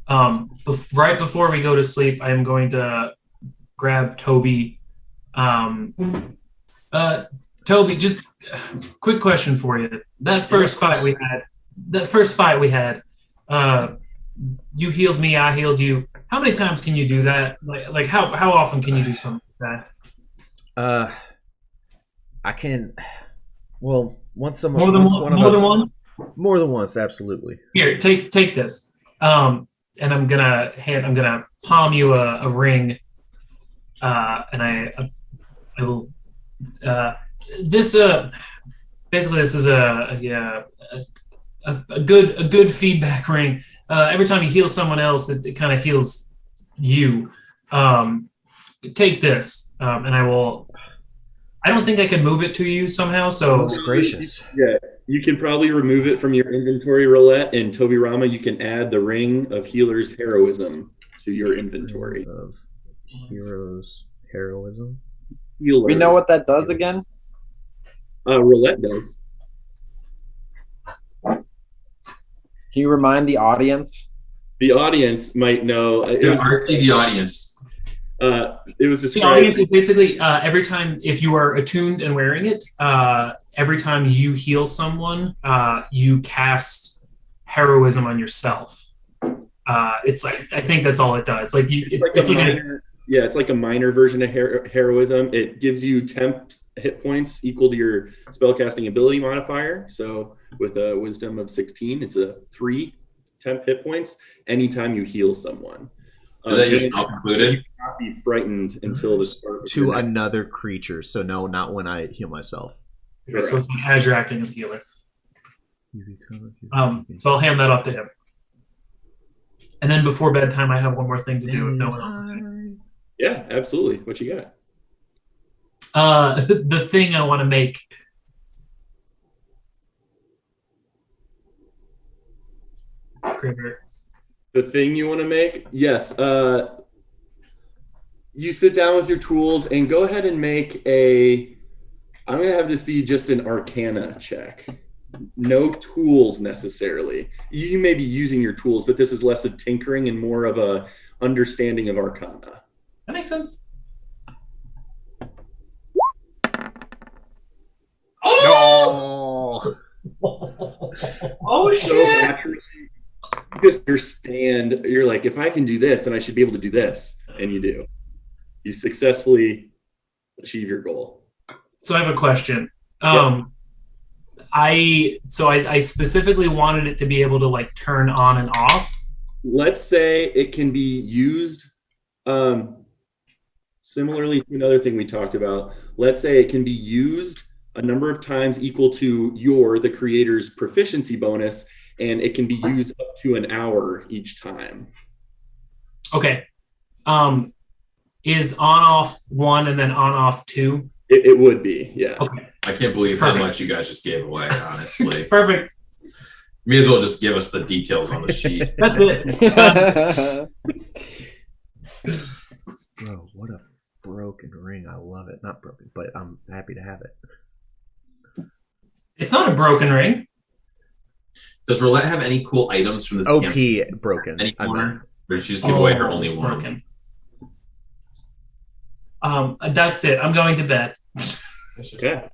Right before we go to sleep, I am going to grab Toby. Uh, Toby, just quick question for you. That Yeah, first of fight course. we had, that first fight we had, uh, you healed me, I healed you. How many times can you do that? Like how often can you do something like that? Uh, I can. Well, More than once one? one of More than us, one? more than once, absolutely. Here, take this. And I'm gonna palm you a ring. And I will. Uh, this basically this is a good feedback ring. Every time you heal someone else, it kind of heals you. Um, Take this, and I will. I don't think I can move it to you somehow. Most So gracious. Yeah, you can probably remove it from your inventory roulette, and Toby Rama, you can add the Ring of Healer's Heroism to your Ring inventory. of heroes heroism. We know Healers. what that does again? Roulette does. Can you remind the audience? The audience might know. Yeah, RT the audience. It was the described. audience is basically every time if you are attuned and wearing it, every time you heal someone, you cast heroism on yourself. It's like I think that's all it does. Like It's like a minor, yeah, it's like a minor version of heroism. It gives you temp hit points equal to your spellcasting ability modifier. So with a wisdom of 16, it's a 3 temp hit points anytime you heal someone. Is that yourself included? You cannot be frightened until the start of To your next. another creature. So no, not when I heal myself. Okay, so it's like as you're acting as healer. You become So I'll hand that off to him. And then before bedtime, I have one more thing to do. If no one else. Yeah, absolutely. What you got? The thing I want to make. Critter. The thing you want to make? Yes. You sit down with your tools and go ahead and make a. I'm going to have this be just an Arcana check. No tools necessarily. You may be using your tools, but this is less of tinkering and more of a understanding of Arcana. That makes sense. Oh! Oh So shit! naturally, you just understand. You're like, if I can do this, then I should be able to do this, and you do. You successfully achieve your goal. So I have a question. I specifically wanted it to be able to like turn on and off. Let's say it can be used similarly to another thing we talked about. Let's say it can be used a number of times equal to the creator's proficiency bonus, and it can be used up to an hour each time. Okay. Is on off 1 and then on off 2? It would be, yeah. Okay. I can't believe how much you guys just gave away, honestly. Perfect. May as well just give us the details on the sheet. That's it. Bro, what a broken ring. I love it. Not broken, but I'm happy to have it. It's not a broken ring. Does Roulette have any cool items from this OP campaign broken. anymore? Or did she just give away her only one? Broken. That's it. I'm going to bed. Okay.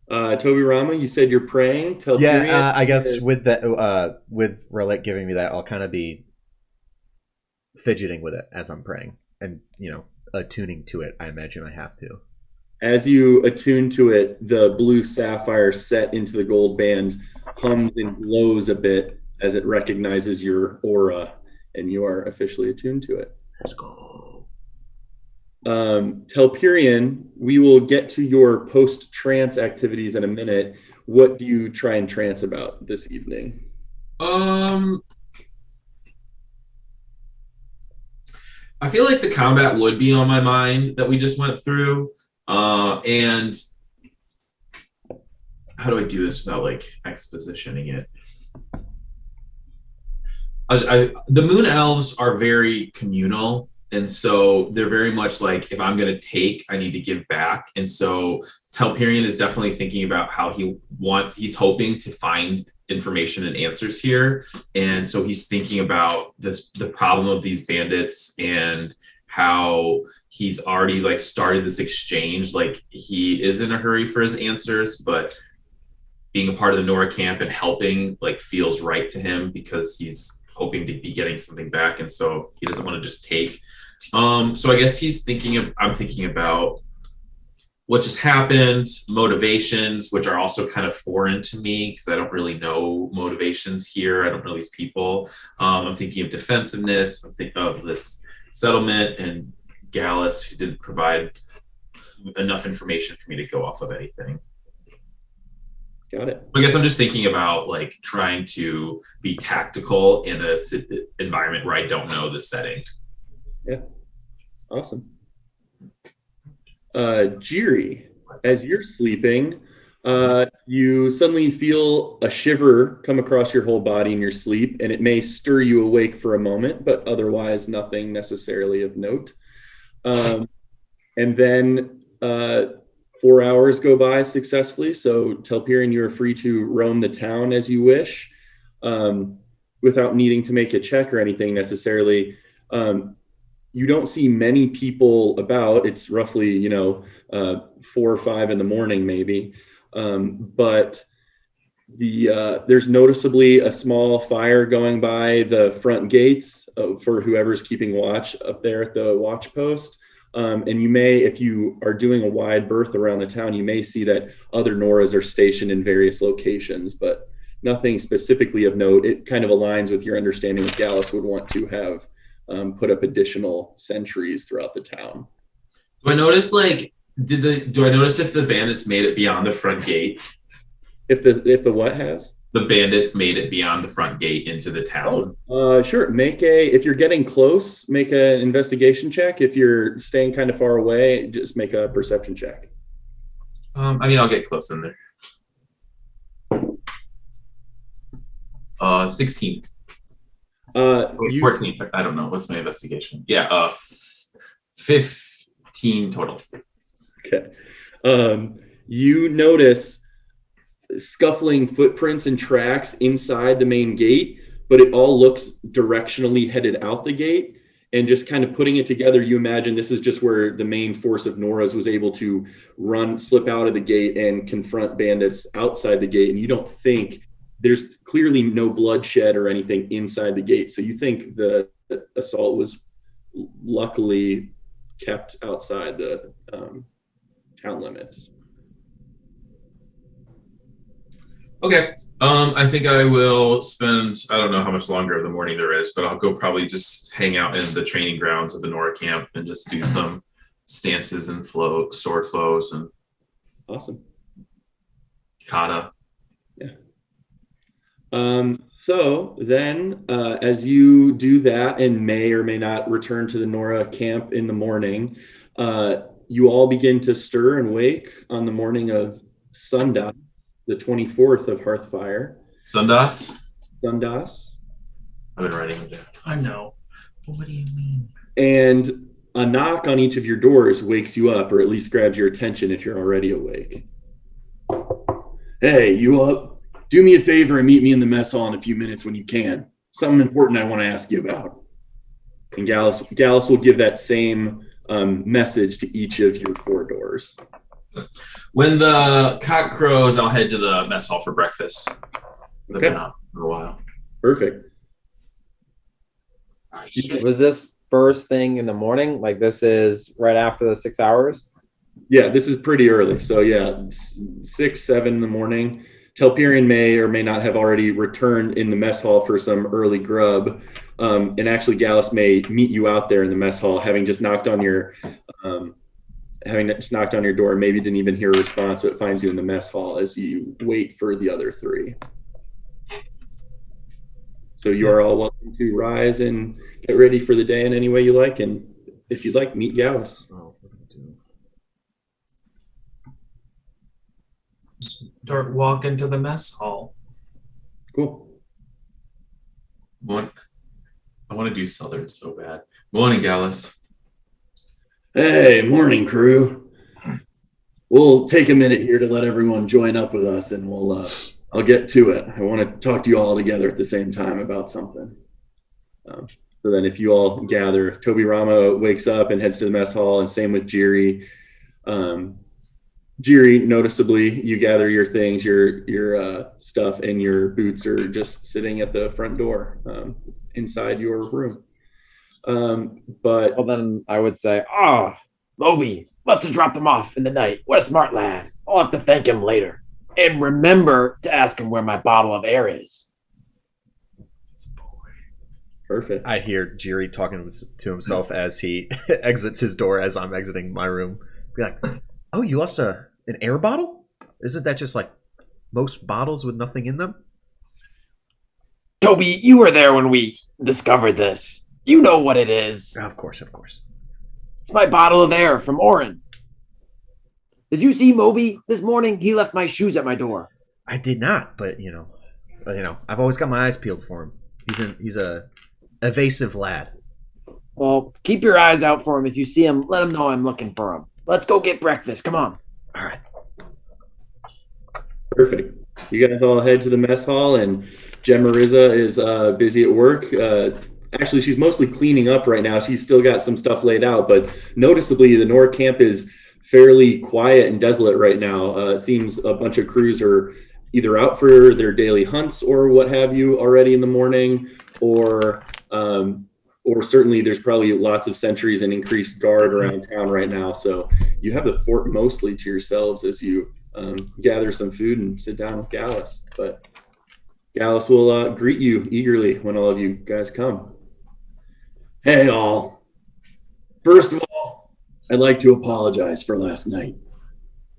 Toby Rama, you said you're praying. Tell Yeah, I guess with that, with Roulette giving me that, I'll kind of be fidgeting with it as I'm praying, and attuning to it. I imagine I have to. As you attune to it, the blue sapphire set into the gold band hums and glows a bit as it recognizes your aura, and you are officially attuned to it. Let's go. Telperion, we will get to your post-trance activities in a minute. What do you try and trance about this evening? I feel like the combat would be on my mind that we just went through. And how do I do this without like expositioning it? The moon elves are very communal, and so they're very much like, if I'm going to take, I need to give back. And so Telperion is definitely thinking about how he's hoping to find information and answers here. And so he's thinking about the problem of these bandits and how he's already like started this exchange. Like he is in a hurry for his answers, but being a part of the Nora camp and helping like feels right to him because he's hoping to be getting something back. And so he doesn't want to just take. So I guess I'm thinking about what just happened, motivations, which are also kind of foreign to me because I don't really know motivations here. I don't know these people. I'm thinking of defensiveness. I'm thinking of this settlement and Gallus, who didn't provide enough information for me to go off of anything. Got it. I guess I'm just thinking about like trying to be tactical in a environment where I don't know the setting. Yeah. Awesome. Jiri, as you're sleeping, you suddenly feel a shiver come across your whole body in your sleep, and it may stir you awake for a moment, but otherwise nothing necessarily of note. And then 4 hours go by successfully. So Telperion, you are free to roam the town as you wish, without needing to make a check or anything necessarily. You don't see many people about. It's roughly, 4 or 5 in the morning, maybe. But there's noticeably a small fire going by the front gates for whoever's keeping watch up there at the watch post. And you may, if you are doing a wide berth around the town, you may see that other Noras are stationed in various locations, but nothing specifically of note. It kind of aligns with your understanding that Gallus would want to have put up additional sentries throughout the town. Do I notice do I notice if the bandits made it beyond the front gate? If the what has? The bandits made it beyond the front gate into the town. Sure. If you're getting close, make an investigation check. If you're staying kind of far away, just make a perception check. I'll get close in there. 16. 14. I don't know. What's my investigation? Yeah, 15 total. Okay. You notice scuffling footprints and tracks inside the main gate, but it all looks directionally headed out the gate. And just kind of putting it together, you imagine this is just where the main force of Nora's was able to slip out of the gate and confront bandits outside the gate. And you don't think there's clearly no bloodshed or anything inside the gate. So you think the assault was luckily kept outside the town limits. Okay. I think I will spend, I don't know how much longer of the morning there is, but I'll go probably just hang out in the training grounds of the Nora camp and just do some stances and sword flows and awesome kata. Yeah. So then as you do that and may or may not return to the Nora camp in the morning, you all begin to stir and wake on the morning of Sundas, the 24th of Hearthfire. Sundas? Sundas. I've been writing it down. I know. What do you mean? And a knock on each of your doors wakes you up, or at least grabs your attention if you're already awake. Hey, you up? Do me a favor and meet me in the mess hall in a few minutes when you can. Something important I want to ask you about. And Gallus will give that same message to each of your 4 doors. When the cock crows, I'll head to the mess hall for breakfast. I've Okay. been out for a while. Perfect. Was this first thing in the morning? Like this is right after the 6 hours? Yeah, this is pretty early. So yeah, 6, 7 in the morning. Telperion may or may not have already returned in the mess hall for some early grub. And actually Gallus may meet you out there in the mess hall, having just knocked on your door, maybe didn't even hear a response, but finds you in the mess hall as you wait for the other 3. So you are all welcome to rise and get ready for the day in any way you like. And if you'd like, meet Gallus. Start walking to the mess hall. Cool. I want to do Southern so bad. Morning, Gallus. Hey, morning, crew. We'll take a minute here to let everyone join up with us, and we'll I'll get to it. I want to talk to you all together at the same time about something. So then if you all gather, if Toby Rama wakes up and heads to the mess hall, and same with Jiri. Jiri, noticeably, you gather your things, your stuff, and your boots are just sitting at the front door inside your room. But Well, then I would say, Moby must have dropped them off in the night. What a smart lad. I'll have to thank him later. And remember to ask him where my bottle of air is. perfect. I hear Jiri talking to himself as he exits his door as I'm exiting my room. Be like, oh, you lost an air bottle? Isn't that just like most bottles with nothing in them? Toby, you were there when we discovered this. You know what it is. Of course, of course. It's my bottle of air from Orin. Did you see Moby this morning? He left my shoes at my door. I did not, but I've always got my eyes peeled for him. He's a evasive lad. Well, keep your eyes out for him. If you see him, let him know I'm looking for him. Let's go get breakfast. Come on. All right. Perfect. You guys all head to the mess hall, and Gemariza is busy at work. Actually, she's mostly cleaning up right now. She's still got some stuff laid out, but noticeably the Nord camp is fairly quiet and desolate right now. It seems a bunch of crews are either out for their daily hunts or what have you already in the morning, or certainly there's probably lots of sentries and increased guard around town right now. So you have the fort mostly to yourselves as you gather some food and sit down with Gallus. But Gallus will greet you eagerly when all of you guys come. Hey, all. First of all, I'd like to apologize for last night.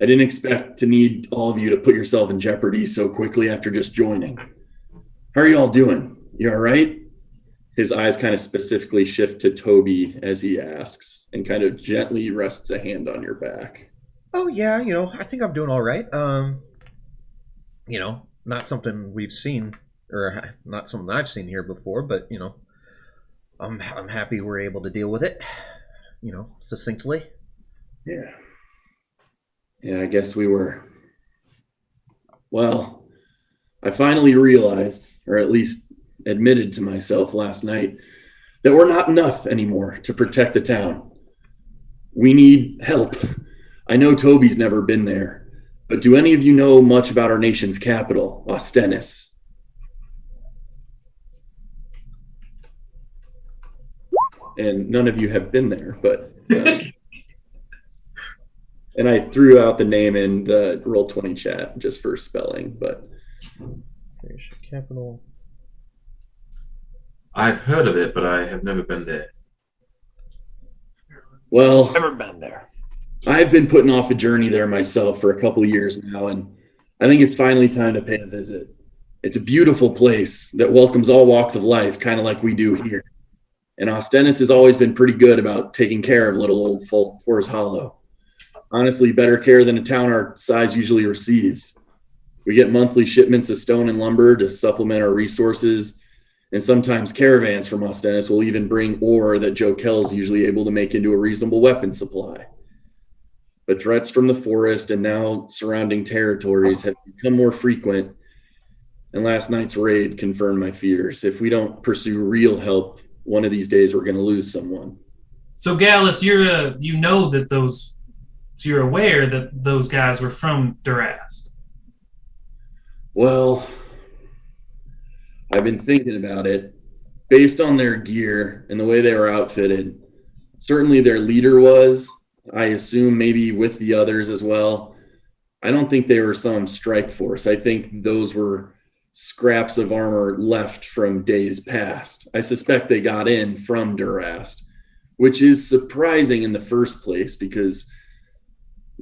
I didn't expect to need all of you to put yourself in jeopardy so quickly after just joining. How are you all doing? You all right? His eyes kind of specifically shift to Toby as he asks, and kind of gently rests a hand on your back. Oh yeah, I think I'm doing all right. Not something we've seen, or not something I've seen here before, but I'm happy we're able to deal with it, succinctly. Yeah, I guess we were. Well, I finally realized, or at least admitted to myself last night, that we're not enough anymore to protect the town. We need help. I know Toby's never been there, but do any of you know much about our nation's capital, Ostenis? And none of you have been there, but and I threw out the name in the Roll20 chat just for spelling, but Capital. I've heard of it, but I have never been there. well, Never been there. I've been putting off a journey there myself for a couple of years now, and I think it's finally time to pay a visit. It's a beautiful place that welcomes all walks of life, kind of like we do here. And Ostenis has always been pretty good about taking care of little old Forest Hollow. Honestly, better care than a town our size usually receives. We get monthly shipments of stone and lumber to supplement our resources, and sometimes caravans from Ostenis will even bring ore that Joe Kell's usually able to make into a reasonable weapon supply. But threats from the forest and now surrounding territories have become more frequent, and last night's raid confirmed my fears. If we don't pursue real help, one of these days we're going to lose someone. So Gallus, you're aware that those guys were from Durast. Well, I've been thinking about it. Based on their gear and the way they were outfitted, certainly their leader was, I assume maybe with the others as well. I don't think they were some strike force. I think those were scraps of armor left from days past. I suspect they got in from Durast, which is surprising in the first place because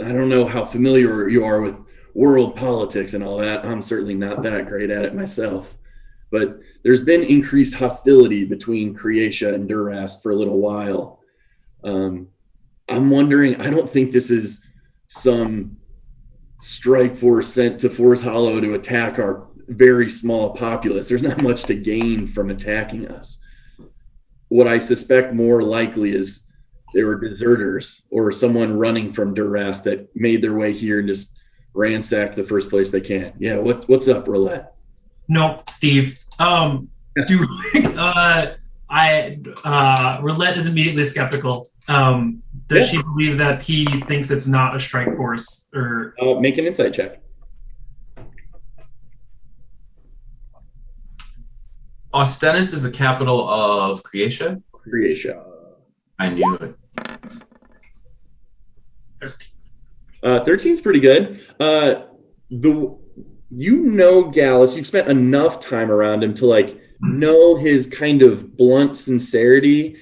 I don't know how familiar you are with world politics and all that. I'm certainly not that great at it myself. But there's been increased hostility between Creatia and Durast for a little while. I'm wondering, I don't think this is some strike force sent to Forest Hollow to attack our very small populace. There's not much to gain from attacking us. What I suspect more likely is they were deserters or someone running from Durast that made their way here and just ransack the first place they can. Yeah, what's up, Roulette? No, Steve. Do Roulette is immediately skeptical. Does she believe that he thinks it's not a strike force? Or make an insight check. Ostenis is the capital of Creatia. Creatia. I knew it. 13's pretty good. Gallus, you've spent enough time around him to like know his kind of blunt sincerity.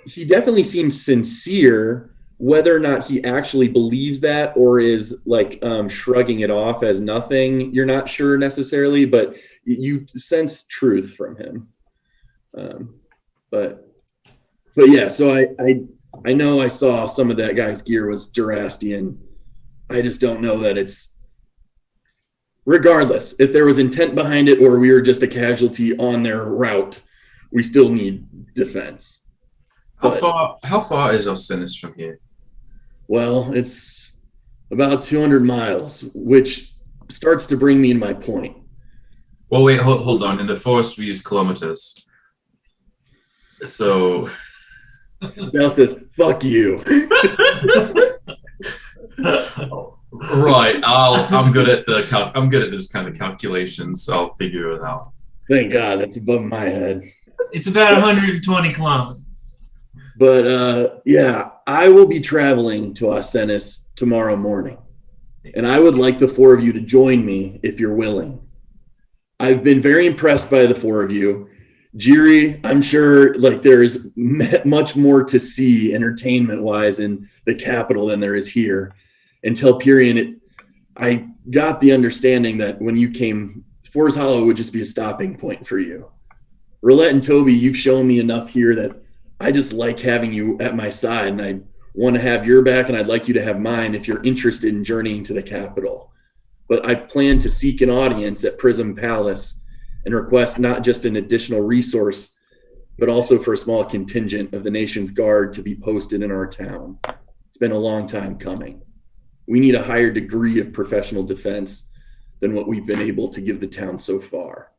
He definitely seems sincere. Whether or not he actually believes that or is like shrugging it off as nothing, you're not sure necessarily, but you sense truth from him. But yeah, so I know I saw some of that guy's gear was Durastian. I just don't know that it's, regardless, if there was intent behind it or we were just a casualty on their route, we still need defense. How far is Ostenis from here? Well, it's about 200 miles, which starts to bring me to my point. Well, wait, hold on. In the forest, we use kilometers. So Bell says, "Fuck you." Right. I'm good at those kind of calculations. So I'll figure it out. Thank God, that's above my head. it's about 120 kilometers. But yeah, I will be traveling to Ostenis tomorrow morning, and I would like the four of you to join me if you're willing. I've been very impressed by the four of you. Jiri, I'm sure like there's much more to see entertainment-wise in the capital than there is here. And Telperion, I got the understanding that when you came, Forest Hollow would just be a stopping point for you. Roulette and Toby, you've shown me enough here that I just like having you at my side, and I want to have your back, and I'd like you to have mine if you're interested in journeying to the capital. But I plan to seek an audience at Prism Palace and request not just an additional resource, but also for a small contingent of the nation's guard to be posted in our town. It's been a long time coming. We need a higher degree of professional defense than what we've been able to give the town so far.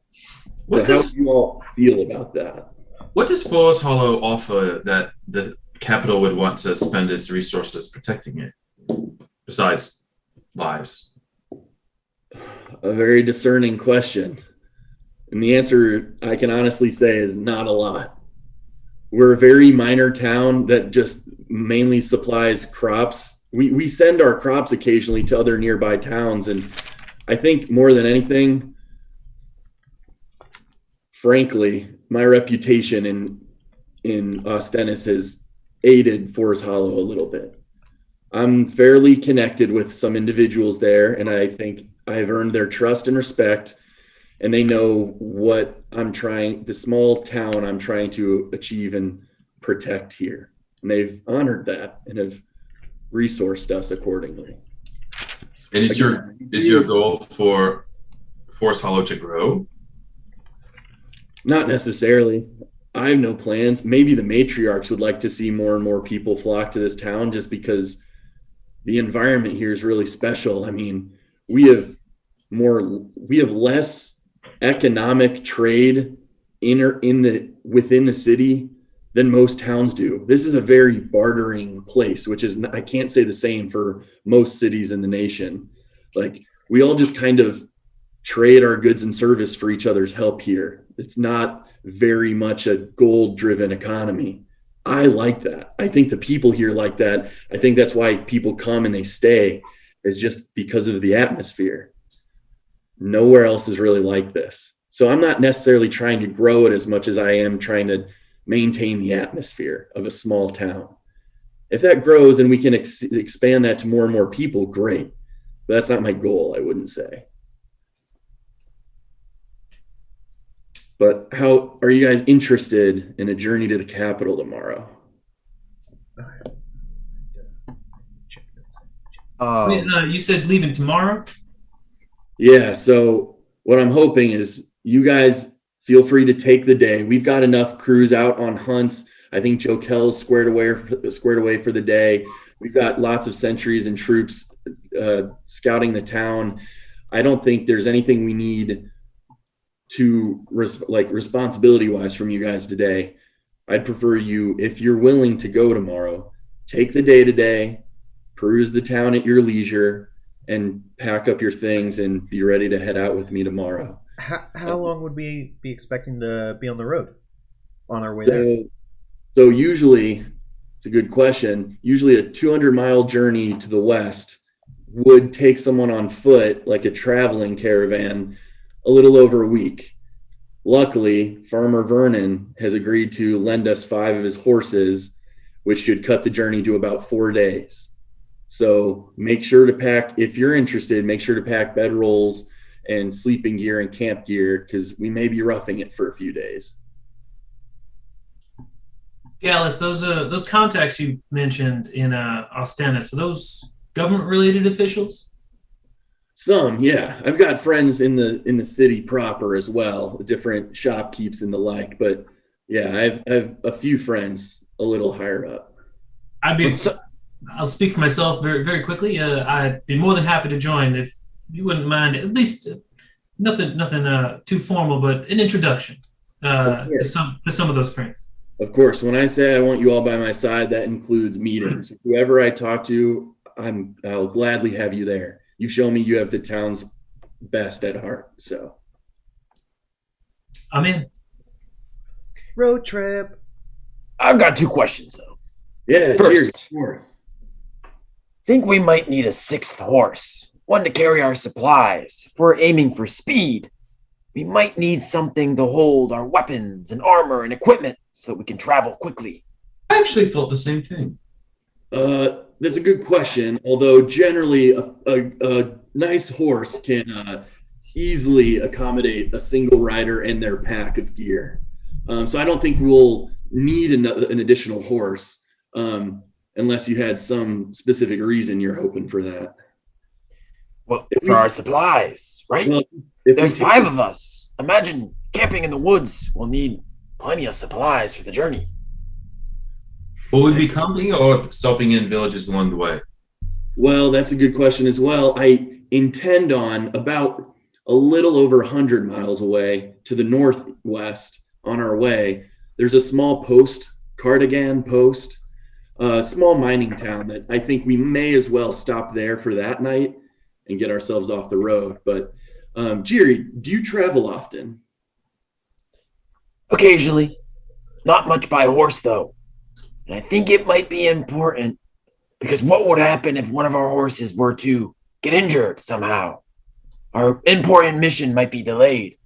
How do you all feel about that? What does Forest Hollow offer that the capital would want to spend its resources protecting it, besides lives? A very discerning question. And the answer I can honestly say is not a lot. We're a very minor town that just mainly supplies crops. We send our crops occasionally to other nearby towns. And I think more than anything, frankly, my reputation in Ostenis has aided Forest Hollow a little bit. I'm fairly connected with some individuals there, and I think I've earned their trust and respect, and they know what the small town I'm trying to achieve and protect here. And they've honored that and have resourced us accordingly. And is your goal for Forest Hollow to grow? Not necessarily. I have no plans. Maybe the matriarchs would like to see more and more people flock to this town just because the environment here is really special. I mean, we have less economic trade within the city than most towns do. This is a very bartering place, which is, I can't say the same for most cities in the nation. Like, we all just kind of trade our goods and service for each other's help here. It's not very much a gold-driven economy. I like that. I think the people here like that. I think that's why people come and they stay, is just because of the atmosphere. Nowhere else is really like this. So I'm not necessarily trying to grow it as much as I am trying to maintain the atmosphere of a small town. If that grows and we can expand that to more and more people, great. But that's not my goal, I wouldn't say. But how are you guys interested in a journey to the capital tomorrow? Wait, you said leaving tomorrow? Yeah, so what I'm hoping is you guys feel free to take the day. We've got enough crews out on hunts. I think Joe Kell's squared away for the day. We've got lots of sentries and troops scouting the town. I don't think there's anything we need to responsibility wise from you guys today. I'd prefer you, if you're willing to go tomorrow, take the day today, peruse the town at your leisure, and pack up your things and be ready to head out with me tomorrow. How long would we be expecting to be on the road on our way there? So usually, it's a good question. Usually a 200-mile journey to the west would take someone on foot, like a traveling caravan, a little over a week. Luckily, Farmer Vernon has agreed to lend us 5 of his horses, which should cut the journey to about 4 days. So make sure to pack, if you're interested, make sure to pack bedrolls and sleeping gear and camp gear, because we may be roughing it for a few days. Gallus, those contacts you mentioned in Ostana, so those government-related officials? Some, yeah. I've got friends in the city proper as well, different shopkeepers and the like. But yeah, I've a few friends a little higher up. I'll speak for myself very, very quickly. I'd be more than happy to join if you wouldn't mind. At least nothing too formal, but an introduction to some of those friends. Of course, when I say I want you all by my side, that includes meetings. Whoever I talk to, I'll gladly have you there. You show me you have the town's best at heart. So I'm in. Road trip. I've got 2 questions though. Yeah, First, cheers. think we might need a 6th horse, one to carry our supplies. If we're aiming for speed, we might need something to hold our weapons and armor and equipment so that we can travel quickly. I actually thought the same thing. That's a good question. Although generally a nice horse can easily accommodate a single rider and their pack of gear. So I don't think we'll need an additional horse unless you had some specific reason you're hoping for that. Well, for our supplies, right? Well, There's 5 of us. Imagine camping in the woods. We'll need plenty of supplies for the journey. Will we be camping or stopping in villages along the way? Well, that's a good question as well. I intend on about a little over 100 miles away to the northwest on our way. There's a small post, Cardigan Post, a small mining town that I think we may as well stop there for that night and get ourselves off the road. But Jiri, do you travel often? Occasionally. Not much by horse, though. And I think it might be important, because what would happen if one of our horses were to get injured somehow? Our important mission might be delayed.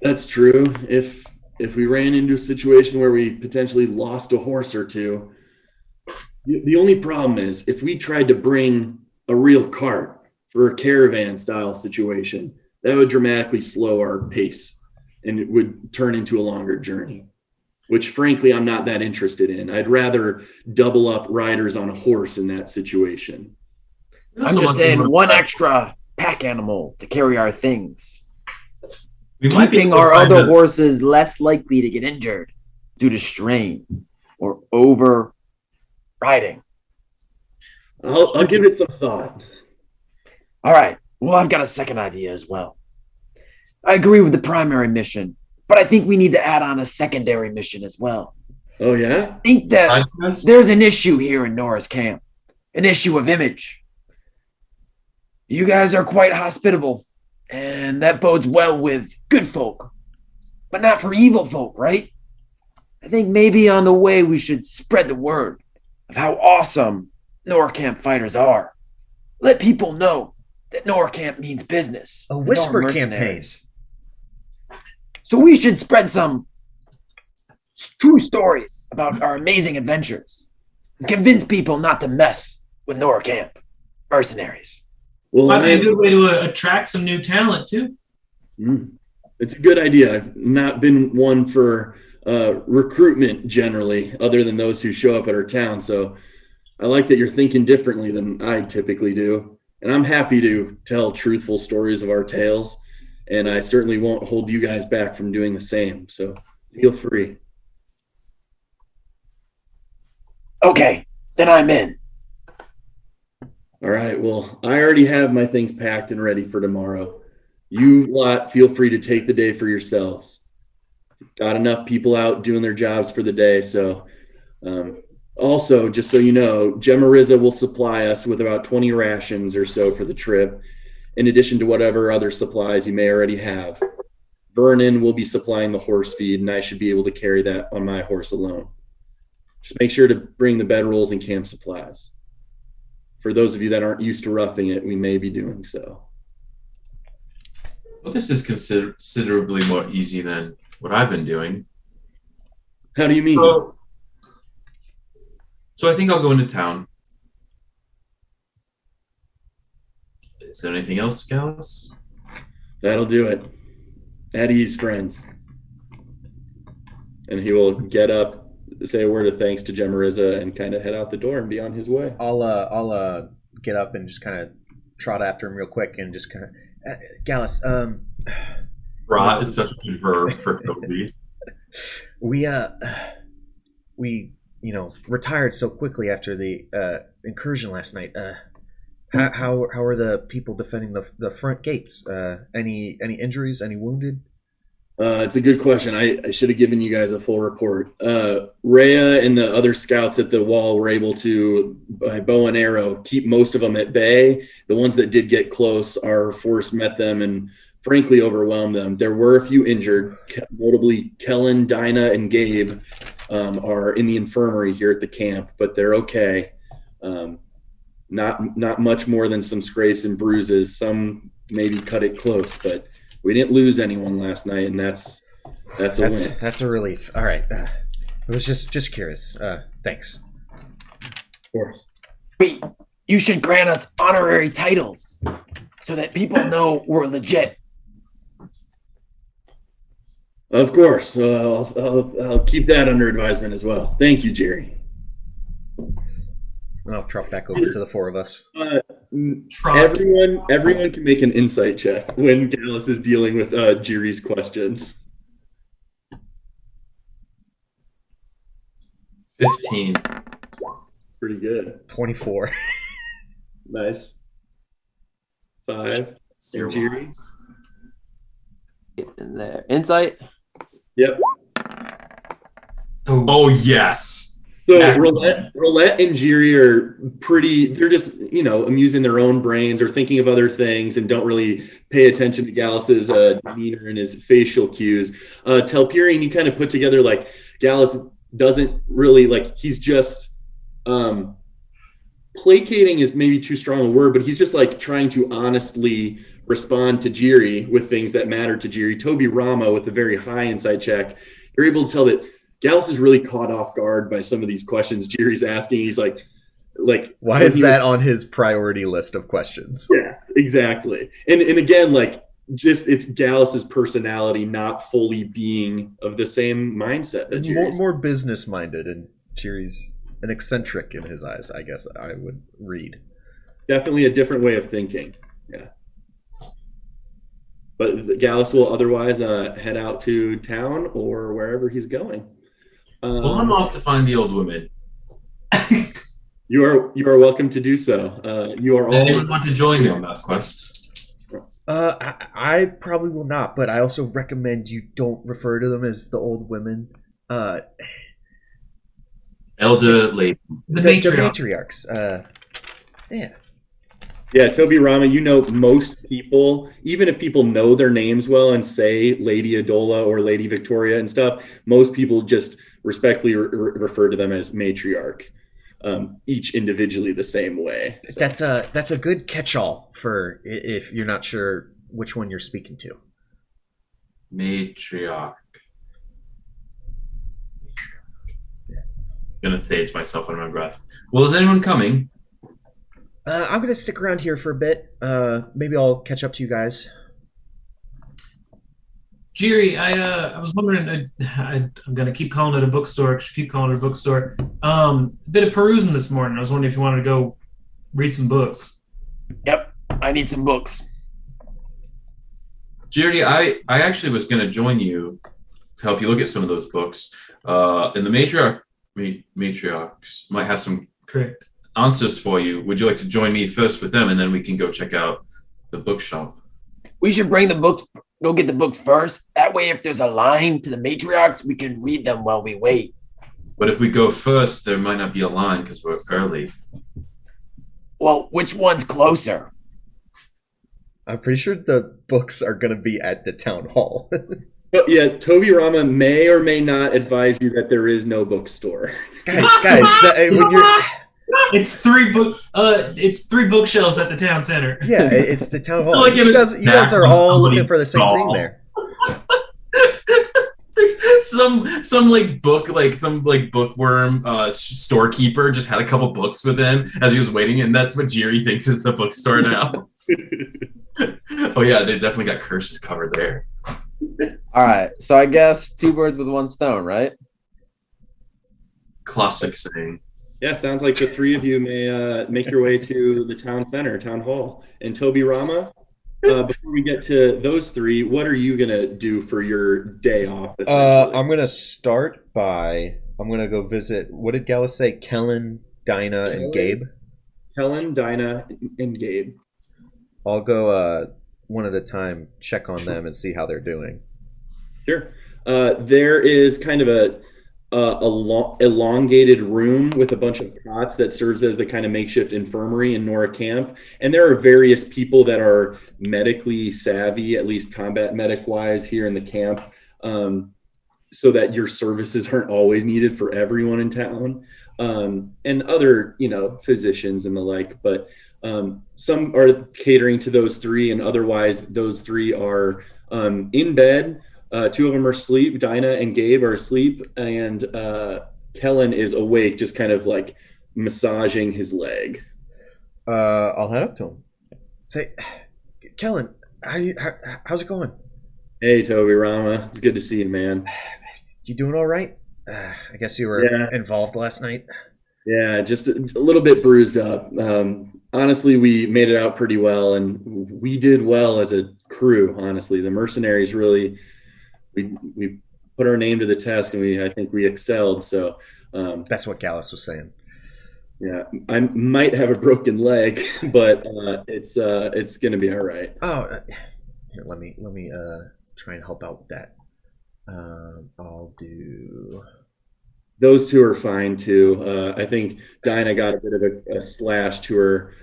That's true. If we ran into a situation where we potentially lost a horse or two, the only problem is if we tried to bring a real cart for a caravan style situation, that would dramatically slow our pace and it would turn into a longer journey, which frankly I'm not that interested in. I'd rather double up riders on a horse in that situation. I'm just saying, one extra pack animal to carry our things. Keeping our other horses less likely to get injured due to strain or over riding. I'll give it some thought. All right. Well, I've got a second idea as well. I agree with the primary mission, but I think we need to add on a secondary mission as well. Oh, yeah? I think that there's an issue here in Nora's camp, an issue of image. You guys are quite hospitable, and that bodes well with good folk, but not for evil folk, right? I think maybe on the way we should spread the word of how awesome Nora Camp fighters are. Let people know that Nora Camp means business. A whisper campaign. So we should spread some true stories about our amazing adventures and convince people not to mess with Nora Camp mercenaries. Well, might be a good way to attract some new talent too. It's a good idea. I've not been one for recruitment generally, other than those who show up at our town. So I like that you're thinking differently than I typically do. And I'm happy to tell truthful stories of our tales. And I certainly won't hold you guys back from doing the same. So feel free. Okay, then I'm in. All right. Well, I already have my things packed and ready for tomorrow. You lot feel free to take the day for yourselves. Got enough people out doing their jobs for the day. So, also, just so you know, Gemariza will supply us with about 20 rations or so for the trip, in addition to whatever other supplies you may already have. Vernon will be supplying the horse feed, and I should be able to carry that on my horse alone. Just make sure to bring the bedrolls and camp supplies. For those of you that aren't used to roughing it, we may be doing so. Well, this is considerably more easy than what I've been doing. How do you mean? So I think I'll go into town. Is there anything else, Gallus? That'll do it. At ease, friends. And he will get up, say a word of thanks to Gemariza, and kind of head out the door and be on his way. I'll get up and just kind of trot after him real quick and just kind of Gallus. Rot is such a good verb for Toby. We retired so quickly after the incursion last night. How are the people defending the front gates? Any injuries? Any wounded? It's a good question. I should have given you guys a full report. Rhea and the other scouts at the wall were able to, by bow and arrow, keep most of them at bay. The ones that did get close, our force met them and frankly overwhelmed them. There were a few injured, notably Kellen, Dinah, and Gabe are in the infirmary here at the camp, but they're okay. Not much more than some scrapes and bruises. Some maybe cut it close, but we didn't lose anyone last night, and that's a win. That's a relief. All right. I was just curious. Thanks. Of course. Wait, you should grant us honorary titles so that people know we're legit. Of course. I'll keep that under advisement as well. Thank you, Jerry. And I'll trot back over to the four of us. Everyone can make an insight check when Gallus is dealing with Jerry's questions. 15. Pretty good. 24. Nice. 5. Zero. Jerry? In there. Insight? Yep. Oh, yes. So Roulette and Jiri are pretty, they're just, amusing their own brains or thinking of other things and don't really pay attention to Gallus's demeanor and his facial cues. Telperion, you kind of put together like Gallus doesn't really, he's just, placating is maybe too strong a word, but he's just trying to honestly respond to Jiri with things that matter to Jiri. Toby Rama with a very high insight check, you're able to tell that Gallus is really caught off guard by some of these questions Jiri's asking. He's like, why is that on his priority list of questions? Yes, exactly. And again, just it's Gallus's personality not fully being of the same mindset that Jiri's. More business minded, and Jiri's an eccentric in his eyes, I guess I would read. Definitely a different way of thinking. Yeah. But Gallus will otherwise head out to town or wherever he's going. Well, I'm off to find the old woman. You are welcome to do so. You are always. Anyone want to join me on that quest? I probably will not, but I also recommend you don't refer to them as the old women. Elder lady. The The matriarch. matriarchs. Yeah. Yeah, Toby Rama, most people, even if people know their names well and say Lady Adola or Lady Victoria and stuff, most people just respectfully refer to them as matriarch, each individually the same way. So. That's a good catch-all for if you're not sure which one you're speaking to. Matriarch. I'm gonna say it to myself under my breath. Well, is anyone coming? I'm gonna stick around here for a bit. Maybe I'll catch up to you guys. Jiri, I was wondering. I'm gonna keep calling it a bookstore. Keep calling it a bookstore. A bit of perusing this morning. I was wondering if you wanted to go read some books. Yep, I need some books. Jerry, I actually was going to join you to help you look at some of those books. And the matriarchs might have some Correct. answers for you. Would you like to join me first with them, and then we can go check out the bookshop? We should bring the books, go get the books first. That way, if there's a line to the matriarchs, we can read them while we wait. But if we go first, there might not be a line because we're early. Well, which one's closer? I'm pretty sure the books are going to be at the town hall. But yeah, Toby Rama may or may not advise you that there is no bookstore. guys, when you're It's three bookshelves at the town center. yeah, it's the town hall. Like You guys are all looking for the same thing there. some bookworm storekeeper just had a couple books with him as he was waiting, and that's what Jiri thinks is the bookstore now. Oh yeah, they definitely got cursed cover there. All right, so I guess 2 birds with 1 stone, right? Classic saying. Yeah, sounds like the three of you may make your way to the town center, town hall. And Toby Rama, before we get to those three, what are you gonna do for your day off? I'm gonna start by go visit. What did Gallus say? Kellen, Dinah, and Gabe. Helen, Dinah, and Gabe. I'll go one at a time, check on them, and see how they're doing. Sure. There is kind of a elongated room with a bunch of cots that serves as the kind of makeshift infirmary in Nora Camp. And there are various people that are medically savvy, at least combat medic wise, here in the camp, so that your services aren't always needed for everyone in town, and other, physicians and the like. But some are catering to those three, and otherwise those three are in bed. 2 of them are asleep. Dinah and Gabe are asleep, and Kellen is awake, just kind of like massaging his leg. I'll head up to him. Say, Kellen, how's it going? Hey, Toby Rama. It's good to see you, man. You doing all right? I guess you were involved last night. Yeah, just a little bit bruised up. Honestly, we made it out pretty well, and we did well as a crew, honestly. The mercenaries really... We put our name to the test, and I think we excelled. So that's what Gallus was saying. Yeah, I might have a broken leg, but it's gonna be all right. Oh, here, let me try and help out with that. I'll do. Those 2 are fine too. I think Dinah got a bit of a slash to her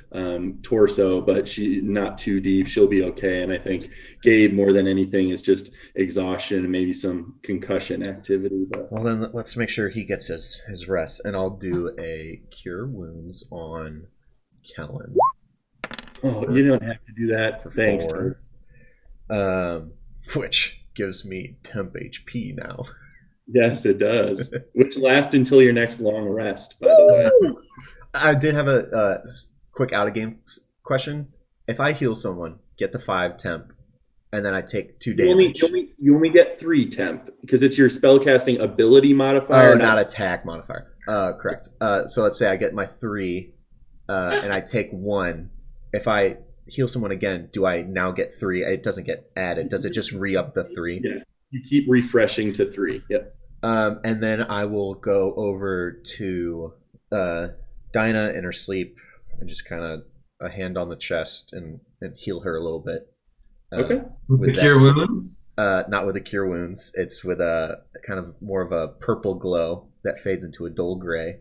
torso, but she not too deep. She'll be okay. And I think Gabe, more than anything, is just exhaustion and maybe some concussion activity. But well, then let's make sure he gets his rest, and I'll do a cure wounds on Kellen. Oh, you don't have to do that. For Thanks. 4, which gives me temp HP now. Yes, it does. Which lasts until your next long rest, by the way. I did have a quick out-of-game question. If I heal someone, get the 5 temp, and then I take 2 damage. You only get 3 temp, because it's your spellcasting ability modifier. Not attack modifier. Correct. So let's say I get my 3, and I take 1. If I heal someone again, do I now get 3? It doesn't get added. Does it just re-up the 3? Yes. You keep refreshing to 3. Yep. And then I will go over to Dinah in her sleep and just kind of a hand on the chest and heal her a little bit. Okay. With the cure wounds? Not with the cure wounds. It's with a kind of more of a purple glow that fades into a dull gray.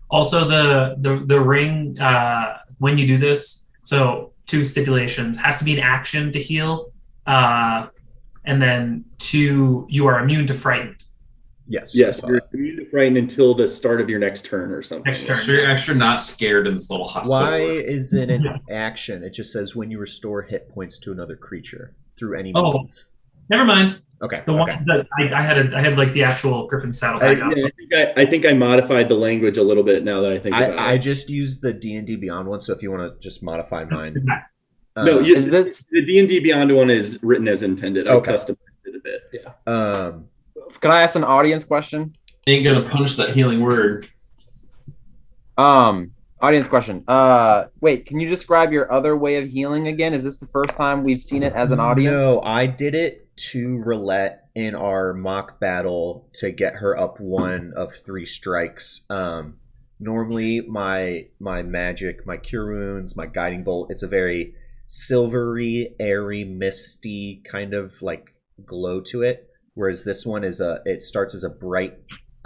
Also, the ring, when you do this, so 2 stipulations, has to be an action to heal. And then 2, you are immune to frightened. Yes. You're immune to frightened until the start of your next turn or something. Next turn. So you're extra not scared in this little hospital. Why is it an action? It just says when you restore hit points to another creature through any means. Never mind. Okay. The one that I had like the actual Griffin saddlebag out. I think I modified the language a little bit now that I think about it. I just used the D&D Beyond one, so if you want to just modify mine. No, the D&D Beyond one is written as intended. I customized it a bit. Yeah. Can I ask an audience question? Ain't gonna punish that healing word. Audience question. Wait, can you describe your other way of healing again? Is this the first time we've seen it as an audience? No, I did it to Roulette in our mock battle to get her up 1 of 3 strikes. Normally, my magic, my cure wounds, my guiding bolt, it's a very silvery, airy, misty kind of like glow to it. Whereas this one it starts as a bright,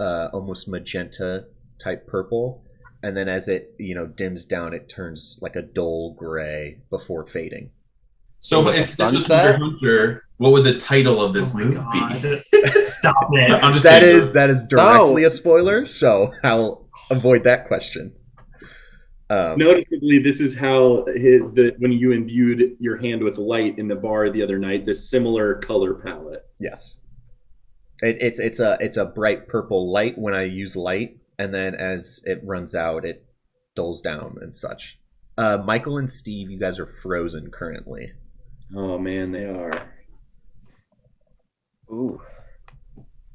almost magenta type purple, and then as it dims down, it turns like a dull gray before fading. So Like if a this was sunset? Hunter, what would the title of this Oh my movie God. be? Stop it. I'm just That kidding. is directly a spoiler, so I'll avoid that question. Noticeably, this is how when you imbued your hand with light in the bar the other night, this similar color palette. Yes, it's a bright purple light when I use light, and then as it runs out, it dulls down and such. Michael and Steve, you guys are frozen currently. Oh man, they are. Ooh.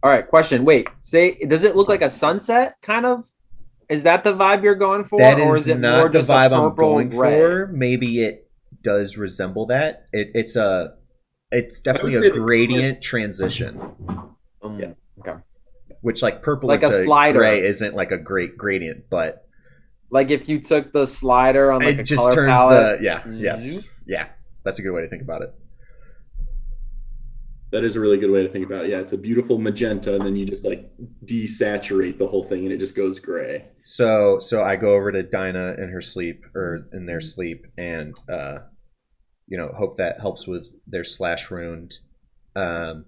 All right, question. Wait, does it look like a sunset kind of? Is that the vibe you're going for? That or is is it not more the just vibe a I'm purple going gray? for. Maybe it does resemble that. It's definitely I would a say the gradient transition, Yeah. Okay. which like purple Like a into slider. gray isn't like a great gradient, but Like if you took the slider on like it a just color turns palette. yes, that's a good way to think about it. That is a really good way to think about it. Yeah, it's a beautiful magenta, and then you just like desaturate the whole thing, and it just goes gray. So I go over to Dinah in her sleep or in their sleep, and hope that helps with their slash wound. I'll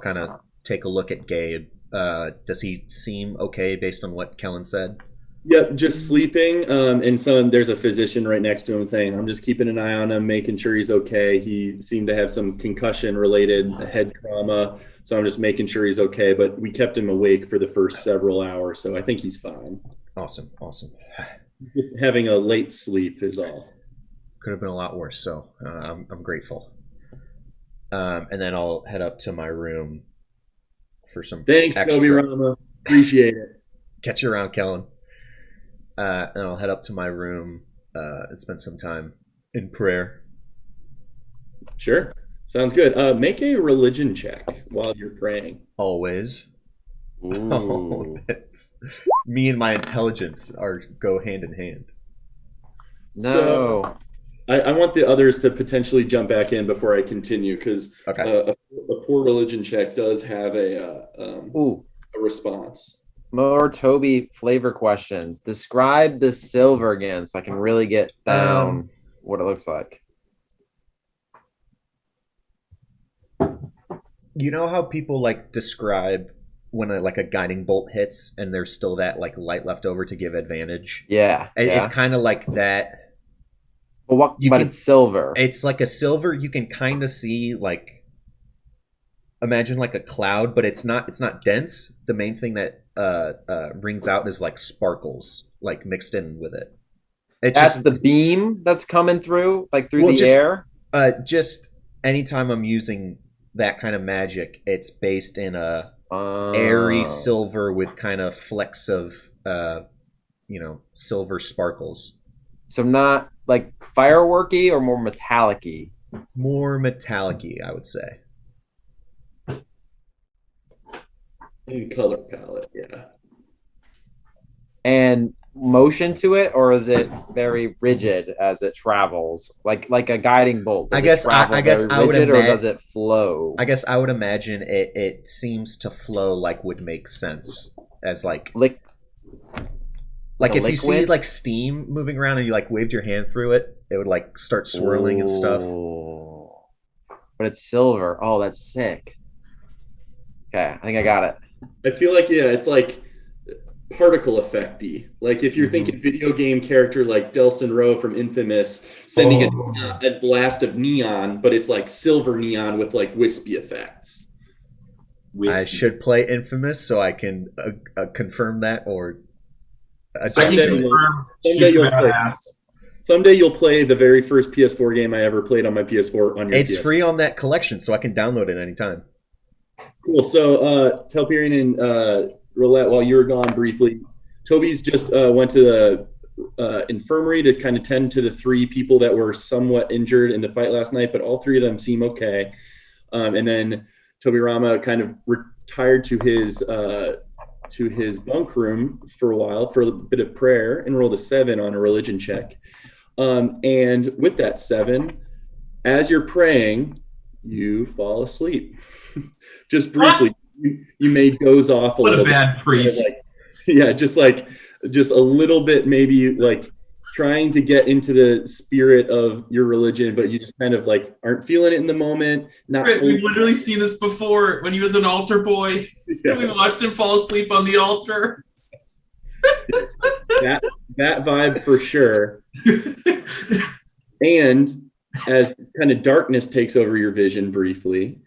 kind of take a look at Gabe. Does he seem okay based on what Kellen said? Yep, just sleeping. And so there's a physician right next to him saying, I'm just keeping an eye on him, making sure he's okay. He seemed to have some concussion-related head trauma, so I'm just making sure he's okay. But we kept him awake for the first several hours, so I think he's fine. Awesome. Just having a late sleep is all. Could have been a lot worse, so I'm grateful. And then I'll head up to my room for some Thanks, extra. Toby Rama. Appreciate it. Catch you around, Kellen. And I'll head up to my room and spend some time in prayer. Sure. Sounds good. Make a religion check while you're praying. Always. Ooh. Oh, me and my intelligence go hand in hand. No. I want the others to potentially jump back in before I continue, because Okay. a poor religion check does have a response. More Toby flavor questions. Describe the silver again so I can really get down what it looks like. You know how people like describe when a guiding bolt hits and there's still that like light left over to give advantage? Yeah. It's kind of like that. But it's silver. It's like a silver. You can kind of see like, imagine like a cloud, but it's not dense. The main thing that rings out is like sparkles, like mixed in with it. That's the beam that's coming through, like through the air. Just anytime I'm using that kind of magic, it's based in a airy silver with kind of flecks of silver sparkles. So not like fireworky or more metallic-y? More metallic-y, I would say. In color palette, yeah. And motion to it, or is it very rigid as it travels, like a guiding bolt? I guess I would or does it flow? I guess I would imagine it seems to flow like would make sense as like if you see like steam moving around and you like waved your hand through it, it would like start swirling and stuff. But it's silver. Oh, that's sick. Okay, I think I got it. I feel like it's like particle effect-y. Like if you're thinking video game character like Delson Rowe from Infamous sending a blast of neon, but it's like silver neon with like wispy effects. I should play Infamous so I can confirm that or Someday you'll play the very first PS4 game I ever played on my PS4 on your It's PS4. free on that collection, so I can download it anytime. Cool. So Telperion and Roulette, while you were gone briefly, Toby's just went to the infirmary to kind of tend to the 3 people that were somewhat injured in the fight last night, but all 3 of them seem okay. And then Toby Rama kind of retired to his to his bunk room for a while for a bit of prayer and rolled a 7 on a religion check. And with that 7, as you're praying, you fall asleep. Just briefly, you may doze off a What little a bad priest. Just a little bit, maybe like trying to get into the spirit of your religion, but you just kind of like aren't feeling it in the moment. We've literally seen this before when he was an altar boy. Yeah. We watched him fall asleep on the altar. that vibe for sure. And as kind of darkness takes over your vision briefly,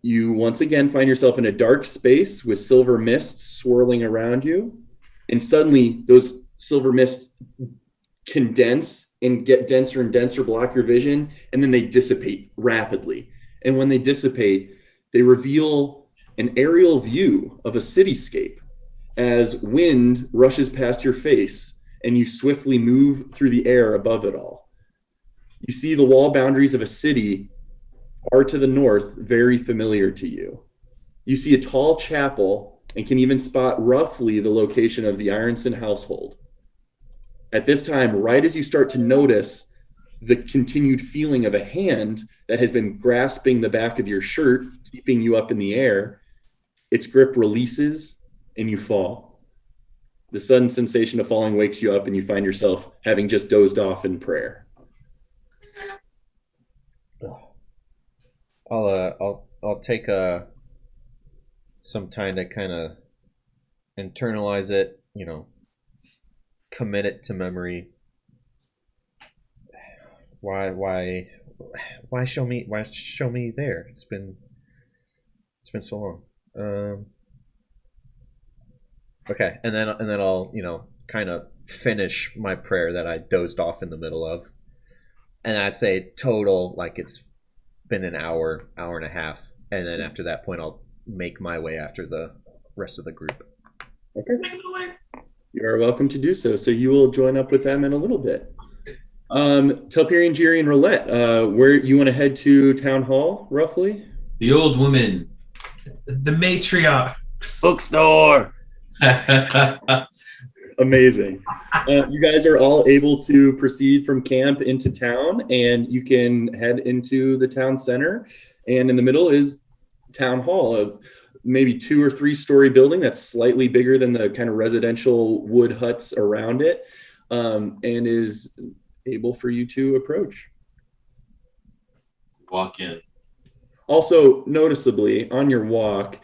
you once again find yourself in a dark space with silver mists swirling around you. And suddenly those silver mists condense and get denser and denser, block your vision, and then they dissipate rapidly. And when they dissipate, they reveal an aerial view of a cityscape as wind rushes past your face and you swiftly move through the air above it all. You see the wall boundaries of a city far to the north, very familiar to you. You see a tall chapel and can even spot roughly the location of the Ironson household. At this time, right as you start to notice the continued feeling of a hand that has been grasping the back of your shirt, keeping you up in the air, its grip releases and you fall. The sudden sensation of falling wakes you up and you find yourself having just dozed off in prayer. I'll take some time to kind of internalize it, commit it to memory. Why show me there? It's been so long. Okay, and then I'll kind of finish my prayer that I dozed off in the middle of, and I'd say total like it's been an hour and a half, and then after that point I'll make my way after the rest of the group. Okay. You are welcome to do so. So you will join up with them in a little bit. Telperion, Jiri, and Roulette, where you want to head to town hall, roughly? The old woman. The matriarchs. Bookstore. Amazing. You guys are all able to proceed from camp into town, and you can head into the town center. And in the middle is town hall, a maybe 2 or 3 story building that's slightly bigger than the kind of residential wood huts around it, and is able for you to approach. Walk in. Also, noticeably, on your walk,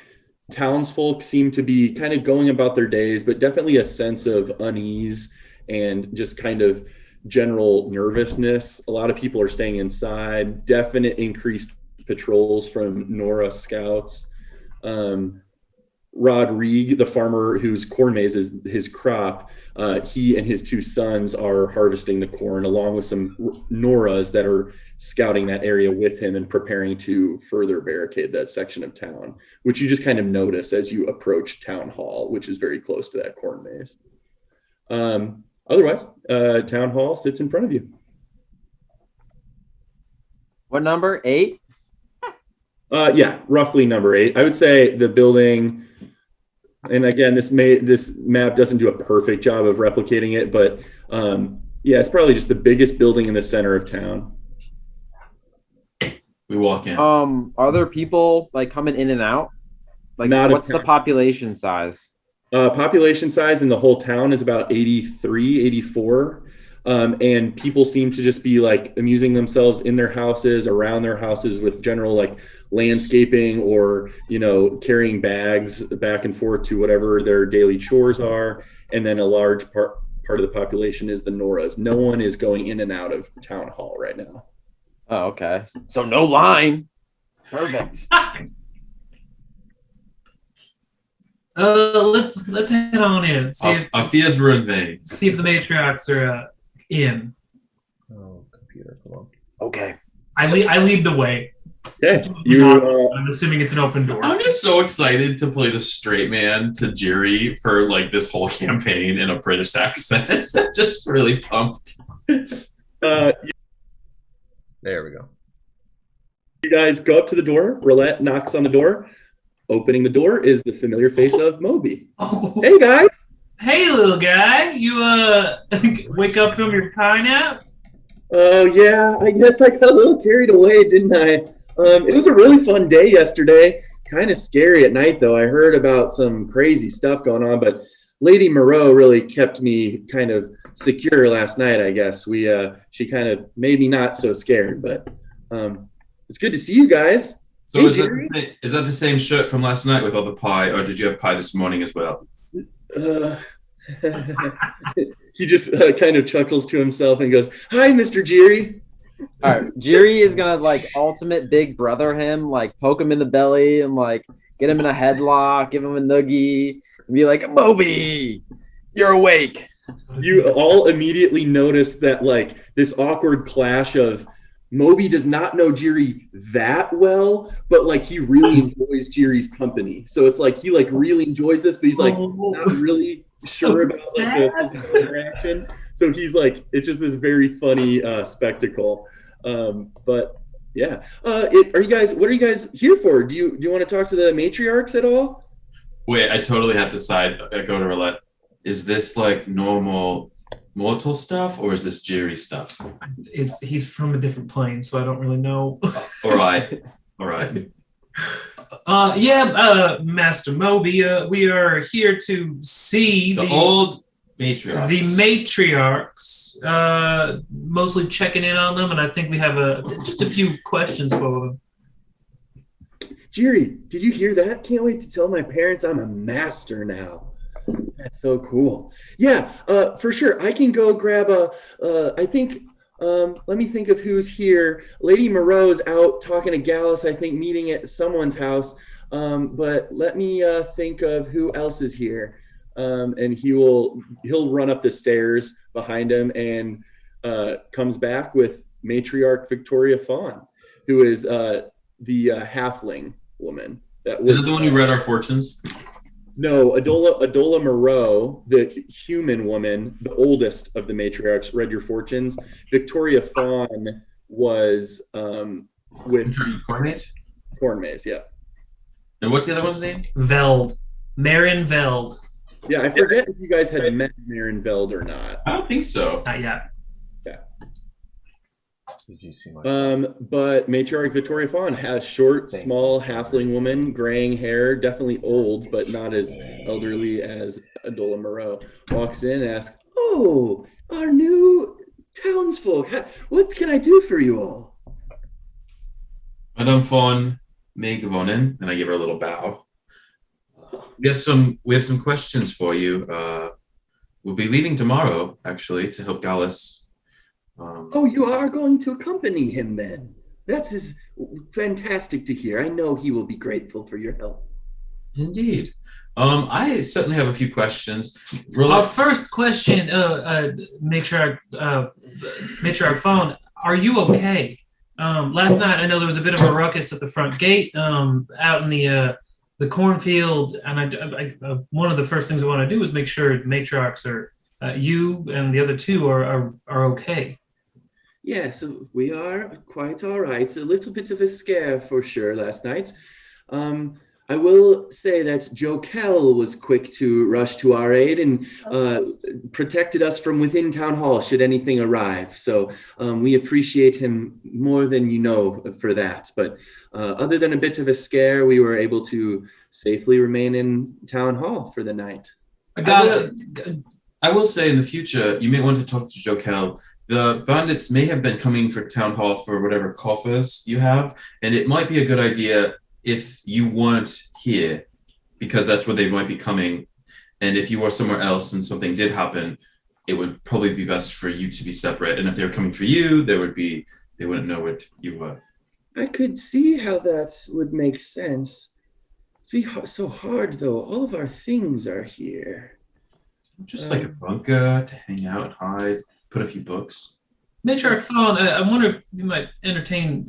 townsfolk seem to be kind of going about their days, but definitely a sense of unease and just kind of general nervousness. A lot of people are staying inside, definite increased patrols from Nora scouts. Rodrigue, the farmer whose corn maze is his crop, he and his 2 sons are harvesting the corn along with some Noras that are scouting that area with him and preparing to further barricade that section of town, which you just kind of notice as you approach town hall, which is very close to that corn maze. Otherwise, town hall sits in front of you. What number? 8? Yeah, roughly number 8. I would say the building, and again, this map doesn't do a perfect job of replicating it, but yeah, it's probably just the biggest building in the center of town. We walk in. Are there people like coming in and out? Like, Not a what's the population size? Population size in the whole town is about 83, 84. And people seem to just be like amusing themselves in their houses, around their houses, with general like landscaping or, carrying bags back and forth to whatever their daily chores are. And then a large part of the population is the Noras. No one is going in and out of town hall right now. Oh, okay. So no line. Perfect. Let's head on in. See Althea's ruined things. see if the matriarchs are in. Oh, computer, come on. Okay. I lead the way. Okay, I'm assuming it's an open door. I'm just so excited to play the straight man to Jiri for like this whole campaign in a British accent. Just really pumped. there There we go. you guys go up to the door. Roulette knocks on the door. opening the door is the familiar face of Moby. Oh, Hey guys. hey, little guy, you wake up from your pie nap? Oh yeah, I guess I got a little carried away, didn't I? It was a really fun day yesterday. Kind of scary at night though. I heard about some crazy stuff going on, but Lady Moreau really kept me kind of secure last night, I guess. She kind of made me not so scared, but it's good to see you guys. So Hey, is Jerry. that the same shirt from last night with all the pie, or did you have pie this morning as well? Uh, he just kind of chuckles to himself and goes, "Hi, Mr. Jerry." All right, Jiri is gonna like ultimate big brother him, like poke him in the belly and like get him in a headlock, give him a noogie, and be like, Moby, you're awake. You all immediately notice that like this awkward clash of Moby does not know Jiri that well, but like he really enjoys Jiri's company. So it's like he like really enjoys this, but he's like not really sure about like, the physical interaction. So he's like, it's just this very funny spectacle. But yeah, what are you guys here for? Do you want to talk to the matriarchs at all? Wait, I totally have to side. I go to Roulette. Is this like normal mortal stuff, or is this Jerry stuff? He's from a different plane, so I don't really know. All right. Master Moby, we are here to see The old matriarchs. the matriarchs, mostly checking in on them, and I think we have just a few questions for them. Jiri, did you hear that? Can't wait to tell my parents I'm a master now. That's so cool. Yeah, for sure. I can go grab I think, let me think of who's here. Lady Moreau's out talking to Gallus, I think, meeting at someone's house. But let me think of who else is here. And he'll run up the stairs behind him and comes back with Matriarch Victoria Fawn, who is the halfling woman. Is that the one who read our fortunes? No, Adola Moreau, the human woman, the oldest of the matriarchs, read your fortunes. Victoria Fawn was with Cornmaze? Cornmaze, yeah. And what's the other one's name? Veld. Marin Veld. Yeah, I forget if you guys had met Marin Veld or not. I don't think so. Not yet. Did you see my? But Matriarch Victoria Fawn has short, small, halfling woman, graying hair, definitely old, but not as elderly as Adola Moreau. Walks in and asks, "Oh, our new townsfolk, what can I do for you all?" Madame Fawn may Gavonen, and I give her a little bow. We have some questions for you. We'll be leaving tomorrow, actually, to help Gallus. Oh, you are going to accompany him then. That is fantastic to hear. I know he will be grateful for your help. Indeed. I certainly have a few questions. Our first question, Matriarch Fawn, are you okay? Last night, I know there was a bit of a ruckus at the front gate out in the cornfield, and I one of the first things I want to do is make sure matriarchs are you and the other two are okay. Yeah, so we are quite all right. It's a little bit of a scare for sure last night. I will say that Jokel was quick to rush to our aid and protected us from within town hall should anything arrive. So we appreciate him more than you know for that. But other than a bit of a scare, we were able to safely remain in town hall for the night. I will say in the future, you may want to talk to Jokel. The bandits may have been coming for town hall for whatever coffers you have, and it might be a good idea if you weren't here, because that's where they might be coming. And if you were somewhere else and something did happen, it would probably be best for you to be separate. And if they were coming for you, they wouldn't know what you were. I could see how that would make sense. It'd be so hard though. All of our things are here. Just like a bunker to hang out, hide, put a few books. Matriarch Fawn, I wonder if you might entertain.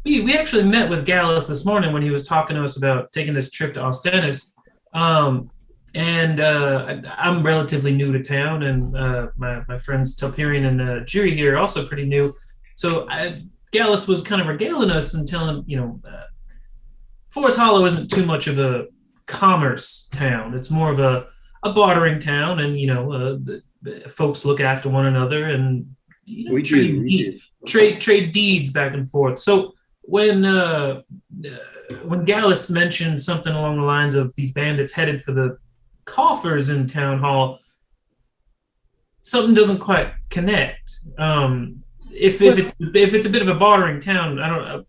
We actually met with Gallus this morning when he was talking to us about taking this trip to Ostenis. And I'm relatively new to town, and my friends Telperion and Jiri here are also pretty new. So Gallus was kind of regaling us and telling, Forest Hollow isn't too much of a commerce town. It's more of a bartering town, and the folks look after one another and We do. We do. trade deeds back and forth. So when Gallus mentioned something along the lines of these bandits headed for the coffers in town hall, something doesn't quite connect. If it's a bit of a bartering town, I don't know.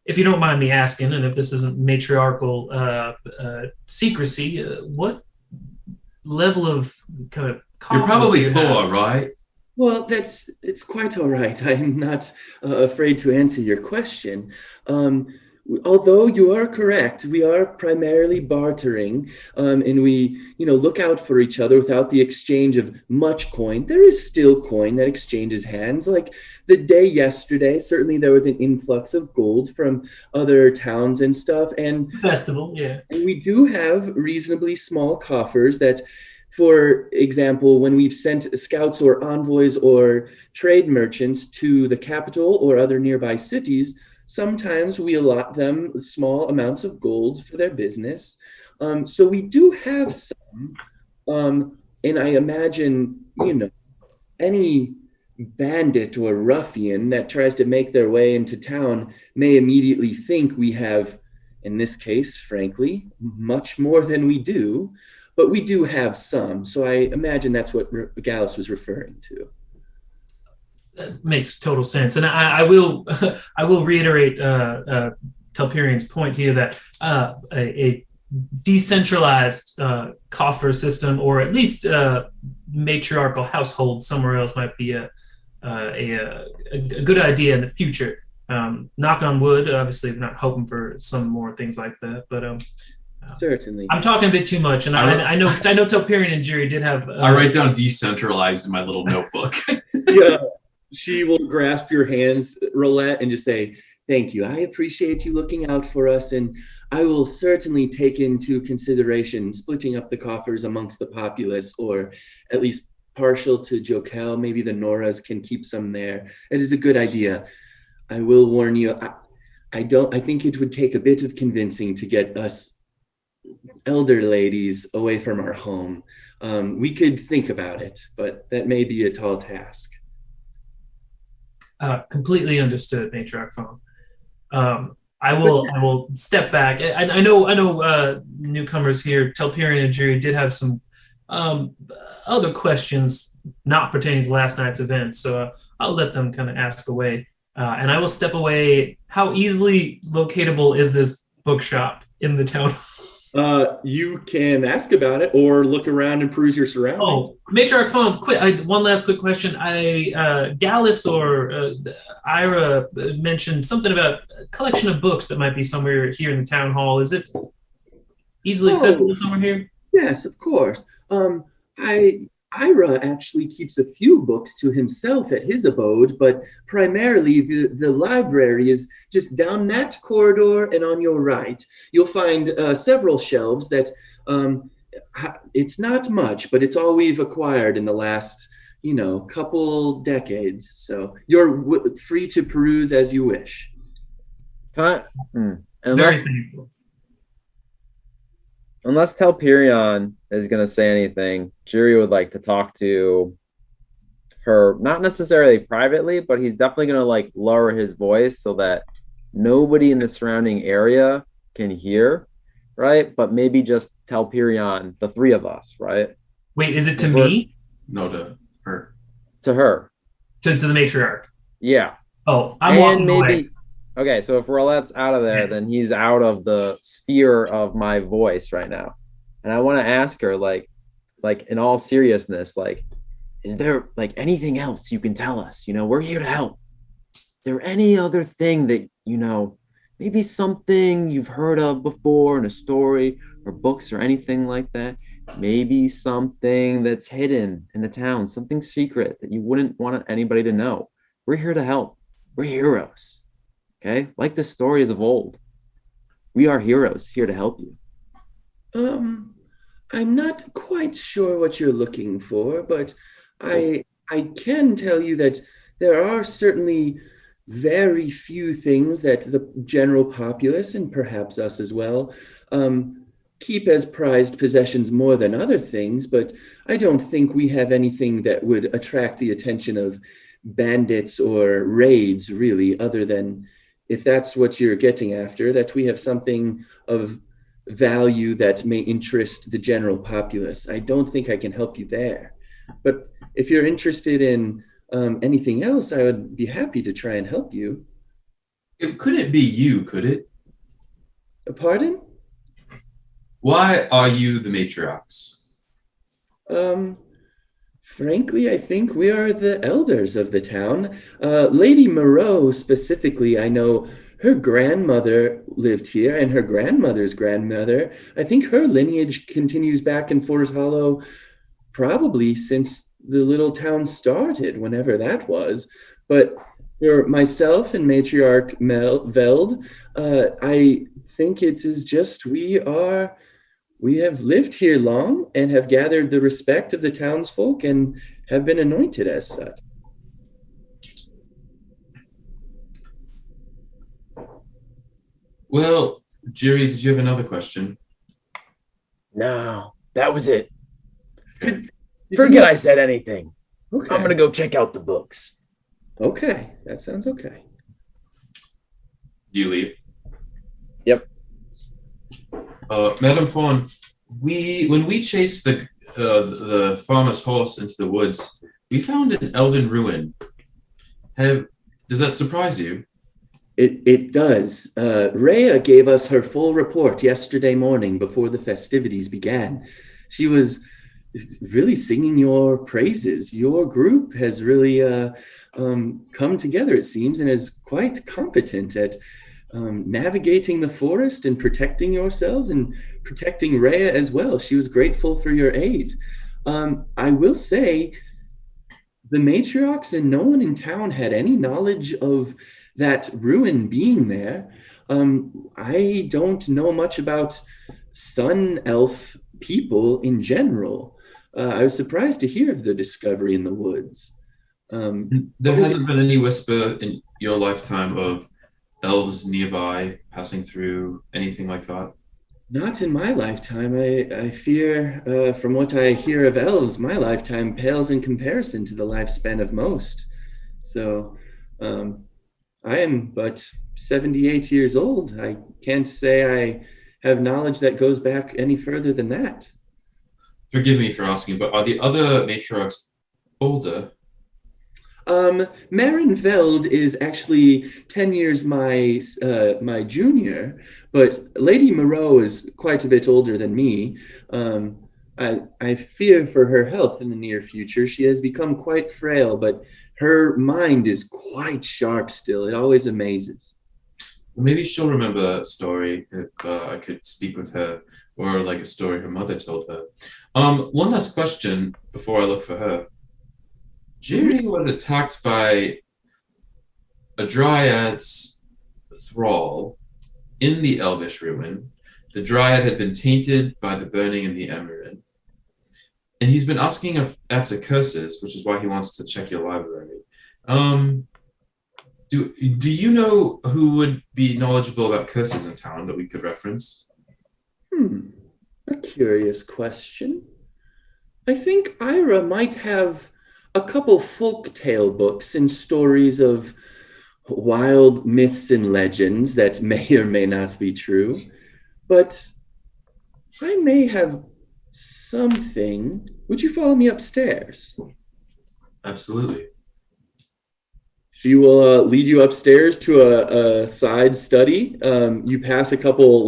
If you don't mind me asking, and if this isn't matriarchal secrecy, what level of kind of You're probably you poor, have? right? Well, it's quite all right. I'm not afraid to answer your question. Although you are correct, we are primarily bartering, and we, look out for each other without the exchange of much coin. There is still coin that exchanges hands. Like the day yesterday, certainly there was an influx of gold from other towns and stuff, and Festival, yeah. we do have reasonably small coffers that, for example, when we've sent scouts or envoys or trade merchants to the capital or other nearby cities, sometimes we allot them small amounts of gold for their business. So we do have some. And I imagine, any bandit or ruffian that tries to make their way into town may immediately think we have, in this case, frankly, much more than we do. But we do have some. So I imagine that's what Gallus was referring to. That makes total sense, and I will I will reiterate Telperian's point here that a decentralized coffer system, or at least matriarchal household somewhere else, might be a good idea in the future. Knock on wood. Obviously, we're not hoping for some more things like that, but Certainly. I'm talking a bit too much, and I know Telperian and Jerry did have. I write down decentralized in my little notebook. Yeah. She will grasp your hands, Roulette, and just say, "Thank you. I appreciate you looking out for us, and I will certainly take into consideration splitting up the coffers amongst the populace, or at least partial to Jokel. Maybe the Noras can keep some there. It is a good idea. I will warn you, I think it would take a bit of convincing to get us elder ladies away from our home. We could think about it, but that may be a tall task." Completely understood, Matriarch Phone. I will step back. I know newcomers here, Telperian and Jury, did have some other questions not pertaining to last night's event, so I'll let them kind of ask away. And I will step away. How easily locatable is this bookshop in the town? You can ask about it or look around and peruse your surroundings. Oh, Matriarch Phone, one last quick question. Gallus or Ira mentioned something about a collection of books that might be somewhere here in the town hall. Is it easily accessible somewhere here? Yes, of course. Ira actually keeps a few books to himself at his abode, but primarily the library is just down that corridor and on your right. You'll find several shelves that it's not much, but it's all we've acquired in the last, couple decades. So you're free to peruse as you wish. Very thankful. Unless Telperion is going to say anything, Jury would like to talk to her, not necessarily privately, but he's definitely going to lower his voice so that nobody in the surrounding area can hear, right? But maybe just Telperion, the three of us, right? Wait, is it to me? No, to her. To her. To the matriarch? Yeah. Oh, I'm walking away. Okay, so if Roulette's out of there, then he's out of the sphere of my voice right now. And I want to ask her, in all seriousness, is there anything else you can tell us? We're here to help. Is there any other thing that, maybe something you've heard of before in a story or books or anything like that? Maybe something that's hidden in the town, something secret that you wouldn't want anybody to know. We're here to help. We're heroes. Okay, like the stories of old. We are heroes here to help you. I'm not quite sure what you're looking for, but I can tell you that there are certainly very few things that the general populace, and perhaps us as well, keep as prized possessions more than other things, but I don't think we have anything that would attract the attention of bandits or raids, really, other than, if that's what you're getting after, that we have something of value that may interest the general populace. I don't think I can help you there. But if you're interested in anything else, I would be happy to try and help you. It couldn't be you, could it? Pardon? Why are you the matriarchs? Frankly, I think we are the elders of the town. Lady Moreau specifically, I know her grandmother lived here, and her grandmother's grandmother. I think her lineage continues back in Forest Hollow probably since the little town started, whenever that was. But for myself and Matriarch Veld, I think it is just we have lived here long and have gathered the respect of the townsfolk and have been anointed as such. Well, Jerry, did you have another question? No, that was it. Did Forget you- I said anything. Okay. I'm gonna go check out the books. Okay, that sounds okay. Do you leave? Yep. Madam Fawn, when we chased the farmer's horse into the woods, we found an Elven Ruin. Does that surprise you? It does. Rhea gave us her full report yesterday morning before the festivities began. She was really singing your praises. Your group has really come together, it seems, and is quite competent at navigating the forest and protecting yourselves and protecting Rhea as well. She was grateful for your aid. I will say the matriarchs and no one in town had any knowledge of that ruin being there. I don't know much about sun elf people in general. I was surprised to hear of the discovery in the woods. There hasn't been any whisper in your lifetime of elves nearby passing through, anything like that? Not in my lifetime. I fear, from what I hear of elves, my lifetime pales in comparison to the lifespan of most. So, I am but 78 years old. I can't say I have knowledge that goes back any further than that. Forgive me for asking, but are the other matriarchs older? Marin Veld is actually 10 years my junior, but Lady Moreau is quite a bit older than me. I fear for her health in the near future. She has become quite frail, but her mind is quite sharp still. It always amazes. Maybe she'll remember that story if I could speak with her, or like a story her mother told her. One last question before I look for her. Jerry was attacked by a dryad's thrall in the Elvish Ruin. The dryad had been tainted by the burning in the Emerald. And he's been asking after curses, which is why he wants to check your library. Do you know who would be knowledgeable about curses in town that we could reference? A curious question. I think Ira might have a couple folk tale books and stories of wild myths and legends that may or may not be true, but I may have something. Would you follow me upstairs? Absolutely. She will lead you upstairs to a side study. You pass a couple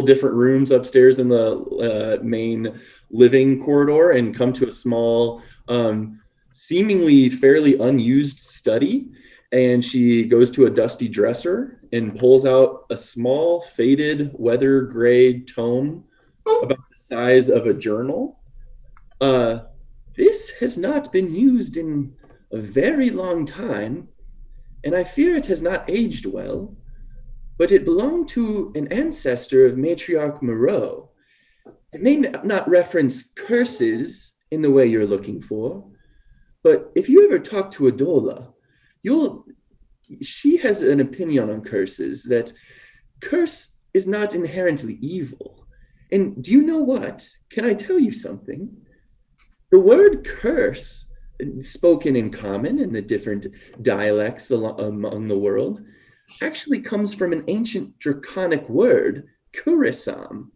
different rooms upstairs in the main living corridor and come to a small, seemingly fairly unused study. And she goes to a dusty dresser and pulls out a small, faded, weather gray tome about the size of a journal. This has not been used in a very long time, and I fear it has not aged well, but it belonged to an ancestor of Matriarch Moreau. It may not reference curses in the way you're looking for, But if you ever talk to Adola, she has an opinion on curses, that curse is not inherently evil. And do you know what? Can I tell you something? The word curse, spoken in common in the different dialects among the world, actually comes from an ancient draconic word, kurisam,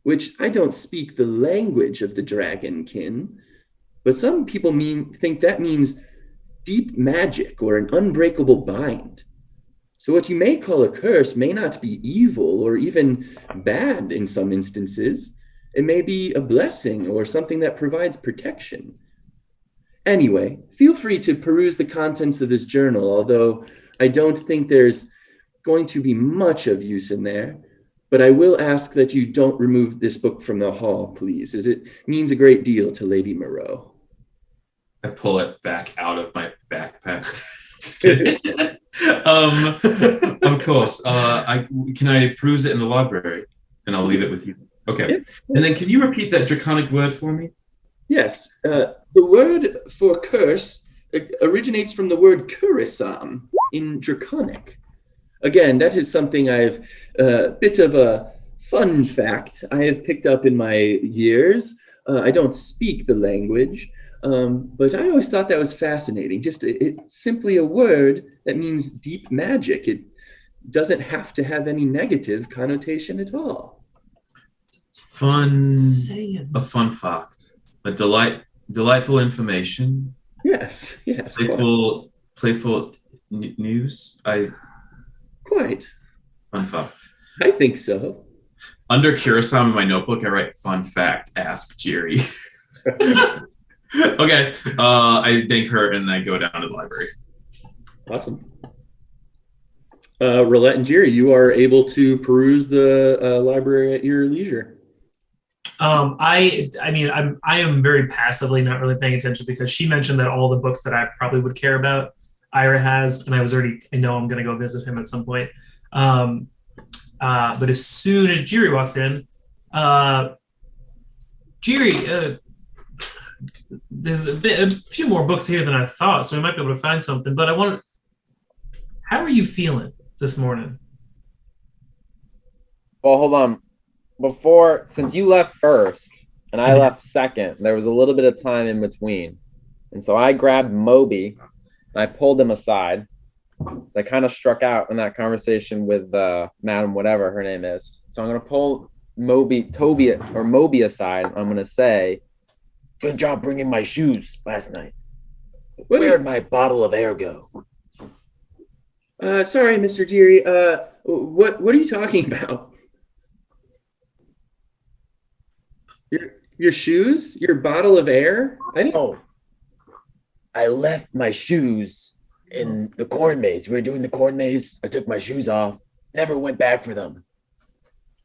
which I don't speak the language of the dragonkin, but some people think that means deep magic or an unbreakable bind. So what you may call a curse may not be evil or even bad in some instances. It may be a blessing or something that provides protection. Anyway, feel free to peruse the contents of this journal, although I don't think there's going to be much of use in there. But I will ask that you don't remove this book from the hall, please, as it means a great deal to Lady Moreau. I pull it back out of my backpack. Just kidding. Of course. Can I peruse it in the library? And I'll leave it with you. Okay. Yes. And then can you repeat that draconic word for me? Yes. The word for curse originates from the word kurisam in Draconic. Again, that is something I've bit of a fun fact I have picked up in my years. I don't speak the language, but I always thought that was fascinating. Just it's simply a word that means deep magic. It doesn't have to have any negative connotation at all. A fun fact. A delightful information. Yes. Playful news. Quite. Fun fact. I think so. Under Kurisam in my notebook, I write fun fact, ask Jerry. Okay. I thank her and I go down to the library. Awesome. Roulette and Jerry, you are able to peruse the library at your leisure. I am very passively not really paying attention because she mentioned that all the books that I probably would care about Ira has, and I know I'm going to go visit him at some point. But as soon as Jerry walks in, Jerry, there's a few more books here than I thought, so we might be able to find something. But how are you feeling this morning? Well, hold on. Since you left first and I left second, there was a little bit of time in between. And so I grabbed Moby and I pulled him aside. So I kind of struck out in that conversation with Madam whatever her name is. So I'm going to pull Moby aside. I'm going to say, good job bringing my shoes last night. Where'd my bottle of air go? Sorry, Mr. Jerry. What are you talking about? Your shoes? Your bottle of air? I left my shoes in the corn maze. We were doing the corn maze. I took my shoes off. Never went back for them.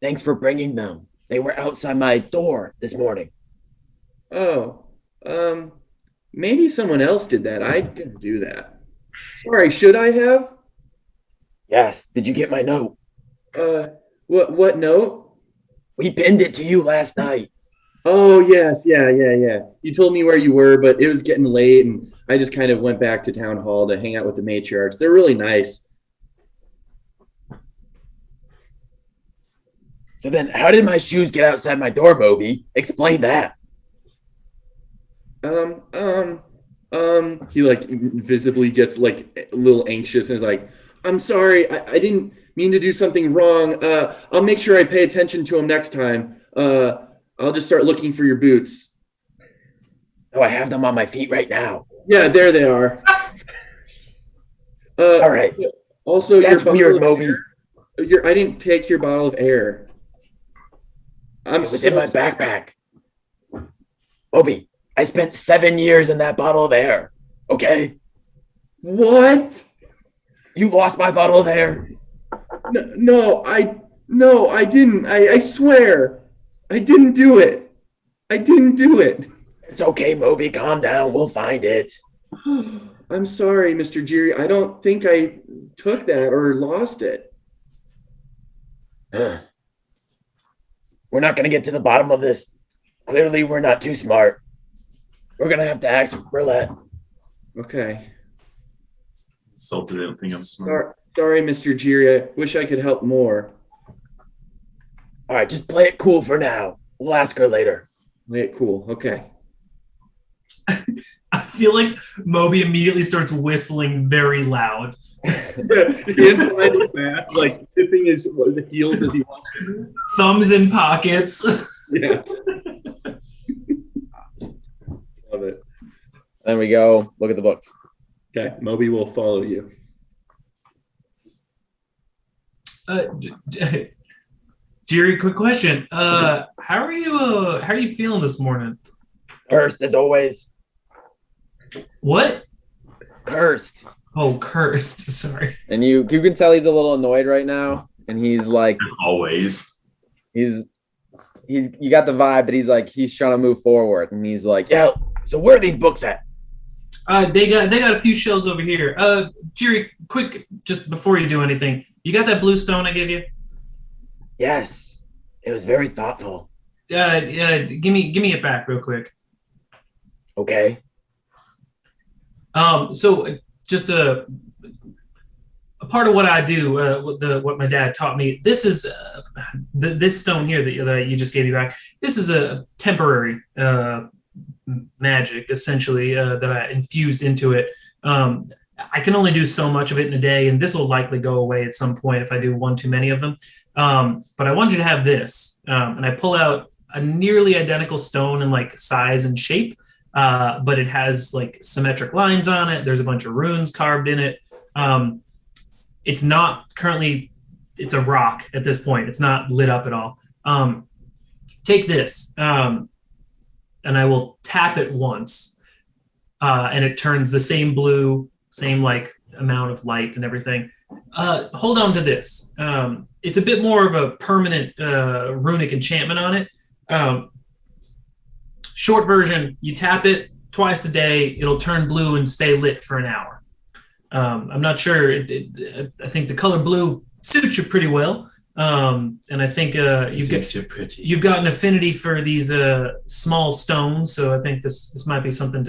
Thanks for bringing them. They were outside my door this morning. Oh, maybe someone else did that. I didn't do that. Sorry, should I have? Yes. Did you get my note? What note? We pinned it to you last night. Oh, yes. Yeah. You told me where you were, but it was getting late, and I just kind of went back to town hall to hang out with the matriarchs. They're really nice. So then how did my shoes get outside my door, Moby? Explain that. He visibly gets a little anxious and is like, I'm sorry, I didn't mean to do something wrong. I'll make sure I pay attention to him next time. I'll just start looking for your boots. Oh, I have them on my feet right now. Yeah, there they are. All right. Also, that's weird, Moby. I didn't take your bottle of air. It was in my backpack. Moby, I spent 7 years in that bottle of air. Okay? What? You lost my bottle of air? No, I didn't. I swear. I didn't do it. It's okay, Moby. Calm down. We'll find it. I'm sorry, Mr. Jerry. I don't think I took that or lost it. We're not going to get to the bottom of this. Clearly, we're not too smart. We're going to have to ask Roulette. Okay. Insulted. I don't think I'm smart. Sorry, Mr. Jiri. I wish I could help more. All right, just play it cool for now. We'll ask her later. Play it cool. Okay. I feel like Moby immediately starts whistling very loud. His mind is fast, like tipping the heels as he walks. Thumbs in pockets. Yeah. Love it. Then we go look at the books. Okay, Moby will follow you. Jerry, quick question. How are you feeling this morning? Cursed as always. What? Cursed. Oh, cursed. Sorry. And you can tell he's a little annoyed right now, and he's like, As always. he's you got the vibe that he's trying to move forward, and he's like, Yeah. So where are these books at? They got a few shelves over here. Jerry, quick, just before you do anything, you got that blue stone I gave you? Yes. It was very thoughtful. Give me it back real quick. Okay. So just a part of what I do, what my dad taught me. This is this stone here that you just gave me back. This is a temporary magic, essentially, that I infused into it. I can only do so much of it in a day, and this will likely go away at some point if I do one too many of them. But I wanted you to have this, and I pull out a nearly identical stone in like size and shape. But it has like symmetric lines on it. There's a bunch of runes carved in it. It's not currently, it's a rock at this point. It's not lit up at all. Take this, and I will tap it once, and it turns the same blue, same like amount of light and everything. Hold on to this. It's a bit more of a permanent runic enchantment on it. Short version, you tap it twice a day, it'll turn blue and stay lit for an hour. I'm not sure. I think the color blue suits you pretty well. And I think you've got an affinity for these small stones, so I think this might be something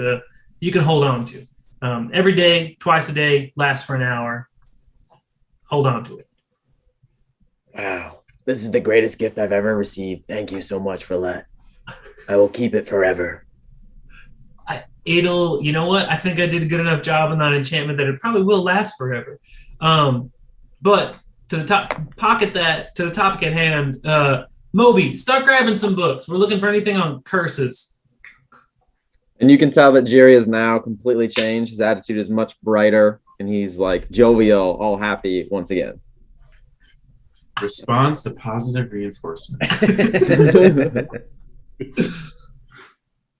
you can hold on to. Every day, twice a day, lasts for an hour. Hold on to it. Wow. This is the greatest gift I've ever received. Thank you so much for that. I will keep it forever. You know what? I think I did a good enough job on that enchantment that it probably will last forever. But to the topic at hand, Moby, start grabbing some books. We're looking for anything on curses. and you can tell that Jerry is now completely changed. His attitude is much brighter, and he's like jovial, all happy once again. Response to positive reinforcement.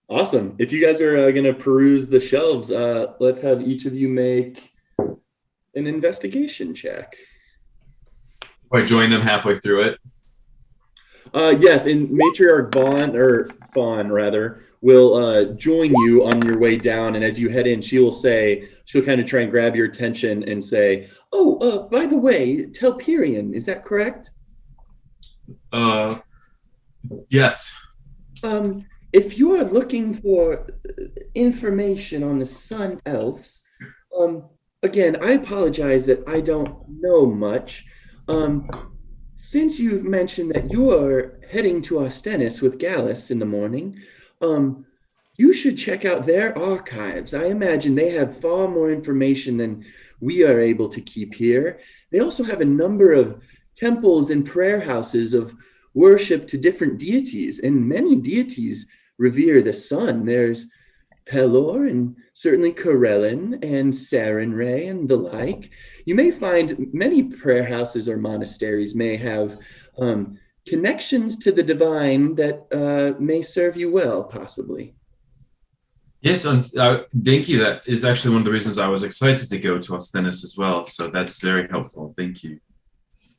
Awesome. If you guys are going to peruse the shelves, let's have each of you make an investigation check. Or join them halfway through it. Yes, and Matriarch Fawn will join you on your way down, and as you head in, she'll kind of try and grab your attention and say, "Oh, by the way, Telperion, is that correct?" Yes. If you are looking for information on the Sun Elves, again, I apologize that I don't know much. Since you've mentioned that you are heading to Austenis with Gallus in the morning, you should check out their archives. I imagine they have far more information than we are able to keep here. They also have a number of temples and prayer houses of worship to different deities, and many deities revere the sun. There's Pelor and certainly Corellin and Sarenrae and the like. You may find many prayer houses or monasteries may have connections to the divine that may serve you well, possibly. Yes, thank you. That is actually one of the reasons I was excited to go to Austenis as well. So that's very helpful. Thank you.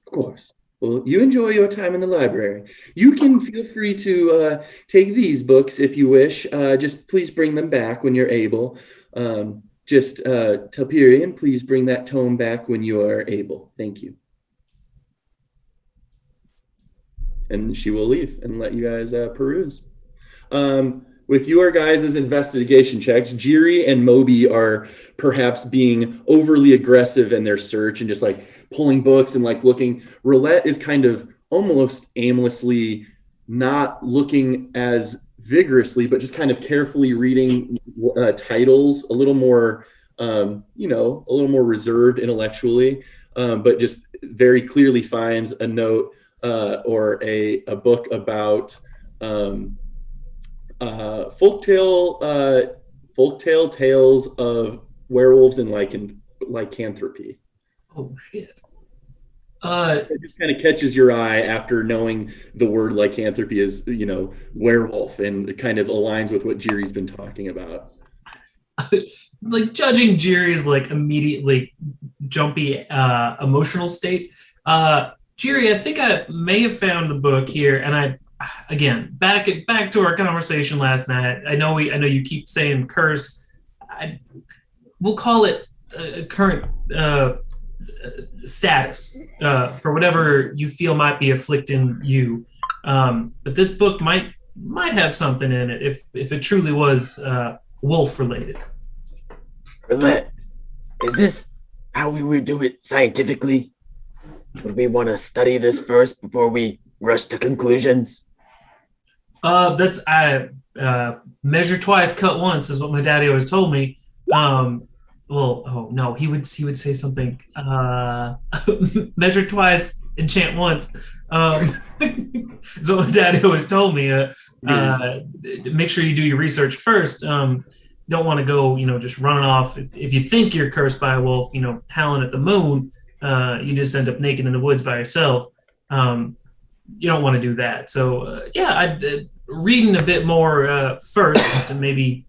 Of course. Well, you enjoy your time in the library. You can feel free to take these books if you wish. Just please bring them back when you're able. Telperion, please bring that tome back when you are able. Thank you. And she will leave and let you guys peruse. with your guys' investigation checks, Jiri and Moby are perhaps being overly aggressive in their search and just like pulling books and like looking. Roulette is kind of almost aimlessly not looking as vigorously, but just kind of carefully reading titles, a little more, a little more reserved intellectually, but just very clearly finds a note or a book about folktale tales of werewolves and lycanthropy. Oh shit. It just kind of catches your eye after knowing the word lycanthropy is, werewolf, and it kind of aligns with what Jiri's been talking about. Like judging Jiri's like immediately jumpy emotional state. Jiri, I think I may have found the book here, and again back to our conversation last night. I know you keep saying curse. We'll call it a current status for whatever you feel might be afflicting you. But this book might have something in it if it truly was wolf related. Roulette, is this how we would do it scientifically? Would we want to study this first before we rush to conclusions? That's measure twice, cut once is what my daddy always told me. He would say something. Measure twice, enchant once. Is what my daddy always told me. Make sure you do your research first. You don't want to go, just running off. If you think you're cursed by a wolf, howling at the moon, you just end up naked in the woods by yourself. You don't want to do that. So I'd reading a bit more first to maybe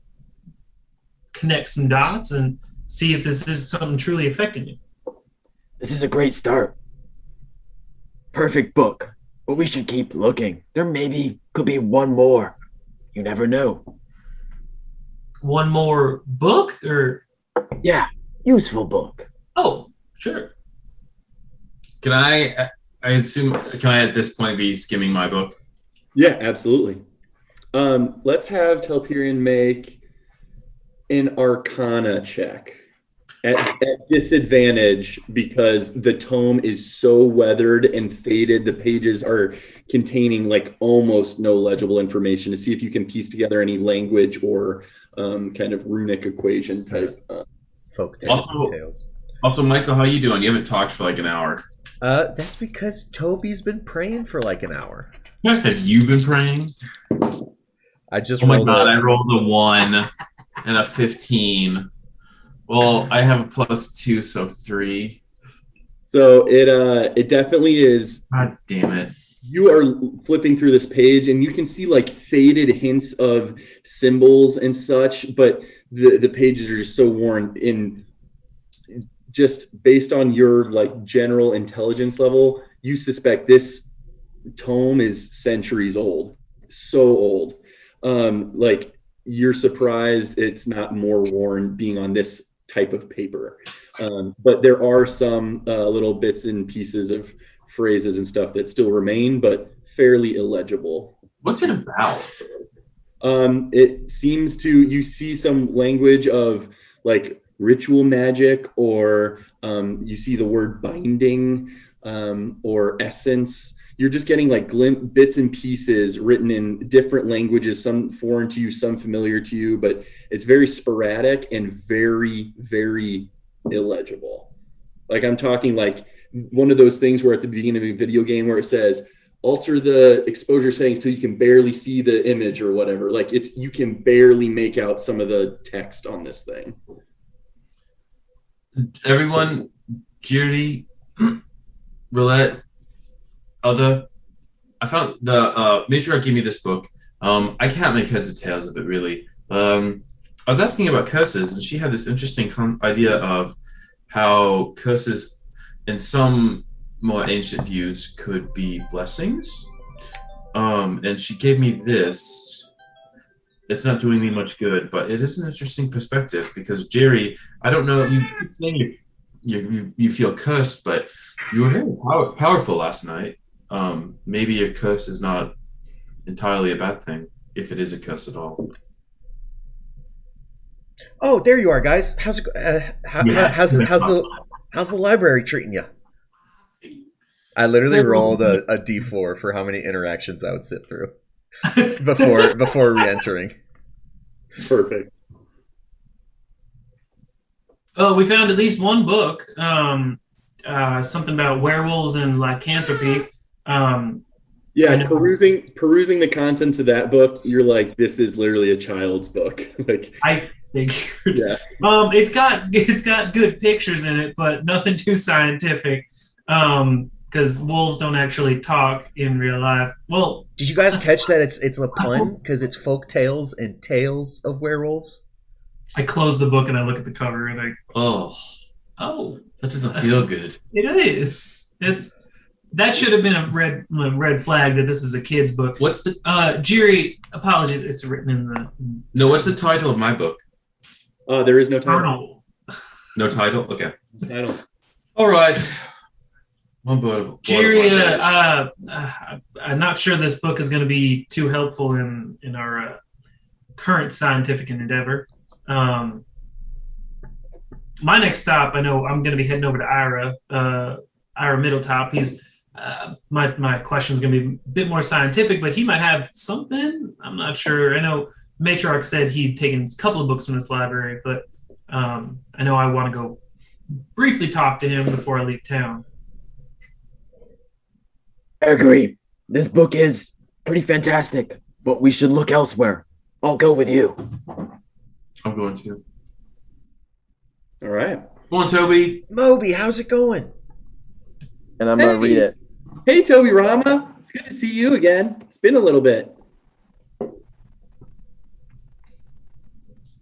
connect some dots and see if this is something truly affecting you. This is a great start. Perfect book, but we should keep looking. There could be one more. You never know. One more book, or? Yeah, useful book. Oh, sure. Can I assume, can I at this point be skimming my book? Yeah, absolutely. Let's have Telperion make an Arcana check at disadvantage because the tome is so weathered and faded. The pages are containing like almost no legible information, to see if you can piece together any language or kind of runic equation type. Folk tales and tales. Also, Michael, how you doing? You haven't talked for like an hour. That's because Toby's been praying for like an hour. Have you been praying? I just I rolled a 1 and a 15. Well, I have a +2, so 3. So it definitely is. God damn it. You are flipping through this page and you can see like faded hints of symbols and such, but the pages are just so worn in. Just based on your like general intelligence level, you suspect this tome is centuries old, so old. Like you're surprised it's not more worn being on this type of paper. But there are some little bits and pieces of phrases and stuff that still remain, but fairly illegible. What's it about? It seems you see some language of like ritual magic, or you see the word binding or essence. You're just getting like bits and pieces written in different languages, some foreign to you, some familiar to you, but it's very sporadic and very, very illegible. Like I'm talking like one of those things where at the beginning of a video game where it says, alter the exposure settings till you can barely see the image or whatever. Like you can barely make out some of the text on this thing. Everyone, Jiri, Roulette, I found the matriarch gave me this book. I can't make heads or tails of it really. I was asking about curses, and she had this interesting idea of how curses, in some more ancient views, could be blessings. And she gave me this. It's not doing me much good, but it is an interesting perspective because Jerry, I don't know, you keep saying you feel cursed, but you were very powerful last night. Maybe a curse is not entirely a bad thing, if it is a curse at all. Oh, there you are, guys. How's it? Yes. How's the library treating you? I literally rolled a d4 for how many interactions I would sit through before re-entering. Perfect. Oh, we found at least one book. Something about werewolves and lycanthropy. Yeah, perusing the contents of that book, you're like, this is literally a child's book. Like, I figured. yeah. It's got good pictures in it, but nothing too scientific. Because wolves don't actually talk in real life. Well, did you guys catch that it's a pun because it's folk tales and tales of werewolves? I close the book and I look at the cover and I Oh, that doesn't feel good. It is. That should have been a red flag that this is a kid's book. What's the Jiri? Apologies, it's written in the. No, what's the title of my book? There is no title. Journal. No title. Okay. Title. All right. One book. Jiri, I'm not sure this book is going to be too helpful in our current scientific endeavor. My next stop, I know I'm going to be heading over to Ira Middletop. He's my question is going to be a bit more scientific, but he might have something. I'm not sure. I know Matriarch said he'd taken a couple of books from this library, but I know I want to go briefly talk to him before I leave town. I agree. This book is pretty fantastic, but we should look elsewhere. I'll go with you. I'm going to. All right. Go on, Toby. Moby, how's it going? And I'm gonna read it. Hey, Toby Rama. It's good to see you again. It's been a little bit.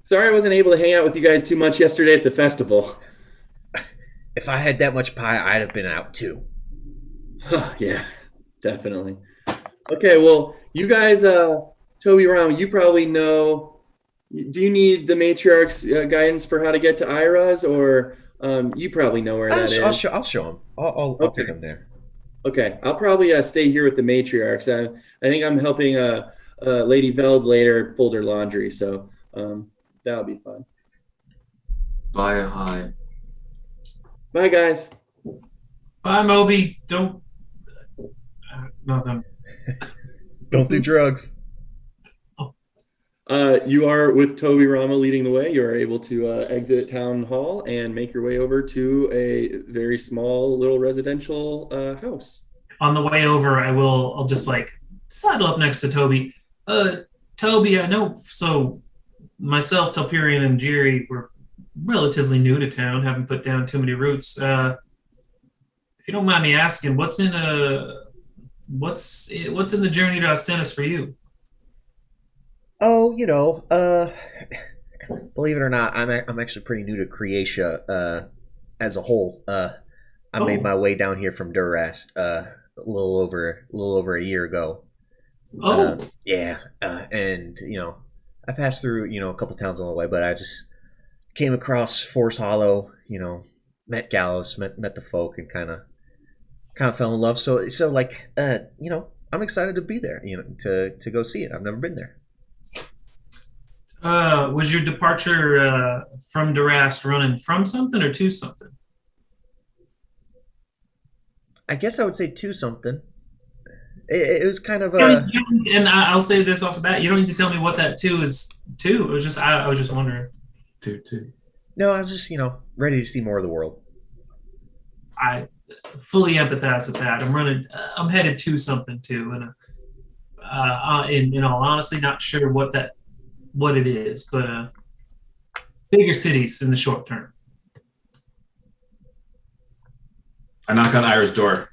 Sorry I wasn't able to hang out with you guys too much yesterday at the festival. If I had that much pie, I'd have been out too. Yeah, definitely. Okay, well, you guys, Toby Rama, you probably know. Do you need the Matriarch's guidance for how to get to Ira's, or you probably know where that is? I'll show him. I'll take him there. Okay, I'll probably stay here with the Matriarchs. I think I'm helping Lady Veld later fold her laundry, so that'll be fun. Bye, hi. Bye, guys. Bye, Moby. Don't. Nothing. Don't do drugs. You are with Toby Rama leading the way. You are able to exit Town Hall and make your way over to a very small little residential house. On the way over, I'll just like sidle up next to Toby. Toby, I know. So myself, Telperion, and Jiri were relatively new to town, haven't put down too many roots. If you don't mind me asking, what's in the journey to Ostennis for you? Oh, believe it or not, I'm actually pretty new to Creatia as a whole. I made my way down here from Durast a little over a year ago. Oh, and I passed through a couple towns on the way, but I just came across Force Hollow. Met Gallows, met the folk, and kind of fell in love. So like I'm excited to be there. To go see it. I've never been there. Was your departure from Durast running from something or to something? I guess I would say to something. It was kind of and I'll say this off the bat: you don't need to tell me what that to is to. It was just I was just wondering. To. No, I was just ready to see more of the world. I fully empathize with that. I'm headed to something too, and in all honesty, not sure what it is, but bigger cities in the short term. I knock on Ira's door.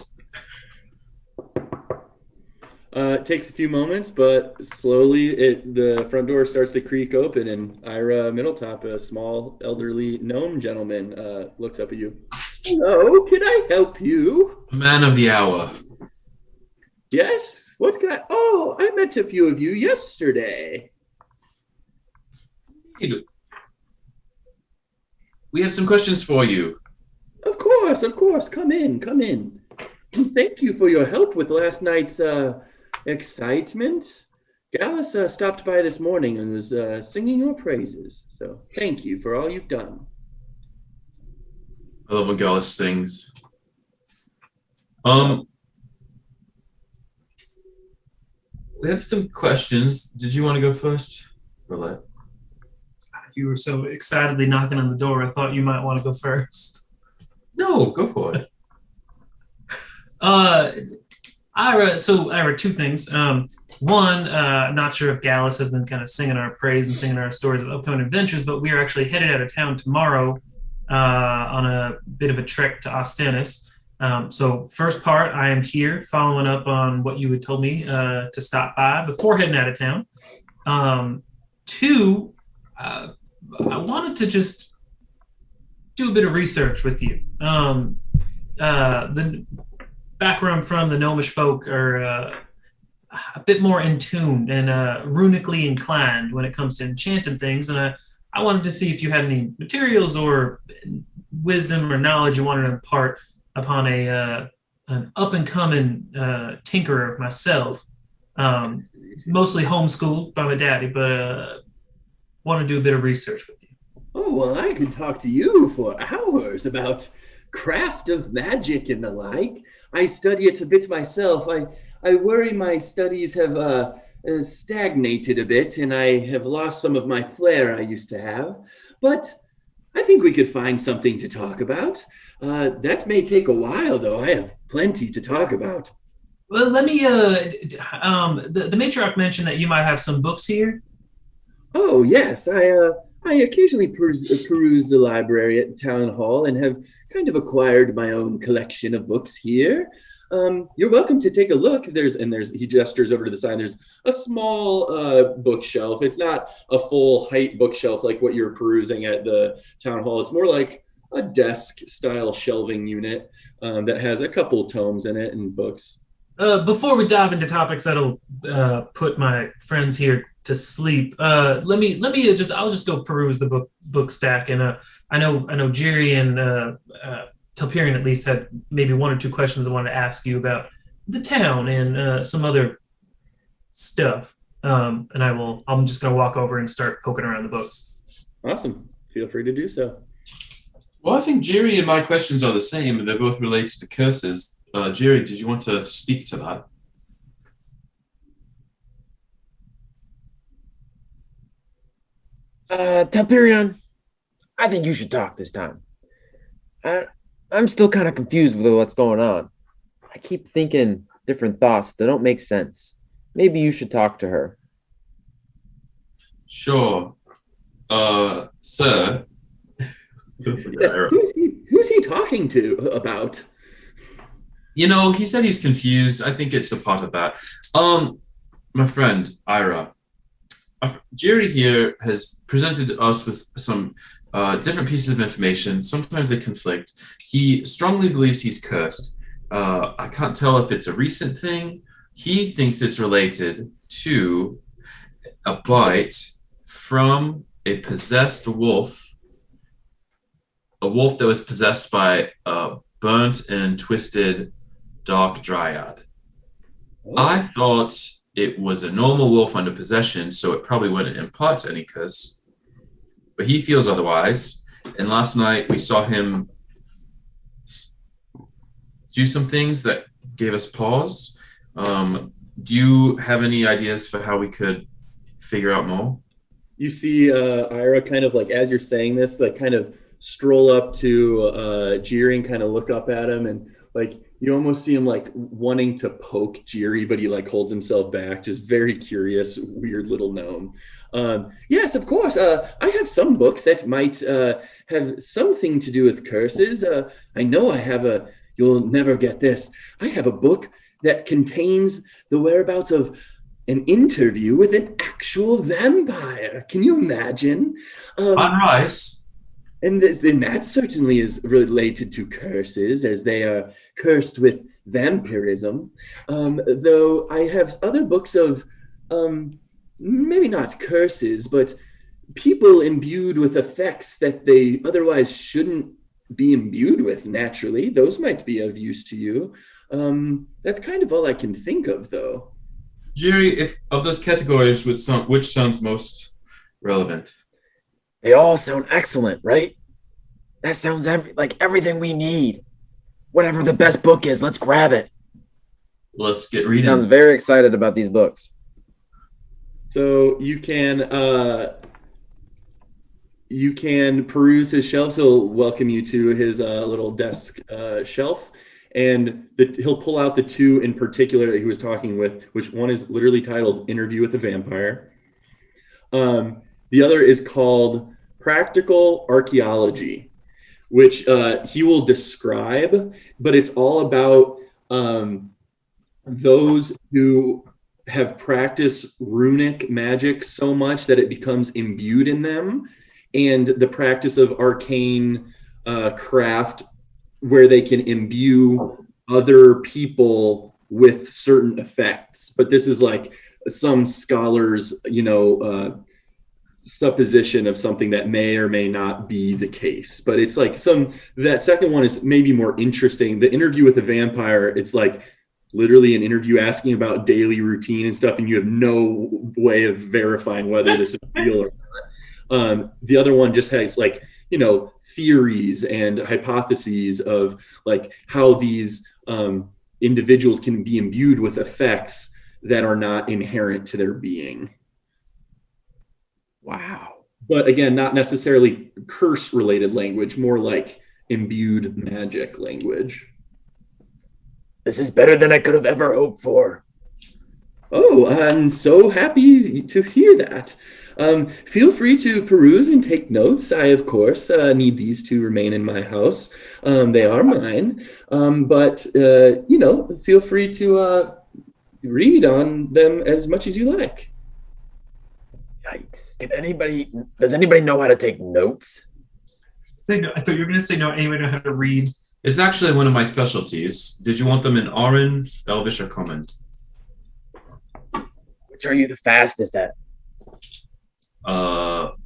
It takes a few moments, but slowly the front door starts to creak open, and Ira Middletop, a small elderly gnome gentleman, looks up at you. Hello, can I help you? Man of the hour. Yes? What can I... Oh, I met a few of you yesterday. We have some questions for you. Of course. Come in. And thank you for your help with last night's excitement. Gallus stopped by this morning and was singing your praises. So thank you for all you've done. I love when Gallus sings. We have some questions. Did you want to go first? Roulette. You were so excitedly knocking on the door, I thought you might want to go first. No, go for it. Ira, two things. One, not sure if Gallus has been kind of singing our praise and singing our stories of upcoming adventures, but we are actually headed out of town tomorrow on a bit of a trek to Ostanis. So first part, I am here following up on what you had told me to stop by before heading out of town. Two, I wanted to just do a bit of research with you. The background from the gnomish folk are a bit more in tune and runically inclined when it comes to enchanting things, and I wanted to see if you had any materials or wisdom or knowledge you wanted to impart upon an up and coming tinkerer myself. Mostly homeschooled by my daddy, but want to do a bit of research with you. Oh, well, I could talk to you for hours about craft of magic and the like. I study it a bit myself. I worry my studies have stagnated a bit and I have lost some of my flair I used to have. But I think we could find something to talk about. That may take a while, though. I have plenty to talk about. Well, let me. The matriarch mentioned that you might have some books here. Oh, yes. I occasionally peruse the library at Town Hall and have kind of acquired my own collection of books here. You're welcome to take a look. He gestures over to the side. There's a small bookshelf. It's not a full height bookshelf like what you're perusing at the Town Hall. It's more like a desk style shelving unit that has a couple tomes in it and books. Before we dive into topics that'll put my friends here to sleep, I'll just go peruse the book stack, and I know Jerry and Telperion at least had maybe one or two questions I wanted to ask you about the town and some other stuff. And I'm just gonna walk over and start poking around the books. Awesome. Feel free to do so. Well, I think Jerry and my questions are the same. They're both related to curses. Jerry, did you want to speak to that? Telperion, I think you should talk this time. I'm still kind of confused with what's going on. I keep thinking different thoughts that don't make sense. Maybe you should talk to her. Sure. Sir. Yes, who's he talking to about? You know, he said he's confused. I think it's a part of that. My friend, Ira. Jerry here has presented us with some different pieces of information. Sometimes they conflict. He strongly believes he's cursed. I can't tell if it's a recent thing. He thinks it's related to a bite from a possessed wolf. A wolf that was possessed by a burnt and twisted dark dryad. Oh. I thought it was a normal wolf under possession, so it probably wouldn't impart any curse. But he feels otherwise. And last night we saw him do some things that gave us pause. Do you have any ideas for how we could figure out more? You see Ira kind of like, as you're saying this, like kind of stroll up to Jiri and kind of look up at him, and like you almost see him like wanting to poke Jiri, but he like holds himself back, just very curious, weird little gnome. Yes, of course. I have some books that might have something to do with curses. I know I have you'll never get this. I have a book that contains the whereabouts of an interview with an actual vampire. Can you imagine? Unrise. And that certainly is related to curses, as they are cursed with vampirism. Though I have other books of, maybe not curses, but people imbued with effects that they otherwise shouldn't be imbued with naturally. Those might be of use to you. That's kind of all I can think of, though. Jerry, if of those categories, which sounds most relevant? They all sound excellent, right? That sounds like everything we need. Whatever the best book is, let's grab it. Let's get He reading. sounds very excited about these books. So you can peruse his shelves. He'll welcome you to his little desk shelf, and he'll pull out the two in particular that he was talking with, which one is literally titled Interview with a Vampire. The other is called Practical Archaeology, which he will describe, but it's all about those who have practiced runic magic so much that it becomes imbued in them, and the practice of arcane craft where they can imbue other people with certain effects. But this is like some scholars, supposition of something that may or may not be the case. But it's like that second one is maybe more interesting. The Interview with a Vampire, it's like literally an interview asking about daily routine and stuff, and you have no way of verifying whether this is real or not. The other one just has theories and hypotheses of like how these individuals can be imbued with effects that are not inherent to their being. Wow. But again, not necessarily curse related language, more like imbued magic language. This is better than I could have ever hoped for. Oh, I'm so happy to hear that. Feel free to peruse and take notes. I, of course, need these to remain in my house. They are mine. But feel free to read on them as much as you like. Yikes. Does anybody know how to take notes? I thought you were going to say no. Anybody know how to read? It's actually one of my specialties. Did you want them in Auran, Elvish, or Common? Which are you the fastest at?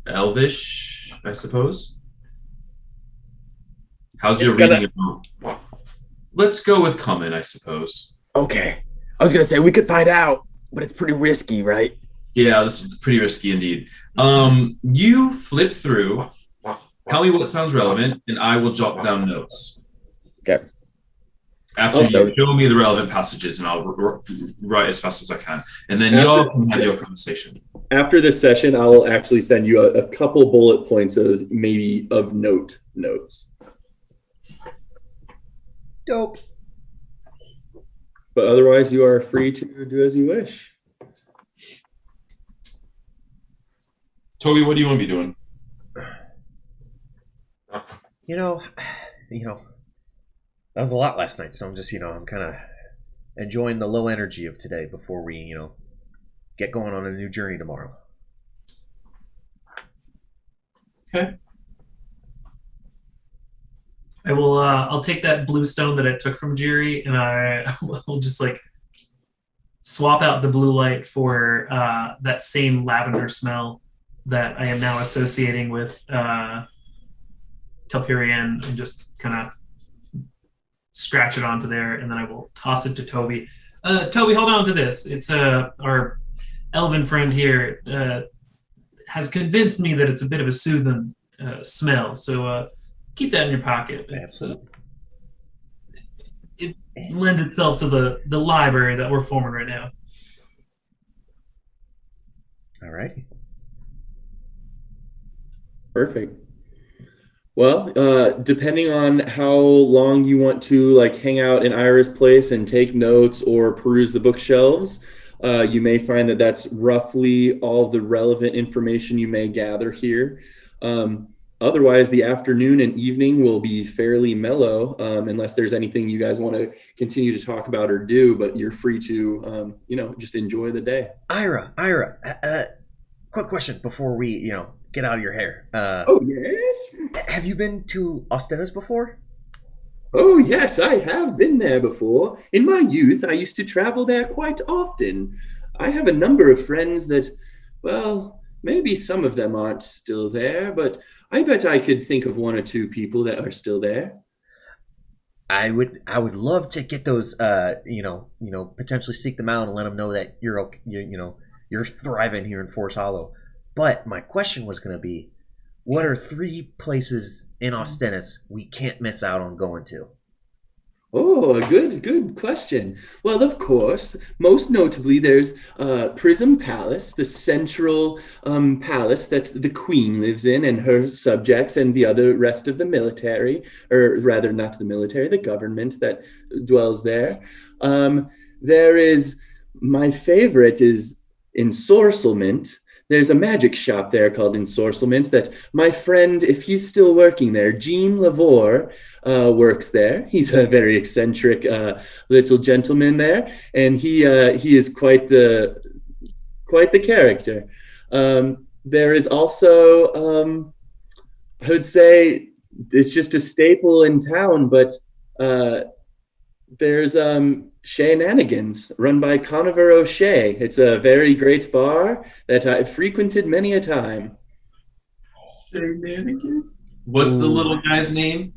Elvish, I suppose. How's your It's reading? Let's go with Common, I suppose. Okay. I was going to say we could find out, but it's pretty risky, right? Yeah, this is pretty risky indeed. You flip through, tell me what sounds relevant, and I will jot down notes. Okay. After you show me the relevant passages, and I'll write as fast as I can. And then y'all can have your conversation. After this session, I'll actually send you a couple bullet points of notes. Dope. But otherwise, you are free to do as you wish. Toby, what do you want to be doing? That was a lot last night, so I'm just, I'm kind of enjoying the low energy of today before we, get going on a new journey tomorrow. Okay. I will. I'll take that blue stone that I took from Jerry, and I will just swap out the blue light for that same lavender smell that I am now associating with Telperian, and just kind of scratch it onto there, and then I will toss it to Toby. Toby, hold on to this. It's our elven friend here has convinced me that it's a bit of a soothing smell, so keep that in your pocket. It lends itself to the library that we're forming right now. All righty. Perfect. Well, depending on how long you want to hang out in Ira's place and take notes or peruse the bookshelves, you may find that that's roughly all the relevant information you may gather here. Otherwise, the afternoon and evening will be fairly mellow, unless there's anything you guys want to continue to talk about or do, but you're free to, just enjoy the day. Ira, quick question before we, get out of your hair. Oh, yes? Have you been to Ostenes before? Oh, yes, I have been there before. In my youth, I used to travel there quite often. I have a number of friends that, well, maybe some of them aren't still there, but I bet I could think of one or two people that are still there. I would love to get those potentially seek them out and let them know that you're thriving here in Forest Hollow. But my question was going to be, what are 3 places in Ostennis we can't miss out on going to? Oh, a good question. Well, of course, most notably, there's Prism Palace, the central palace that the queen lives in and her subjects and the other rest of the military, or rather not the military, the government that dwells there. There is, my favorite is Ensorcelment. There's a magic shop there called Ensorcelment that my friend, if he's still working there, Jean Lavore, works there. He's a very eccentric little gentleman there, and he is quite the character. There is also, I would say, it's just a staple in town, but there's Shenanigans, run by Conover O'Shea. It's a very great bar that I've frequented many a time. Shenanigans? What's the little guy's name?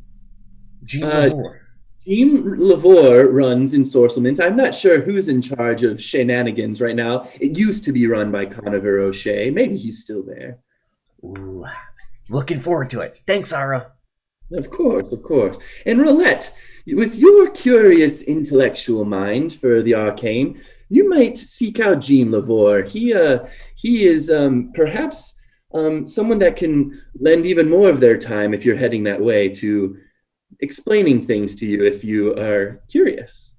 Jean Lavore. Jean Lavore runs Ensorcelment. I'm not sure who's in charge of Shenanigans right now. It used to be run by Conover O'Shea. Maybe he's still there. Ooh, looking forward to it. Thanks, Ara. Of course. And Roulette, with your curious intellectual mind for the arcane, you might seek out Jean Lavore. He is perhaps someone that can lend even more of their time if you're heading that way to explaining things to you if you are curious.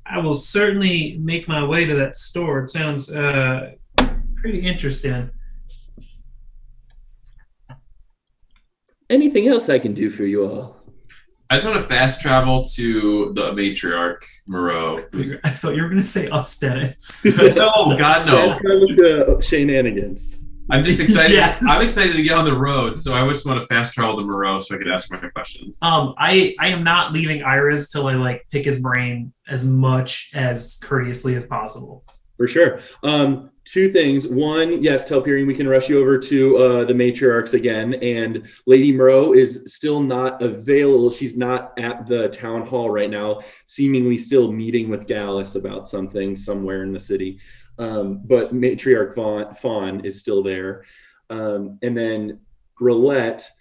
I will certainly make my way to that store. It sounds pretty interesting. Anything else I can do for you all? I just want to fast travel to the matriarch, Moreau. I thought you were going to say Ostennis. No, God, no. Fast travel to Shenanigans. I'm just excited. Yes. I'm excited to get on the road, so I just want to fast travel to Moreau so I could ask my questions. I am not leaving Iris till I pick his brain as much as courteously as possible. For sure. 2 things. One, yes, Telperion, we can rush you over to the matriarchs again. And Lady Moreau is still not available. She's not at the town hall right now, seemingly still meeting with Gallus about something somewhere in the city. But Matriarch Fawn is still there. And then Roulette,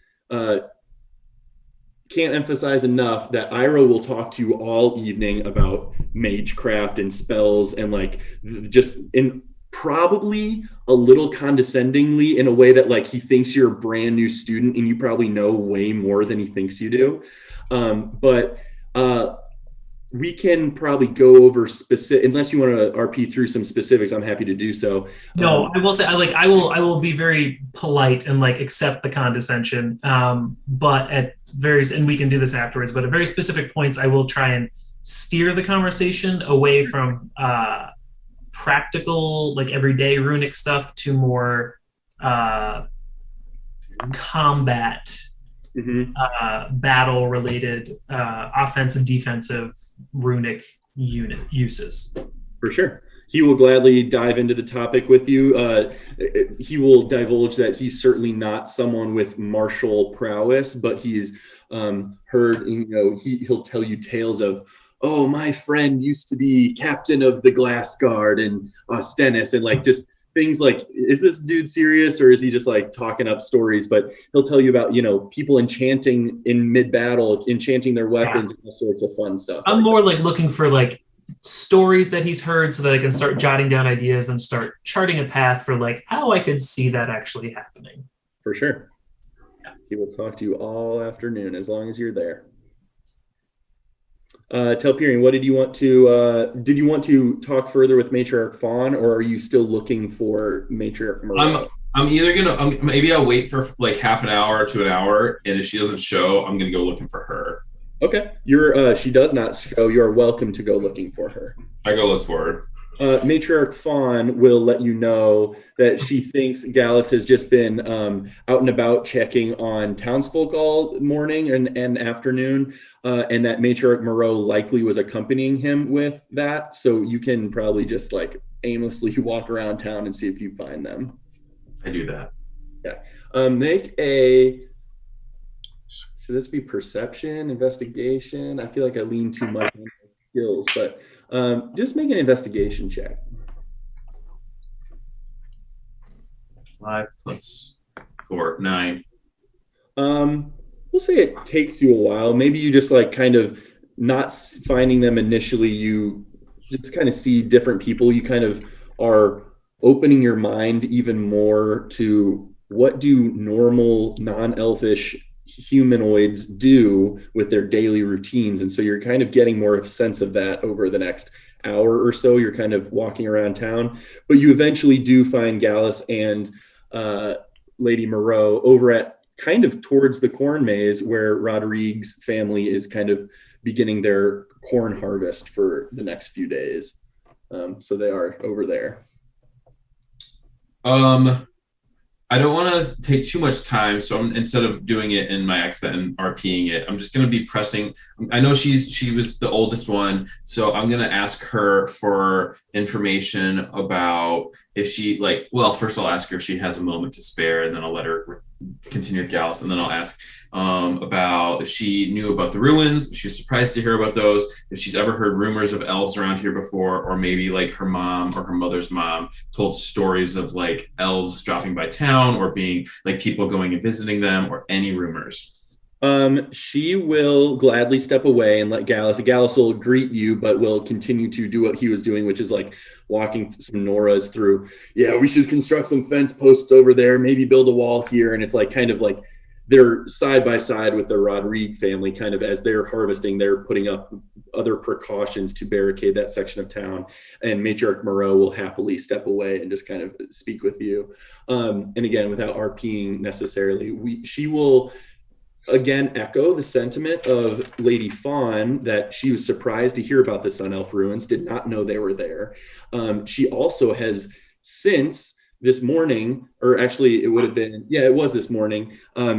can't emphasize enough that Ira will talk to you all evening about magecraft and spells and just in probably a little condescendingly in a way that he thinks you're a brand new student and you probably know way more than he thinks you do. But we can probably go over specific, unless you want to RP through some specifics, I'm happy to do so. No, I will say I will be very polite and accept the condescension. But at various, and we can do this afterwards, but at very specific points, I will try and steer the conversation away from practical, everyday runic stuff to more combat, battle-related, offensive, defensive runic unit uses. For sure. He will gladly dive into the topic with you. He will divulge that he's certainly not someone with martial prowess, but he's heard, he'll tell you tales of, oh, my friend used to be captain of the Glass Guard in Ostennis, and just things is this dude serious or is he just talking up stories? But he'll tell you about, people enchanting in mid-battle, enchanting their weapons, and all sorts of fun stuff. I'm more looking for stories that he's heard so that I can start jotting down ideas and start charting a path for how I could see that actually happening. For sure. He will talk to you all afternoon as long as you're there. Telperion, what did you want to talk further with Matriarch Fawn, or are you still looking for Matriarch Moreau? I'm either gonna maybe I'll wait for half an hour to an hour, and if she doesn't show, I'm gonna go looking for her. Okay, she does not show. You are welcome to go looking for her. I go look for her. Matriarch Fawn will let you know that she thinks Gallus has just been out and about checking on townsfolk all morning and afternoon, and that Matriarch Moreau likely was accompanying him with that. So you can probably just aimlessly walk around town and see if you find them. I do that. Yeah. Make a should this be perception, investigation? I feel like I lean too much on skills, but just make an investigation check. 5 plus 4, 9. We'll say it takes you a while. Maybe you just like kind of not finding them initially. You just kind of see different people. You kind of are opening your mind even more to what do normal non-elfish humanoids do with their daily routines. And so you're kind of getting more of a sense of that over the next hour or so. You're kind of walking around town, but you eventually do find Gallus and Lady Moreau over at kind of towards the corn maze where Rodrigue's family is kind of beginning their corn harvest for the next few days. So they are over there. I don't want to take too much time, so instead of doing it in my accent and RPing it, I'm just going to be pressing. I know she was the oldest one, so I'm going to ask her for information about if she first I'll ask her if she has a moment to spare, and then I'll let her continue with Gallus, and then I'll ask about if she knew about the ruins, if she's surprised to hear about those, if she's ever heard rumors of elves around here before, or maybe like her mom or her mother's mom told stories of like elves dropping by town or being like people going and visiting them, or any rumors. She will gladly step away and let Gallus will greet you, but will continue to do what he was doing, which is like walking some Noras through. Yeah, we should construct some fence posts over there, maybe build a wall here. And it's like kind of like they're side by side with the Rodrigue family, kind of as they're harvesting, they're putting up other precautions to barricade that section of town. And Matriarch Moreau will happily step away and just kind of speak with you. And again, without RPing necessarily, she will again echo the sentiment of Lady Fawn that she was surprised to hear about the Sun Elf ruins, did not know they were there. She also has since this morning, or actually it would have been, it was this morning,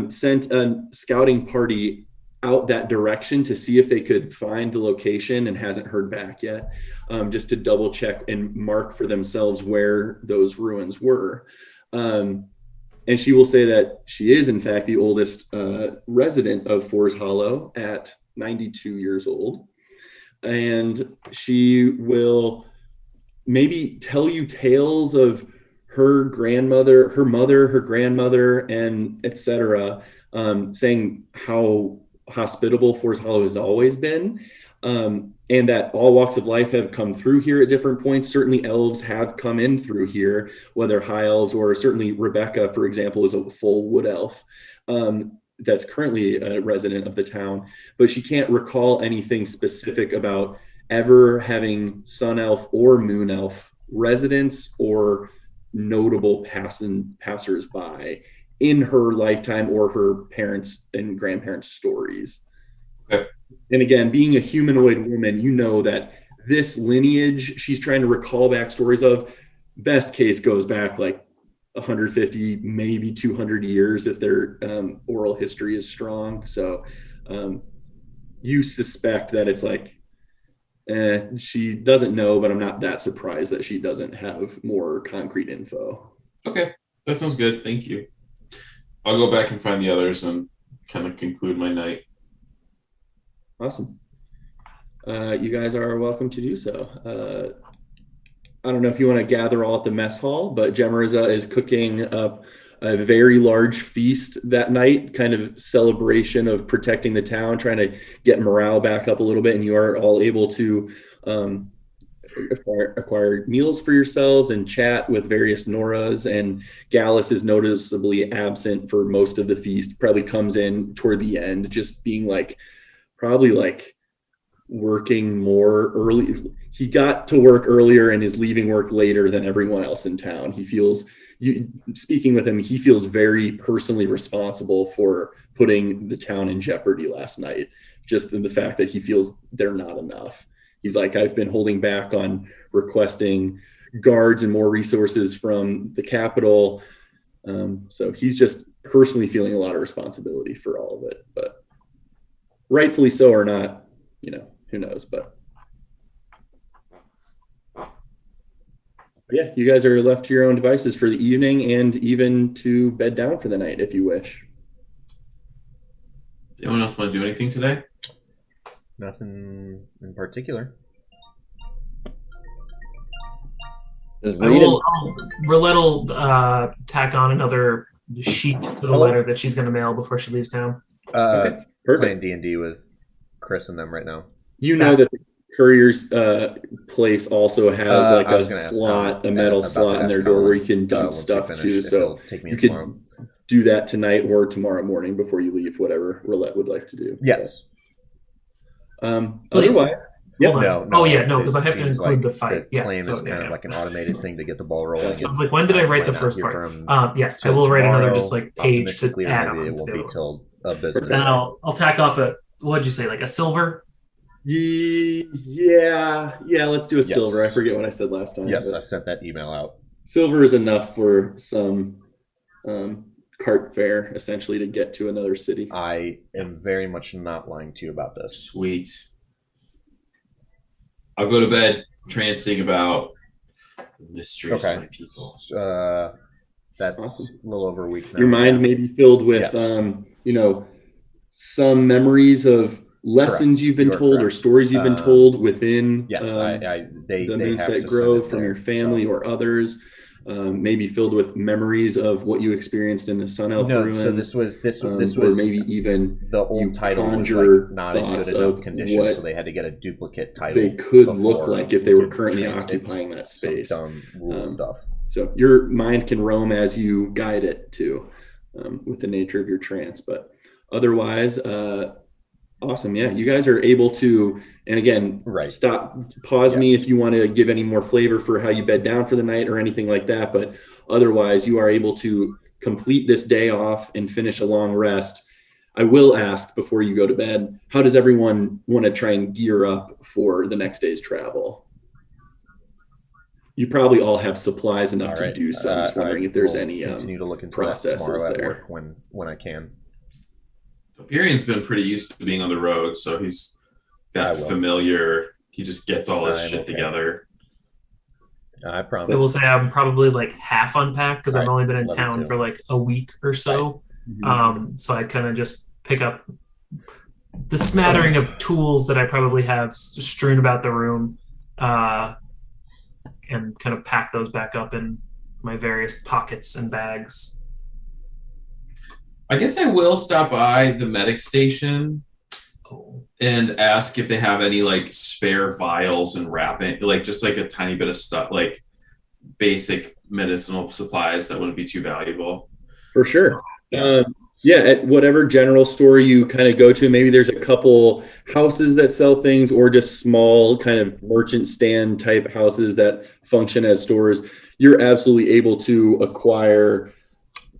sent a scouting party out that direction to see if they could find the location, and hasn't heard back yet, just to double check and mark for themselves where those ruins were. And she will say that she is, in fact, the oldest resident of Fours Hollow at 92 years old. And she will maybe tell you tales of her grandmother, her mother, her grandmother, and etc., saying how hospitable Fours Hollow has always been. And that all walks of life have come through here at different points. Certainly elves have come in through here, whether high elves or certainly Rebecca, for example, is a full wood elf that's currently a resident of the town. But she can't recall anything specific about ever having sun elf or moon elf residents or notable passers-by in her lifetime or her parents' and grandparents' stories. Okay. And again, being a humanoid woman, you know that this lineage she's trying to recall back stories of, best case goes back like 150, maybe 200 years if their oral history is strong. So you suspect that it's like, she doesn't know, but I'm not that surprised that she doesn't have more concrete info. Okay, that sounds good. Thank you. I'll go back and find the others and kind of conclude my night. Awesome. You guys are welcome to do so. I don't know if you want to gather all at the mess hall, but Gemariza is cooking up a very large feast that night, kind of celebration of protecting the town, trying to get morale back up a little bit, and you are all able to acquire meals for yourselves and chat with various Noras. And Gallus is noticeably absent for most of the feast, probably comes in toward the end, just being like, probably like working more early. He got to work earlier and is leaving work later than everyone else in town. He feels, speaking with him, he feels very personally responsible for putting the town in jeopardy last night, just in the fact that he feels they're not enough. He's like, I've been holding back on requesting guards and more resources from the capital. So he's just personally feeling a lot of responsibility for all of it, but rightfully so or not, who knows, but yeah, you guys are left to your own devices for the evening and even to bed down for the night if you wish. Anyone else want to do anything today? Nothing in particular. Just I read will. it. Rolette'll tack on another sheet to the Hello? letter that she's going to mail before she leaves town. Okay, Playing perfect. D&D with Chris and them right now. You know that the courier's place also has like I a was gonna ask slot, Colin, a metal about to slot in ask their door where Colin, you can dump once we stuff finish, too. if So he'll take me you in could tomorrow. do that tonight or tomorrow morning before you leave, whatever Roulette would like to do. Yes. Otherwise, Hold on. No. Oh yeah, no, because it I have to seems include like the fight. Yeah. claim So is kind of like an automated thing to get the ball rolling. Gotcha. I was like, when did I write the might not first hear part? from Yes, I till will write another tomorrow, just like page to optimistically, or add maybe on. it won't to. be till a business Then day. I'll tack off a what'd you say, like a silver? yeah. Let's do a Yes. silver. I forget what I said last time. Yes, but I sent that email out. silver is enough for some cart fare, essentially, to get to another city. I am very much not lying to you about this. Sweet. I'll go to bed trancing about the mysteries of my people. That's Awesome. a little over a week now. Your mind may be filled with, Yes. some memories of lessons Correct. you've been You are told or correct. stories you've been told within Yes, the they have Moonset to Grove send it from there, your family so. or others. Maybe filled with memories of what you experienced in the Sun Elf Ruin. So this was or maybe even the old title was conjure like not in good thoughts enough of condition, what so they had to get a duplicate title. they could look before like if they you were could currently it's occupying that some space. dumb rule stuff. So your mind can roam as you guide it to, with the nature of your trance. But otherwise, awesome. Yeah, you guys are able to, and again, pause me if you want to give any more flavor for how you bed down for the night or anything like that. But otherwise, you are able to complete this day off and finish a long rest. I will ask before you go to bed, how does everyone want to try and gear up for the next day's travel? You probably all have supplies enough to do so. I'm just wondering if there's any continue to look into processes that tomorrow there. at work when I can. Topirian's been pretty used to being on the road, so he's got familiar. He just gets all his shit together. I promise. I will say I'm probably like half unpacked because I've only been in Love it town too. for like a week or so. So I kind of just pick up the smattering of tools that I probably have strewn about the room, and kind of pack those back up in my various pockets and bags. I guess I will stop by the medic station and ask if they have any like spare vials and wrapping, like just like a tiny bit of stuff, like basic medicinal supplies that wouldn't be too valuable. For sure. At whatever general store you kind of go to, maybe there's a couple houses that sell things or just small kind of merchant stand type houses that function as stores. You're absolutely able to acquire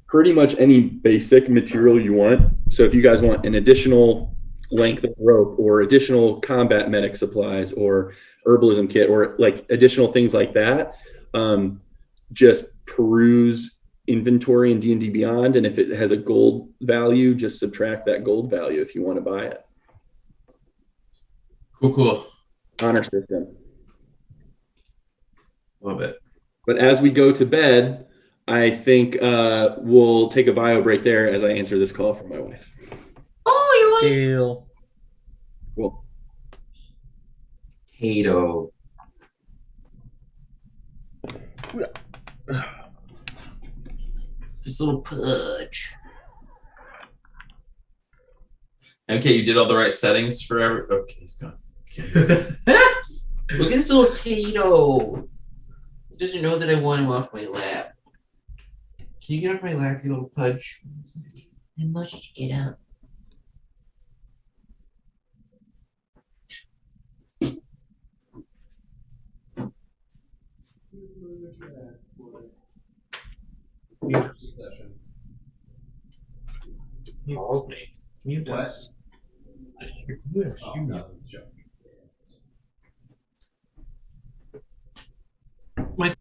pretty much any basic material you want. So if you guys want an additional length of rope or additional combat medic supplies or herbalism kit or like additional things like that, just peruse inventory in D&D Beyond, and if it has a gold value, just subtract that gold value if you want to buy it. Cool. Honor system. Love it. But as we go to bed, I think we'll take a bio break there as I answer this call from my wife. Oh, your wife. Deal. Cool. Kato. This little pudge. Okay, you did all the right settings for every. Okay, he's gone. Okay. Look at this little Kato. He doesn't know that I want him off my lap. Can you get off my lap, you little pudge? I must get up. You called me. Mute us. My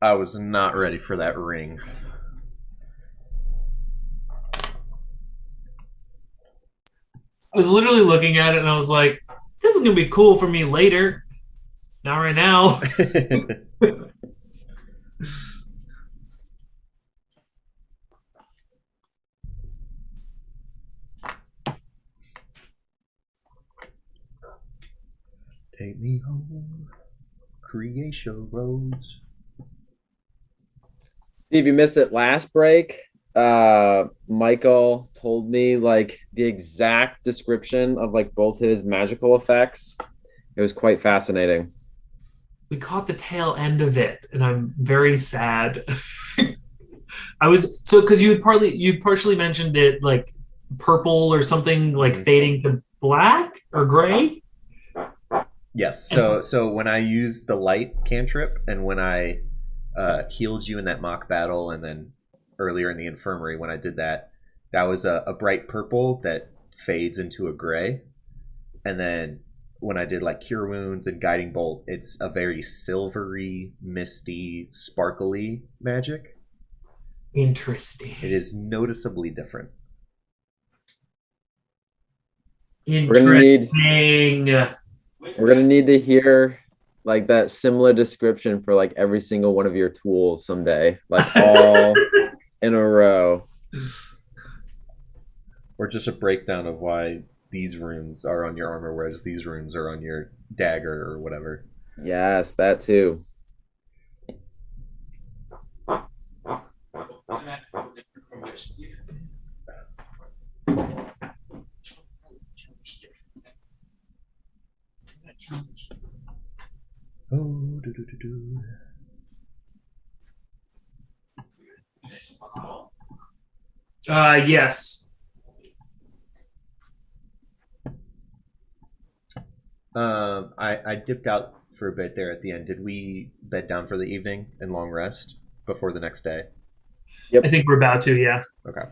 I was not ready for that ring. I was literally looking at it and I was like, this is gonna be cool for me later. Not right now. Take me home, creation roads. Steve, you missed it last break. Michael told me like the exact description of like both his magical effects. It was quite fascinating. We caught the tail end of it, and I'm very sad. I was so because you partially mentioned it like purple or something like fading to black or gray. Yes. So when I used the light cantrip, and when I healed you in that mock battle, and then earlier in the infirmary when I did that, that was a bright purple that fades into a gray, and then when I did like cure wounds and guiding bolt, it's a very silvery, misty, sparkly magic. Interesting. It is noticeably different. Interesting. We're gonna need to hear like that similar description for like every single one of your tools someday, like all in a row. Or just a breakdown of why these runes are on your armor, whereas these runes are on your dagger or whatever. Yes, that too. Oh, do, do, do, do. Yes. I dipped out for a bit there at the end. Did we bed down for the evening and long rest before the next day? Yep. I think we're about to, yeah. Okay.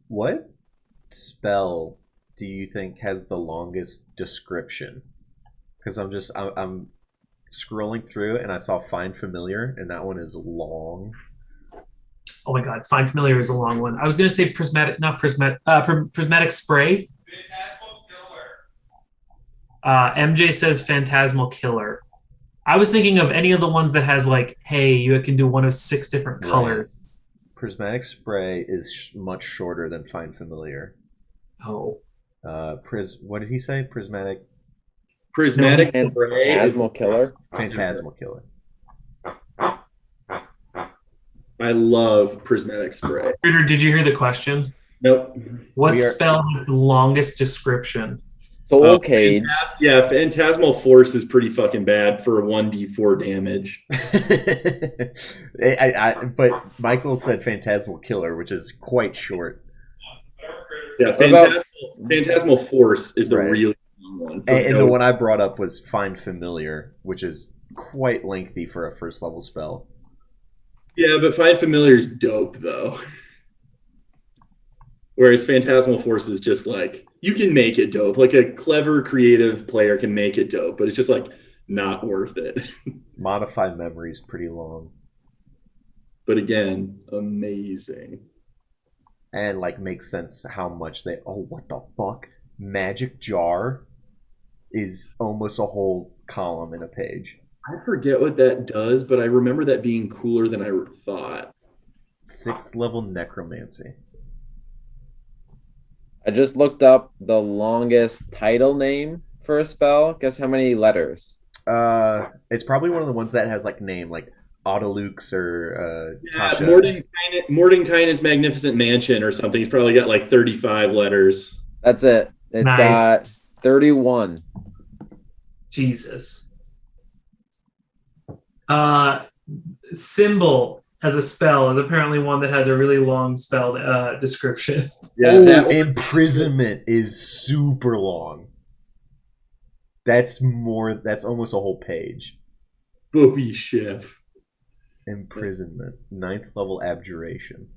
What spell do you think has the longest description? Because I'm scrolling through and I saw Find Familiar, and that one is long. Oh my god, Find Familiar is a long one. I was gonna say prismatic, not prismatic, prismatic spray. MJ says Phantasmal Killer. I was thinking of any of the ones that has like, hey, you can do one of 6 different colors. Prismatic Spray is much shorter than Find Familiar. Oh. What did he say? Prismatic Prismatic And Phantasmal Killer. Phantasmal Killer. I love prismatic spray. Peter, did you hear the question? Nope. What spell has the longest description? Soul Cage. Yeah, Phantasmal Force is pretty fucking bad for 1d4 damage. But Michael said Phantasmal Killer, which is quite short. Yeah, Phantasmal Force is the really long one. And the one I brought up was Find Familiar, which is quite lengthy for a first level spell. Yeah, but Find Familiar is dope, though. Whereas Phantasmal Force is just like, you can make it dope. Like a clever, creative player can make it dope, but it's just like not worth it. Modify Memory is pretty long. but again, amazing. And like makes sense how much they. Oh, what the fuck! Magic jar is almost a whole column in a page. I forget what that does, but I remember that being cooler than I thought. 6th level necromancy. I just looked up the longest title name for a spell. Guess how many letters? It's probably one of the ones that has like name, like Autolux or Yeah, Tasha's. Mordenkainen's Magnificent Mansion or something. He's probably got like 35 letters. That's it. It's Nice. got 31. Jesus. Symbol as a spell is apparently one that has a really long spell description. Yeah, Imprisonment is super long. That's almost a whole page. Booby Chef. Imprisonment. 9th level abjuration.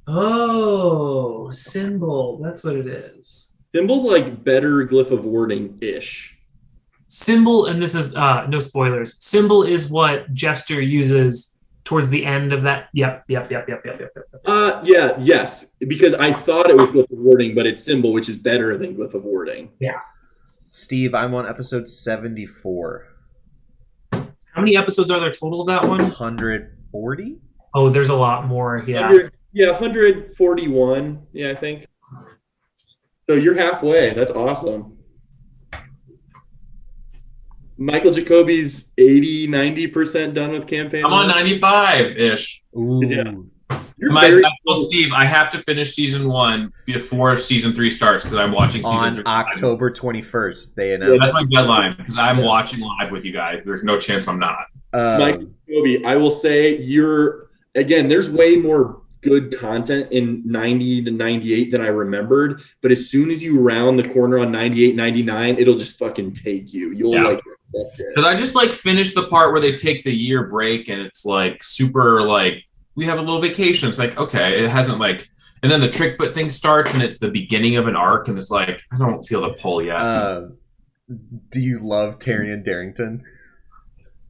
Oh, symbol. That's what it is. Symbol's like better Glyph of Warding-ish. Symbol, and this is no spoilers. Symbol is what Jester uses towards the end of that. Yep. Yes, because I thought it was Glyph of Warding, but it's Symbol, which is better than Glyph of Warding. Yeah. Steve, I'm on episode 74. How many episodes are there total of that one? 140? Oh, there's a lot more. Yeah. 141. Yeah, I think. So you're halfway. That's awesome. Michael Jacoby's 80-90% done with campaign. I'm on 95-ish. Ooh. Yeah. You're I very told Steve I have to finish season 1 before season 3 starts because I'm watching season On 3. October 21st, they Yeah, announced. that's my deadline because I'm watching live with you guys. There's no chance I'm not. Michael Jacoby. I will say there's way more good content in 90 to 98 than I remembered, but as soon as you round the corner on 98, 99, it'll just fucking take you. You'll like accept it. Because I just like finished the part where they take the year break and it's like super like we have a little vacation. It's like, okay, it hasn't like, and then the Trickfoot thing starts and it's the beginning of an arc and it's like, I don't feel the pull yet. Do you love Tyrion Darrington?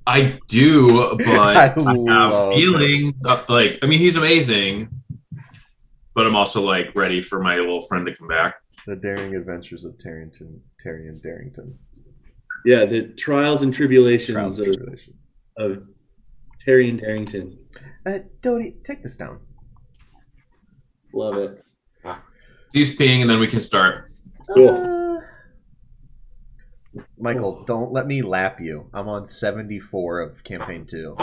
I do, but I have love feelings. Like, I mean, he's amazing, but I'm also like ready for my little friend to come back. The Daring Adventures of Tyrion Darrington. Yeah, the trials and tribulations, Trials and Tribulations. of Tyrion Darrington. Dodie, take this down. Love it. He's peeing, and then we can start. Cool. Michael, don't let me lap you. I'm on 74 of campaign 2.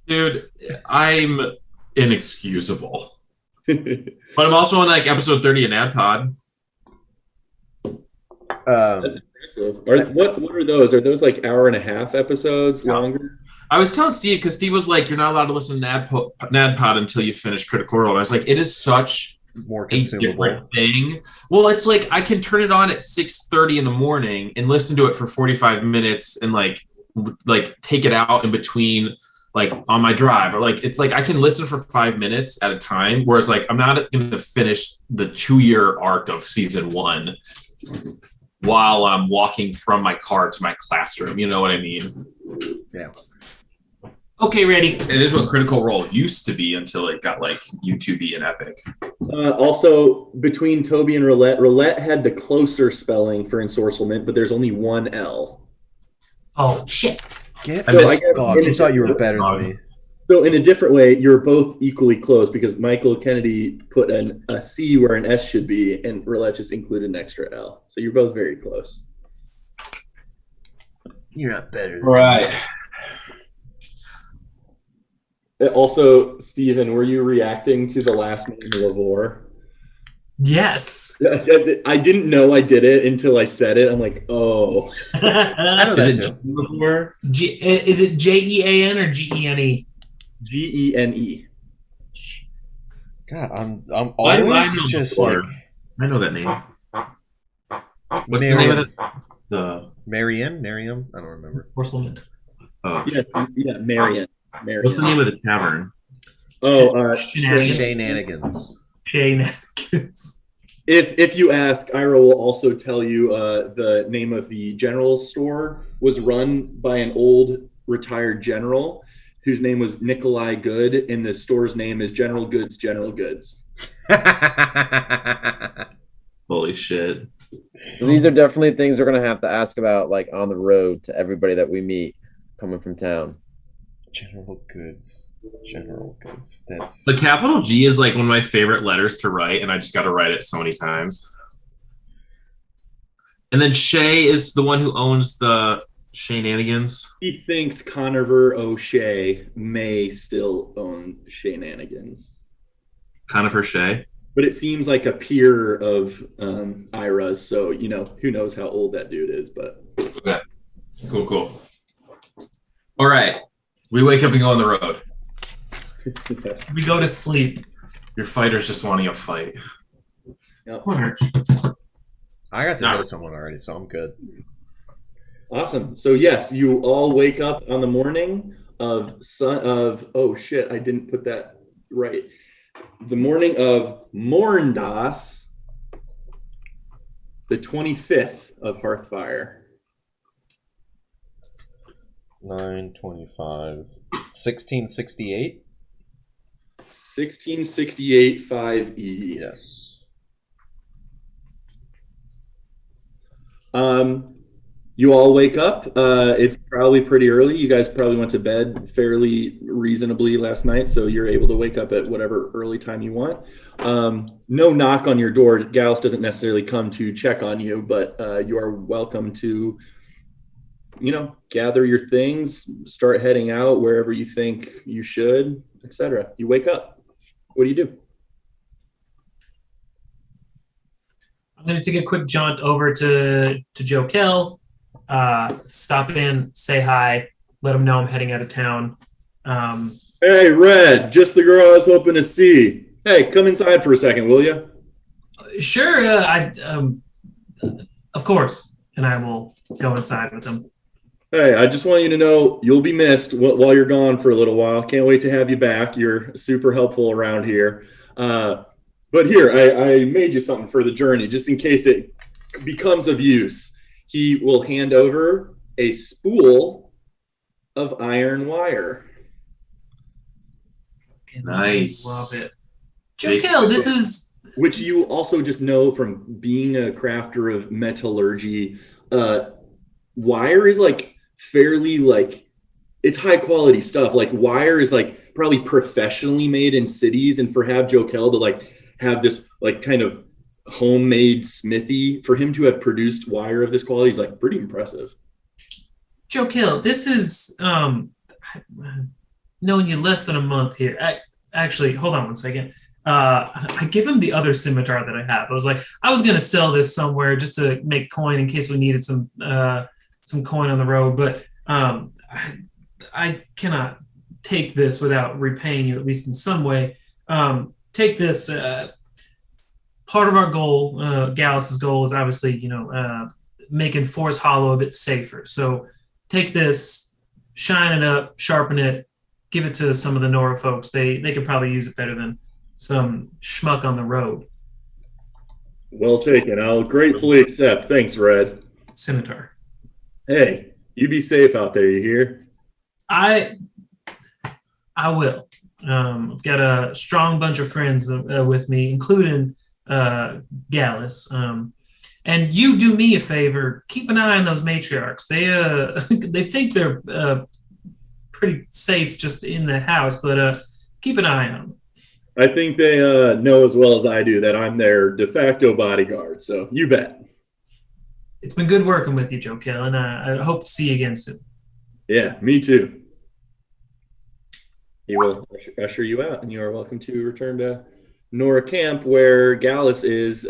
Dude, I'm inexcusable. But I'm also on like episode 30 in AdPod. That's impressive. What are those? Are those like hour and a half episodes longer? I was telling Steve because Steve was like, "You're not allowed to listen to NADPod until you finish Critical Role." And I was like, "It is such More a consumable. different thing." Well, it's like I can turn it on at 6:30 in the morning and listen to it for 45 minutes and like take it out in between, like on my drive, or like it's like I can listen for 5 minutes at a time. Whereas like I'm not going to finish the 2-year arc of season 1 while I'm walking from my car to my classroom. You know what I mean? Yeah. Okay, ready. It is what Critical Role used to be until it got like YouTube-y and epic. Also, between Toby and Roulette had the closer spelling for ensorcelment, but there's only one L. Oh, shit. Get I miss- fucked. I thought you were better than me. So in a different way, you're both equally close because Michael Kennedy put a C where an S should be, and Roulette just included an extra L. So you're both very close. You're not better than Right. Also, Stephen, were you reacting to the last name Lavore? Yes. I didn't know I did it until I said it. I'm like, oh. I know that Is it too. Is it Jean or Gene? Gene. God, I'm Why do I always know just before? like I know that name. What's the name of it? The Miriam? I don't remember. Porcelain. oh, Yeah, Marion. what's the name of the tavern? Oh, Shenanigans. Shenanigans. Shenanigans. If you ask, Ira will also tell you the name of the general store was run by an old retired general whose name was Nikolai Good, and the store's name is General Goods General Goods. Holy shit. So these are definitely things we're gonna have to ask about, like on the road to everybody that we meet coming from town. General goods. General goods. That's The capital G is like one of my favorite letters to write, and I just got to write it so many times. And then Shay is the one who owns the shenanigans. He thinks Conover O'Shea may still own Shenanigans. Conifer Shay. But it seems like a peer of Ira's, so who knows how old that dude is. But Okay. Cool. All right. We wake up and go on the road. yes. We go to sleep. Your fighter's just wanting a fight. Yep. I got to Not- know someone already, so I'm good. Awesome. So yes, you all wake up on the morning of oh shit, I didn't put that right. The morning of Morndas, the 25th of Hearthfire. 925. 1668? 1668 5E. Yes. You all wake up. It's probably pretty early. You guys probably went to bed fairly reasonably last night, so you're able to wake up at whatever early time you want. No knock on your door. Gallus doesn't necessarily come to check on you, but you are welcome to, gather your things, start heading out wherever you think you should, etc. You wake up. What do you do? I'm going to take a quick jaunt over to Joe Kell, stop in, say hi, let him know I'm heading out of town. Hey, Red, just the girl I was hoping to see. Hey, come inside for a second, will you? Sure, of course. And I will go inside with him. Hey, I just want you to know you'll be missed while you're gone for a little while. Can't wait to have you back. You're super helpful around here. But here, I made you something for the journey, just in case it becomes of use. He will hand over a spool of iron wire. Nice. Love it. Joe Kell, this is... Which you also just know from being a crafter of metallurgy. Wire is fairly it's high quality stuff. Wire is probably professionally made in cities, and for Joe Kell to have this kind of homemade smithy, for him to have produced wire of this quality is pretty impressive. Joe Kell, this is knowing you less than a month here. Actually, hold on one second. I give him the other scimitar that I have. I was going to sell this somewhere just to make coin in case we needed some coin on the road, but I cannot take this without repaying you, at least in some way. Take this. Part of our goal, Gallus's goal, is obviously, making Forest Hollow a bit safer. So take this, shine it up, sharpen it, give it to some of the Nora folks. They could probably use it better than some schmuck on the road. Well taken. I'll gratefully accept. Thanks, Red. Scimitar. Hey, you be safe out there, you hear? I will. I've got a strong bunch of friends with me, including Gallus. And you do me a favor. Keep an eye on those matriarchs. They think they're pretty safe just in the house, but keep an eye on them. I think they know as well as I do that I'm their de facto bodyguard, so you bet. It's been good working with you, Joe Kell, and I hope to see you again soon. Yeah, me too. He will usher you out, and you are welcome to return to Nora Camp, where Gallus is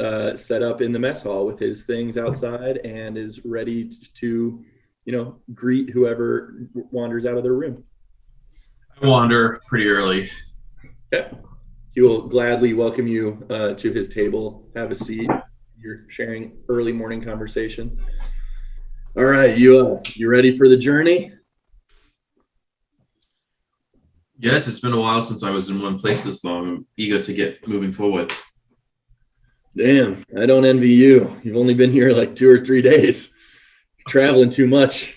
set up in the mess hall with his things outside and is ready to, greet whoever wanders out of their room. I wander pretty early. Yeah. He will gladly welcome you to his table. Have a seat. You're sharing early morning conversation. All right, you ready for the journey? Yes, it's been a while since I was in one place this long. I'm eager to get moving forward. Damn, I don't envy you. You've only been here like 2 or 3 days. Traveling too much.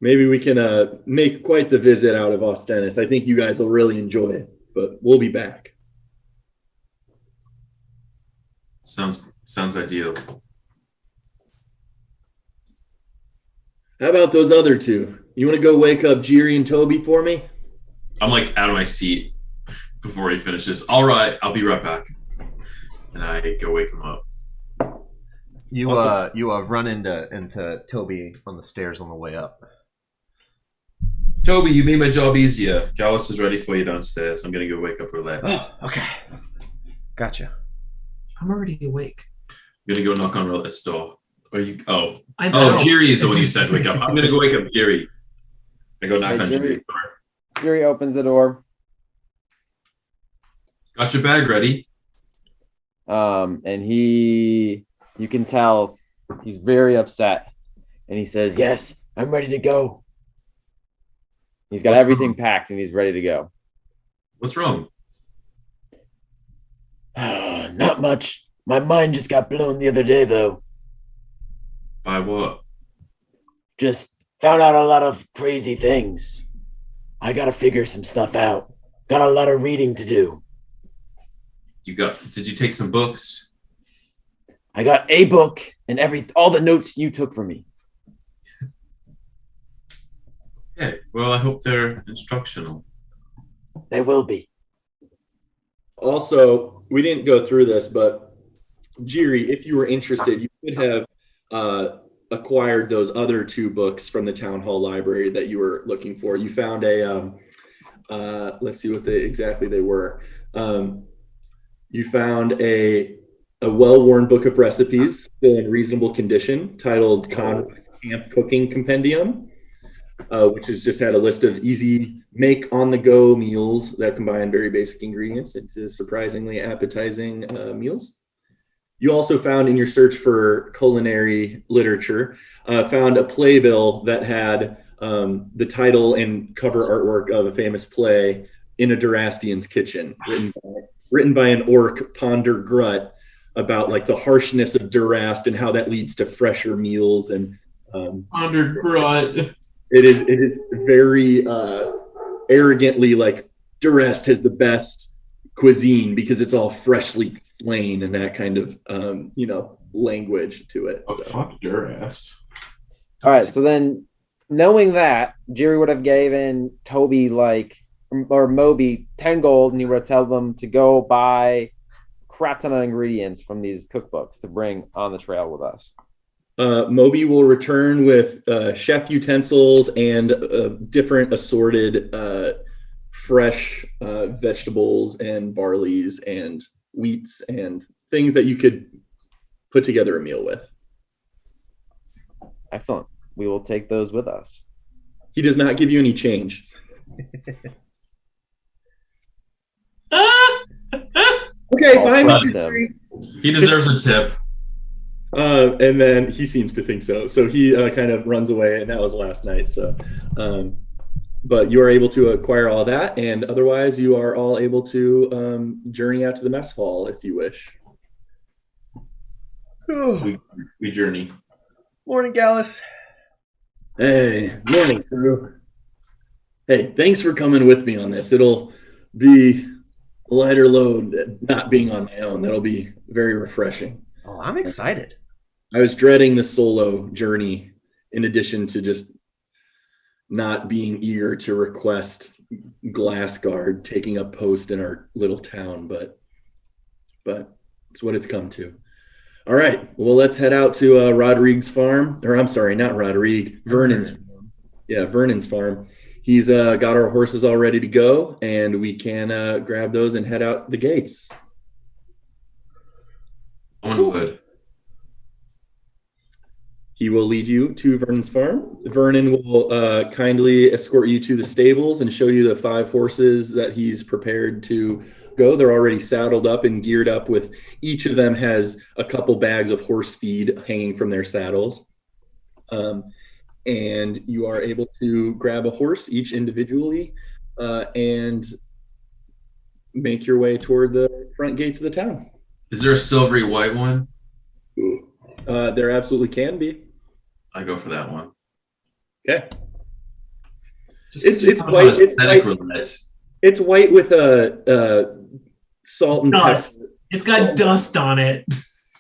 Maybe we can make quite the visit out of Ostennis. I think you guys will really enjoy it, but we'll be back. Sounds ideal. How about those other two? You want to go wake up Jiri and Toby for me? I'm like out of my seat before he finishes. All right, I'll be right back. And I go wake him up. You run into Toby on the stairs on the way up. Toby, you made my job easier. Gallus is ready for you downstairs. I'm gonna go wake up Roulette. Oh, okay. Gotcha. I'm already awake. I'm gonna go knock on Roulette's door. Are you? Oh, I know. Jiri is the one you said wake up. I'm gonna go wake up Jiri. I go knock on Jiri's door. Jiri opens the door. Got your bag ready. And you can tell he's very upset. And he says, "Yes, I'm ready to go." He's got What's everything wrong? packed and he's ready to go. What's wrong? Not much. My mind just got blown the other day, though. By what? Just found out a lot of crazy things. I gotta figure some stuff out. Got a lot of reading to do. Did you take some books? I got a book and all the notes you took from me. Okay. Well, I hope they're instructional. They will be. Also, we didn't go through this, but Jiri, if you were interested, you could have acquired those other 2 books from the town hall library that you were looking for. You found let's see what exactly they were. You found a well-worn book of recipes, still in reasonable condition, titled Conrad's Camp Cooking Compendium, which has just had a list of easy make-on-the-go meals that combine very basic ingredients into surprisingly appetizing meals. You also found, in your search for culinary literature, found a playbill that had the title and cover artwork of a famous play, In a Durastian's Kitchen, written by an orc, Ponder Grut, about like the harshness of Durast and how that leads to fresher meals. And Ponder Grut. it is very arrogantly like Durast has the best cuisine because it's all freshly slain and that kind of language to it. Oh, fuck Durast. All right, so then knowing that, Jiri would have given Toby or Moby 10 gold, and he would tell them to go buy a crap ton of ingredients from these cookbooks to bring on the trail with us. Moby will return with chef utensils and different assorted fresh vegetables and barleys and wheats and things that you could put together a meal with. Excellent. We will take those with us. He does not give you any change. Okay, I'll bye, trust Mr. him. Tree. He deserves a tip. And then he seems to think so. So he kind of runs away, and that was last night. So, but you are able to acquire all that, and otherwise you are all able to journey out to the mess hall if you wish. We journey. Morning, Gallus. Hey, morning, crew. Hey, thanks for coming with me on this. It'll be a lighter load not being on my own. That'll be very refreshing. Oh, I'm excited. I was dreading the solo journey in addition to just not being eager to request Glassguard taking up post in our little town, but it's what it's come to. All right, well, let's head out to Rodrigue's farm. Or I'm sorry, not Rodrigue, Vernon's farm. Yeah, Vernon's farm. He's got our horses all ready to go, and we can grab those and head out the gates. Onward. He will lead you to Vernon's farm. Vernon will kindly escort you to the stables and show you the 5 horses that he's prepared to go. They're already saddled up and geared up with, each of them has a couple bags of horse feed hanging from their saddles. And you are able to grab a horse each individually and make your way toward the front gates of the town. Is there a silvery white one? There absolutely can be. I go for that one. Okay. Just It's white. It's white with a salt and Dust. pepper. It's got dust on it.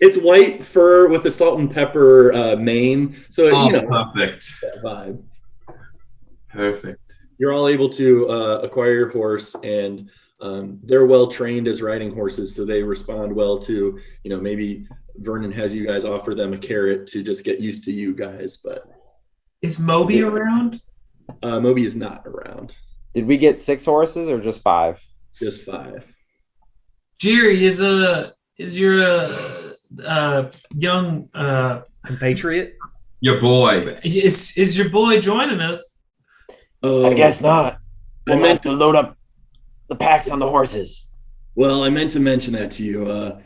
It's white fur with a salt and pepper mane. So perfect. that vibe. Perfect. You're all able to acquire your horse, and they're well trained as riding horses, so they respond well to, maybe Vernon has you guys offer them a carrot to just get used to you guys. But is Moby around? Moby is not around. Did we get 6 horses or just 5? Just 5. Jerry, is your young compatriot? Your boy. Is your boy joining us? I guess not. We'll have to load up the packs on the horses. Well, I meant to mention that to you.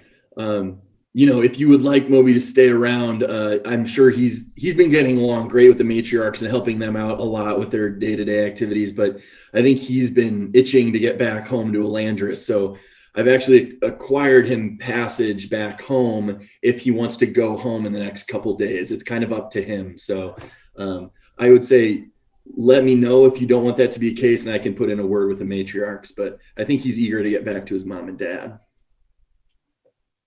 If you would like Moby to stay around, I'm sure he's been getting along great with the matriarchs and helping them out a lot with their day-to-day activities. But I think he's been itching to get back home to Elandris. So I've actually acquired him passage back home if he wants to go home in the next couple days. It's kind of up to him. So I would say, let me know if you don't want that to be a case, and I can put in a word with the matriarchs. But I think he's eager to get back to his mom and dad.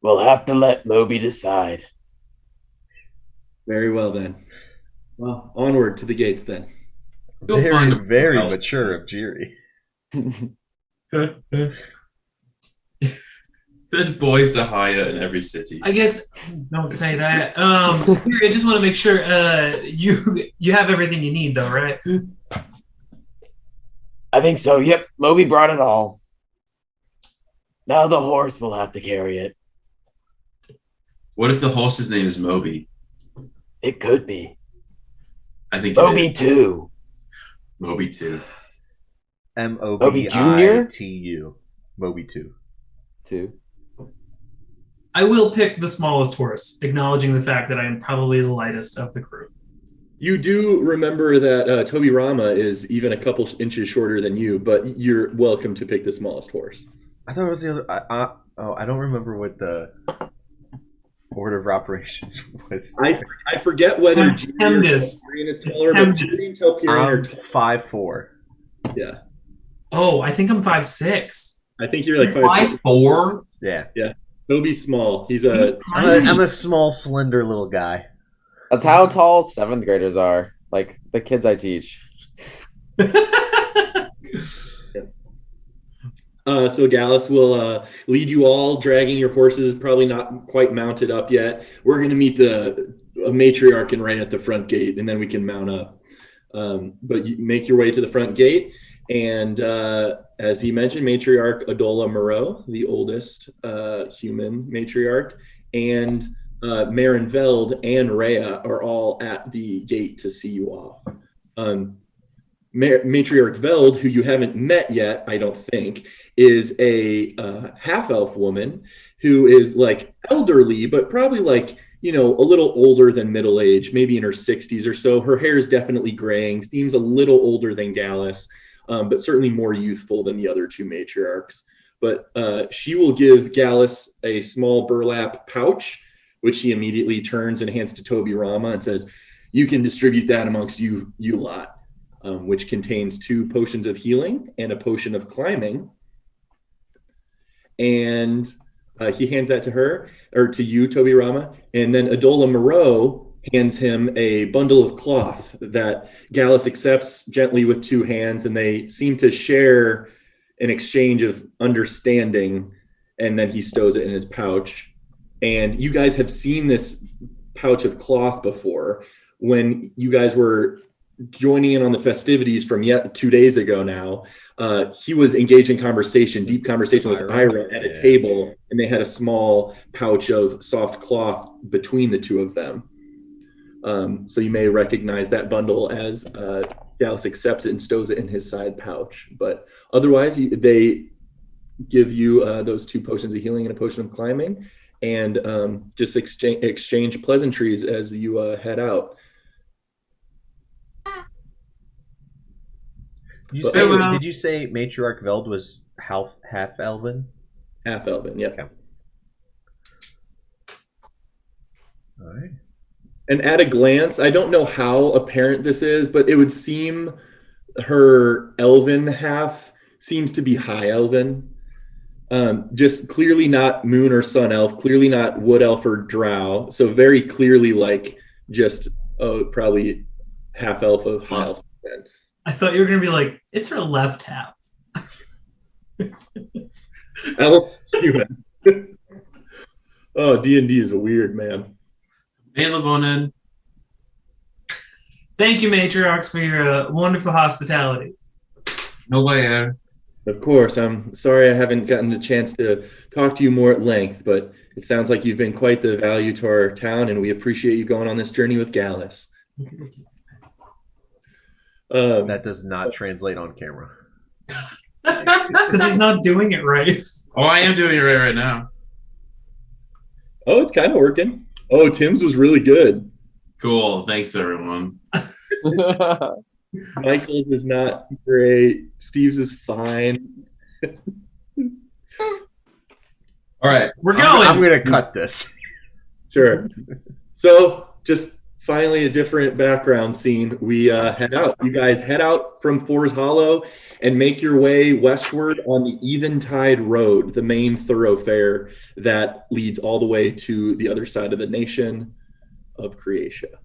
We'll have to let Moby decide. Very well, then. Well, onward to the gates, then. Very mature of Jiri. There's boys to hire in every city. I guess don't say that. I just want to make sure you have everything you need, though, right? I think so. Yep, Moby brought it all. Now the horse will have to carry it. What if the horse's name is Moby? It could be. I think Moby 2. Moby 2. MOBITU. Moby 2. 2. I will pick the smallest horse, acknowledging the fact that I am probably the lightest of the crew. You do remember that Toby Rama is even a couple inches shorter than you, but you're welcome to pick the smallest horse. I thought it was the other. I don't remember what the order of operations was. I forget whether I'm 5'4". Yeah. Oh, I think I'm 5'6". I think you're like 5'4". 5'4"? Yeah. Toby's small. I'm a small, slender little guy. That's how tall 7th graders are. Like the kids I teach. So Gallus will lead you all, dragging your horses, probably not quite mounted up yet. We're going to meet a matriarch and Ray at the front gate, and then we can mount up. But you make your way to the front gate, and as he mentioned, matriarch Adola Moreau, the oldest human matriarch, and Marin Veld and Rhea are all at the gate to see you off. Matriarch Veld, who you haven't met yet, I don't think, is a half-elf woman who is like elderly, but probably like, a little older than middle age, maybe in her 60s or so. Her hair is definitely graying, seems a little older than Gallus, but certainly more youthful than the other 2 matriarchs. But she will give Gallus a small burlap pouch, which he immediately turns and hands to Toby Rama and says, "You can distribute that amongst you lot." Which contains 2 potions of healing and a potion of climbing. And he hands that to her, or to you, Toby Rama. And then Adola Moreau hands him a bundle of cloth that Gallus accepts gently with 2 hands, and they seem to share an exchange of understanding, and then he stows it in his pouch. And you guys have seen this pouch of cloth before when you guys were joining in on the festivities from 2 days ago now. He was engaged in deep conversation with Ira at a table, and they had a small pouch of soft cloth between the 2 of them. So you may recognize that bundle as Gallus accepts it and stows it in his side pouch. But otherwise, they give you those 2 potions of healing and a potion of climbing, and just exchange pleasantries as you head out. Did you say Matriarch Veld was half elven? Half elven, yeah. Okay. All right. And at a glance, I don't know how apparent this is, but it would seem her elven half seems to be high elven. Just clearly not moon or sun elf, clearly not wood elf or drow. So very clearly like just probably half elf of high elf descent. I thought you were gonna be like, it's her left half. Elf human. Oh, D&D is a weird, man. Hey, Lavonin. Thank you, Matriarchs, for your wonderful hospitality. No way. Of course, I'm sorry I haven't gotten the chance to talk to you more at length, but it sounds like you've been quite the value to our town, and we appreciate you going on this journey with Gallus. That does not translate on camera. Because he's not doing it right. Oh, I am doing it right now. Oh, it's kind of working. Oh, Tim's was really good. Cool. Thanks, everyone. Michael's is not great. Steve's is fine. All right. We're going. I'm going to cut this. Sure. So, just finally a different background scene. We head out. You guys head out from For's Hollow and make your way westward on the Eventide Road, the main thoroughfare that leads all the way to the other side of the nation of Creatia.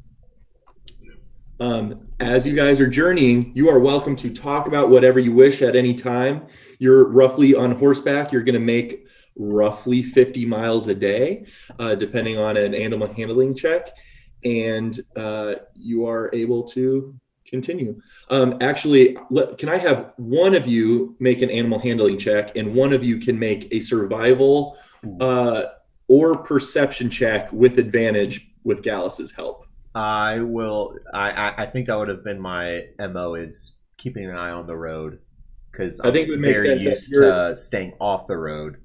As you guys are journeying, you are welcome to talk about whatever you wish at any time. You're roughly on horseback. You're going to make roughly 50 miles a day, depending on an animal handling check. And you are able to continue. Actually, can I have one of you make an animal handling check, and one of you can make a survival or perception check with advantage with Gallus's help? I will. I think that would have been my MO, is keeping an eye on the road, because I think it would make very sense used to staying off the road.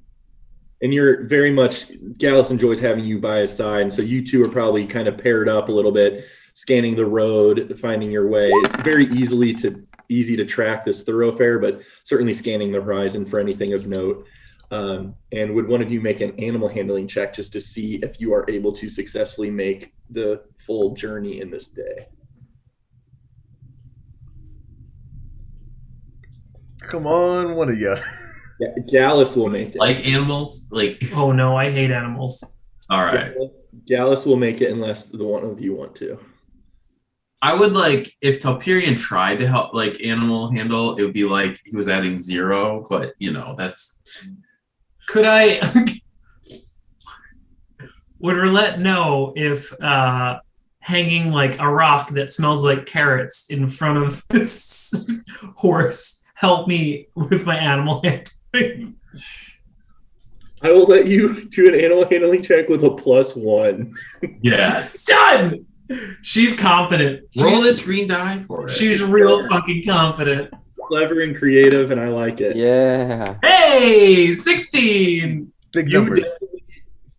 And you're very much, Gallus enjoys having you by his side, and so you two are probably kind of paired up a little bit, scanning the road, finding your way. It's very easy to track this thoroughfare, but certainly scanning the horizon for anything of note. And would one of you make an animal handling check just to see if you are able to successfully make the full journey in this day? Come on, one of you. Yeah, Gallus will make it. Like animals? Like, Oh no, I hate animals. all right. Gallus will make it unless the one of you want to. I would like, if Telperion tried to help like animal handle, it would be like he was adding 0, but you know, that's. Could I would Roulette know if hanging like a rock that smells like carrots in front of this horse help me with my animal handling? I will let you do an animal handling check with a +1. Yes. Done! She's confident. Roll this green die for it. She's real fucking confident. Clever and creative, and I like it. Yeah. Hey, 16. Big You numbers. definitely,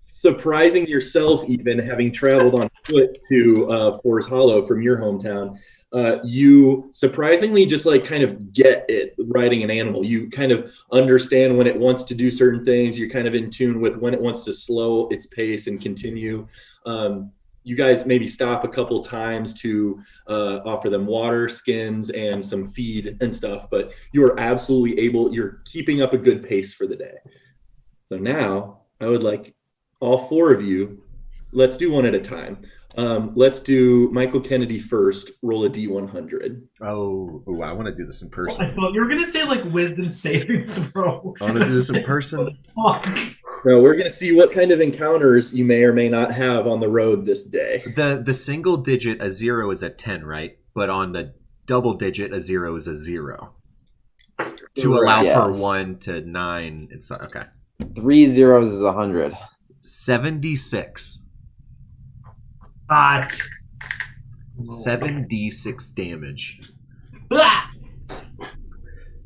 surprising yourself, even having traveled on foot to Forest Hollow from your hometown, you surprisingly just like kind of get it riding an animal. You kind of understand when it wants to do certain things. You're kind of in tune with when it wants to slow its pace and continue. You guys maybe stop a couple times to offer them water, skins, and some feed and stuff, but you're absolutely able, you're keeping up a good pace for the day. So now I would like all 4 of you, let's do one at a time. Let's do Michael Kennedy first, roll a D100. Oh, I want to do this in I person. thought you were gonna say like wisdom saving throw. I want to do this in person. Fuck. Now we're going to see what kind of encounters you may or may not have on the road this day. The single digit, a 0 is a 10, right? But on the double digit, a 0 is a 0. To allow Yes. for 1 to 9, it's okay. 3 zeros is 100. 76. But 7d6 damage. ah!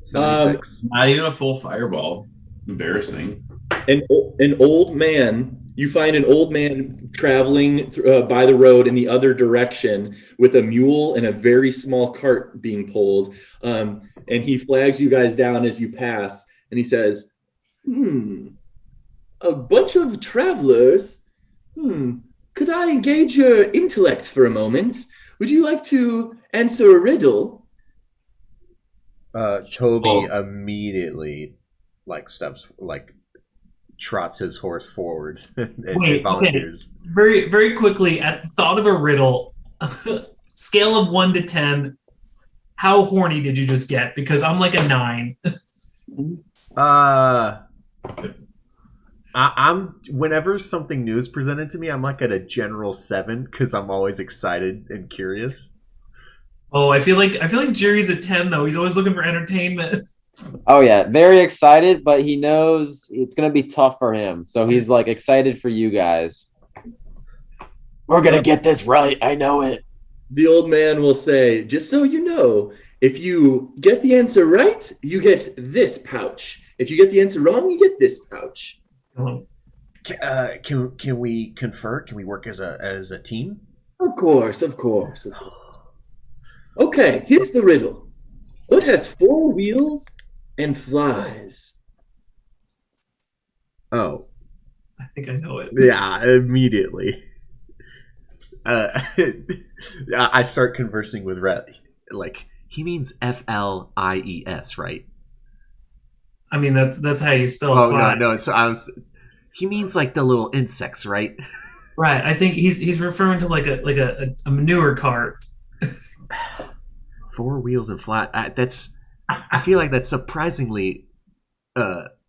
76. Not even a full fireball. Embarrassing. An old man, you find an old man traveling by the road in the other direction with a mule and a very small cart being pulled. And he flags you guys down as you pass, and he says, a bunch of travelers. could I engage your intellect for a moment? Would you like to answer a riddle? Toby immediately trots his horse forward and volunteers. Okay. Very, very quickly, at the thought of a riddle, scale of 1 to 10, how horny did you just get? Because I'm like a 9. I'm whenever something new is presented to me, I'm like at a general 7 because I'm always excited and curious. Oh, I feel like Jerry's a 10 though. He's always looking for entertainment. Oh yeah, very excited, but he knows it's gonna be tough for him. So he's like excited for you guys. We're gonna get this right. I know it. The old man will say, just so you know, if you get the answer right, you get this pouch. If you get the answer wrong, you get this pouch. Can we confer? Can we work as a team? Of course. Okay, here's the riddle. What has 4 wheels and flies? Oh, I think I know it. yeah, immediately. I start conversing with Rhett. Like, he means Flies, right? I mean, that's how you spell Oh fly. no. So he means like the little insects, right? Right. I think he's referring to like a manure cart. 4 wheels and flat. I feel like that's surprisingly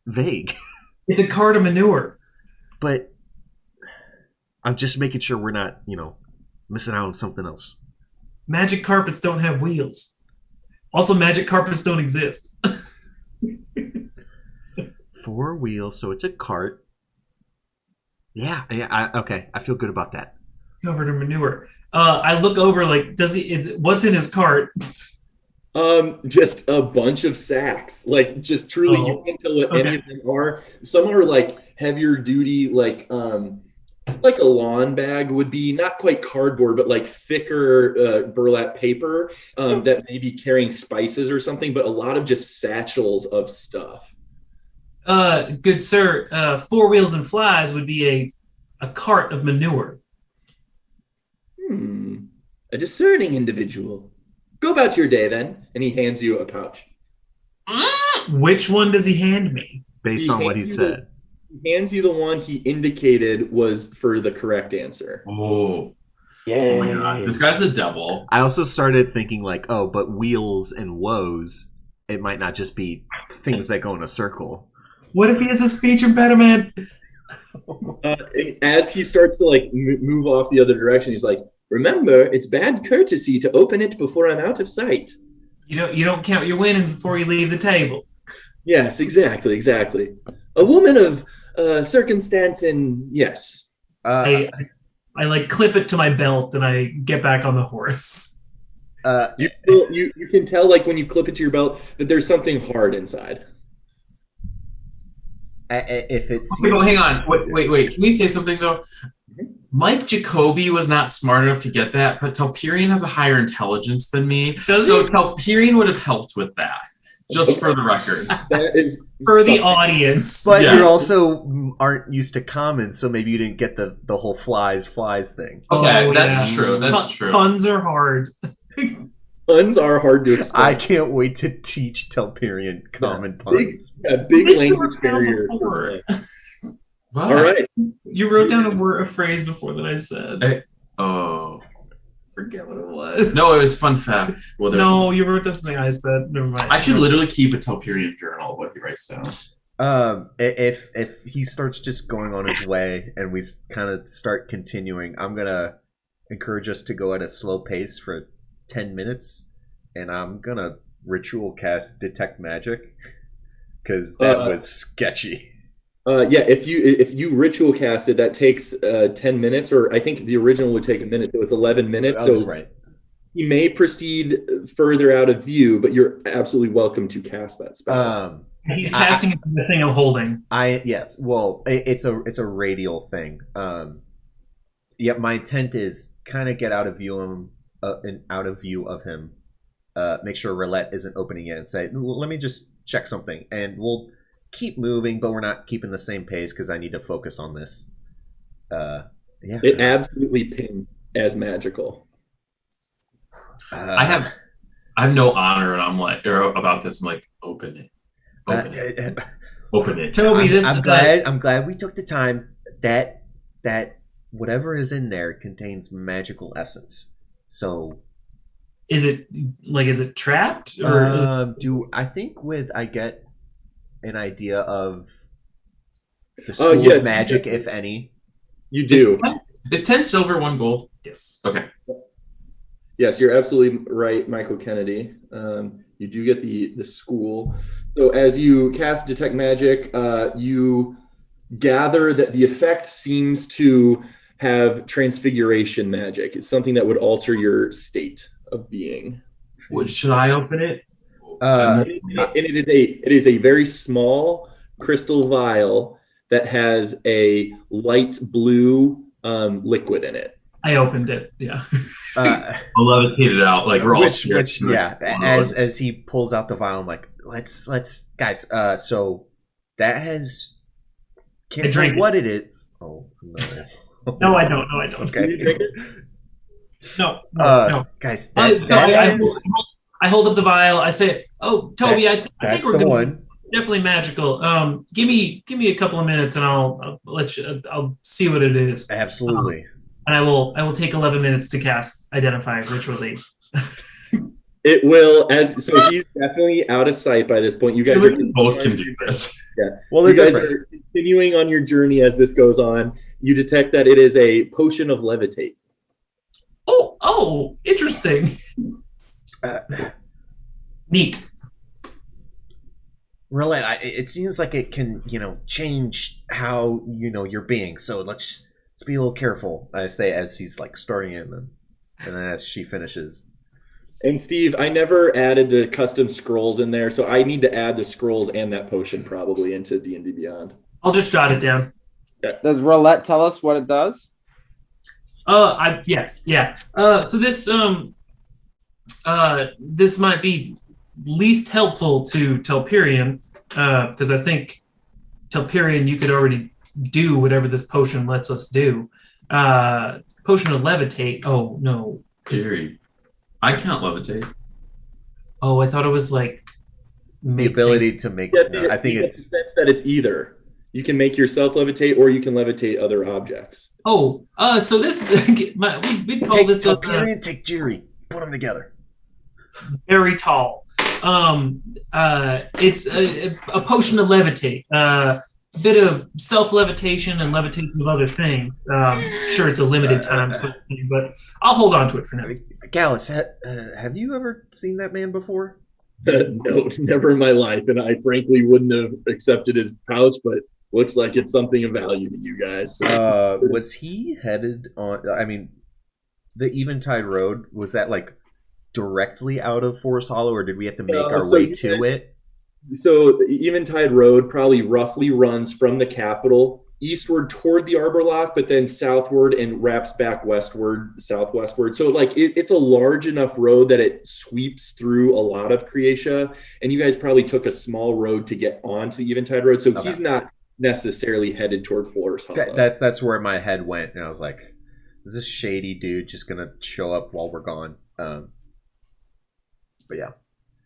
vague. It's a cart of manure. But I'm just making sure we're not, missing out on something else. Magic carpets don't have wheels. Also, magic carpets don't exist. 4 wheels, so it's a cart. Yeah. Okay. I feel good about that. Covered in manure. I look over like, what's in his cart? Just a bunch of sacks. Like, just truly, you can't tell what any of them are. Some are like heavier duty, like a lawn bag would be, not quite cardboard, but like thicker burlap paper that may be carrying spices or something. But a lot of just satchels of stuff. Good sir, 4 wheels and flies would be a cart of manure. A discerning individual. Go about your day then. And he hands you a pouch. Which one does he hand me? Based on what he said. He hands you the one he indicated was for the correct answer. Oh. Yeah. Oh my god. This guy's a devil. I also started thinking like, oh, but wheels and woes, it might not just be things that go in a circle. What if he has a speech impediment? As he starts to like move off the other direction, he's like, remember, it's bad courtesy to open it before I'm out of sight. You don't count your winnings before you leave the table. Yes, exactly. A woman of circumstance and yes. I like clip it to my belt and I get back on the horse. You can tell like when you clip it to your belt that there's something hard inside. If it's Okay, well, hang on. Wait. Can we say something though? Mike Jacoby was not smart enough to get that, but Telperion has a higher intelligence than me. So Telperion would have helped with that. Just for the record. That is For the audience. But Yes. you also aren't used to common, so maybe you didn't get the whole flies thing. Okay, Oh, that's yeah. true. That's true. Puns are hard. puns are hard to explain. I can't wait to teach Telperion common puns. Big You language wrote down barrier. before. What? All right. You wrote down a phrase before that I said. Oh. Forget what it was. No, it was fun fact. Well, No, you wrote down something I said. Never mind. I should literally keep a Telperion journal of what he writes down. If he starts just going on his way and we kind of start continuing, I'm gonna encourage us to go at a slow pace for 10 minutes, and I'm gonna ritual cast detect magic because that was sketchy. If you ritual cast it, that takes 10 minutes, or I think the original would take a minute, so it's 11 minutes. That was So right. you may proceed further out of view, but you're absolutely welcome to cast that spell. He's casting it from the thing I'm holding. Yes. Well, it's a radial thing. My intent is kind of get out of view of him. Make sure Roulette isn't opening it and say, "Let me just check something," and we'll keep moving, but we're not keeping the same pace because I need to focus on this. Yeah. It absolutely pinged as magical. I have no honor, and I'm like, or about this. I'm like, open it, open it. Toby, I'm glad we took the time. That whatever is in there contains magical essence. So is it trapped or I think I get an idea of the school of magic, if any. You do. Is 10 silver, 1 gold? yes. Okay. Yes, you're absolutely right, Michael Kennedy. You do get the school. So as you cast Detect Magic, you gather that the effect seems to have transfiguration magic. It's something that would alter your state of being. Should I open it? And it is a very small crystal vial that has a light blue liquid in it. I opened it. Yeah. I'll levitate it out like we're all which as he pulls out the vial, I'm like, let's guys. So that has can't tell what it is. Oh no. No, I don't. No, I don't. Can you drink it? No. Guys, I hold up the vial. I say, "Oh, Toby, I think that's we're the gonna one. Definitely magical. Give me a couple of minutes, and I'll let you. I'll see what it is. Absolutely. And I will take 11 minutes to cast Identify ritually. It will, so he's definitely out of sight by this point. You guys both can do this. Yeah. Well, you guys are continuing on your journey as this goes on. You detect that it is a potion of levitate. Oh, interesting. Neat. Roulette, it seems like it can, change how you're being. So let's be a little careful. I say as he's like starting it, and then as she finishes. And Steve, I never added the custom scrolls in there, so I need to add the scrolls and that potion probably into D&D Beyond. I'll just jot it down. Does Roulette tell us what it does? Yes, yeah. So this might be least helpful to Telperion, because I think Telperion, you could already do whatever this potion lets us do. Potion of levitate. Oh no, Jerry, I can't levitate. Oh, I thought it was like the ability to make. No, I think it's that it's either you can make yourself levitate or you can levitate other objects. Oh, so this we call this Telperion, take Jerry, put them together. Very tall. It's a potion of levitate. A bit of self-levitation and levitation of other things. Sure, it's a limited time, but I'll hold on to it for now. Gallus, have you ever seen that man before? No, never in my life, and I frankly wouldn't have accepted his pouch, but looks like it's something of value to you guys. So. Was he headed on? I mean, the Eventide Road, was that like directly out of Forest Hollow, or did we have to make our way to it? So the Eventide Road probably roughly runs from the capital eastward toward the Arbor Lock, but then southward and wraps back westward, southwestward. So like it's a large enough road that it sweeps through a lot of Creatia, and you guys probably took a small road to get onto the Eventide Road. So he's not necessarily headed toward Forest Hollow. That's where my head went, and I was like, is this shady dude just gonna show up while we're gone? But yeah,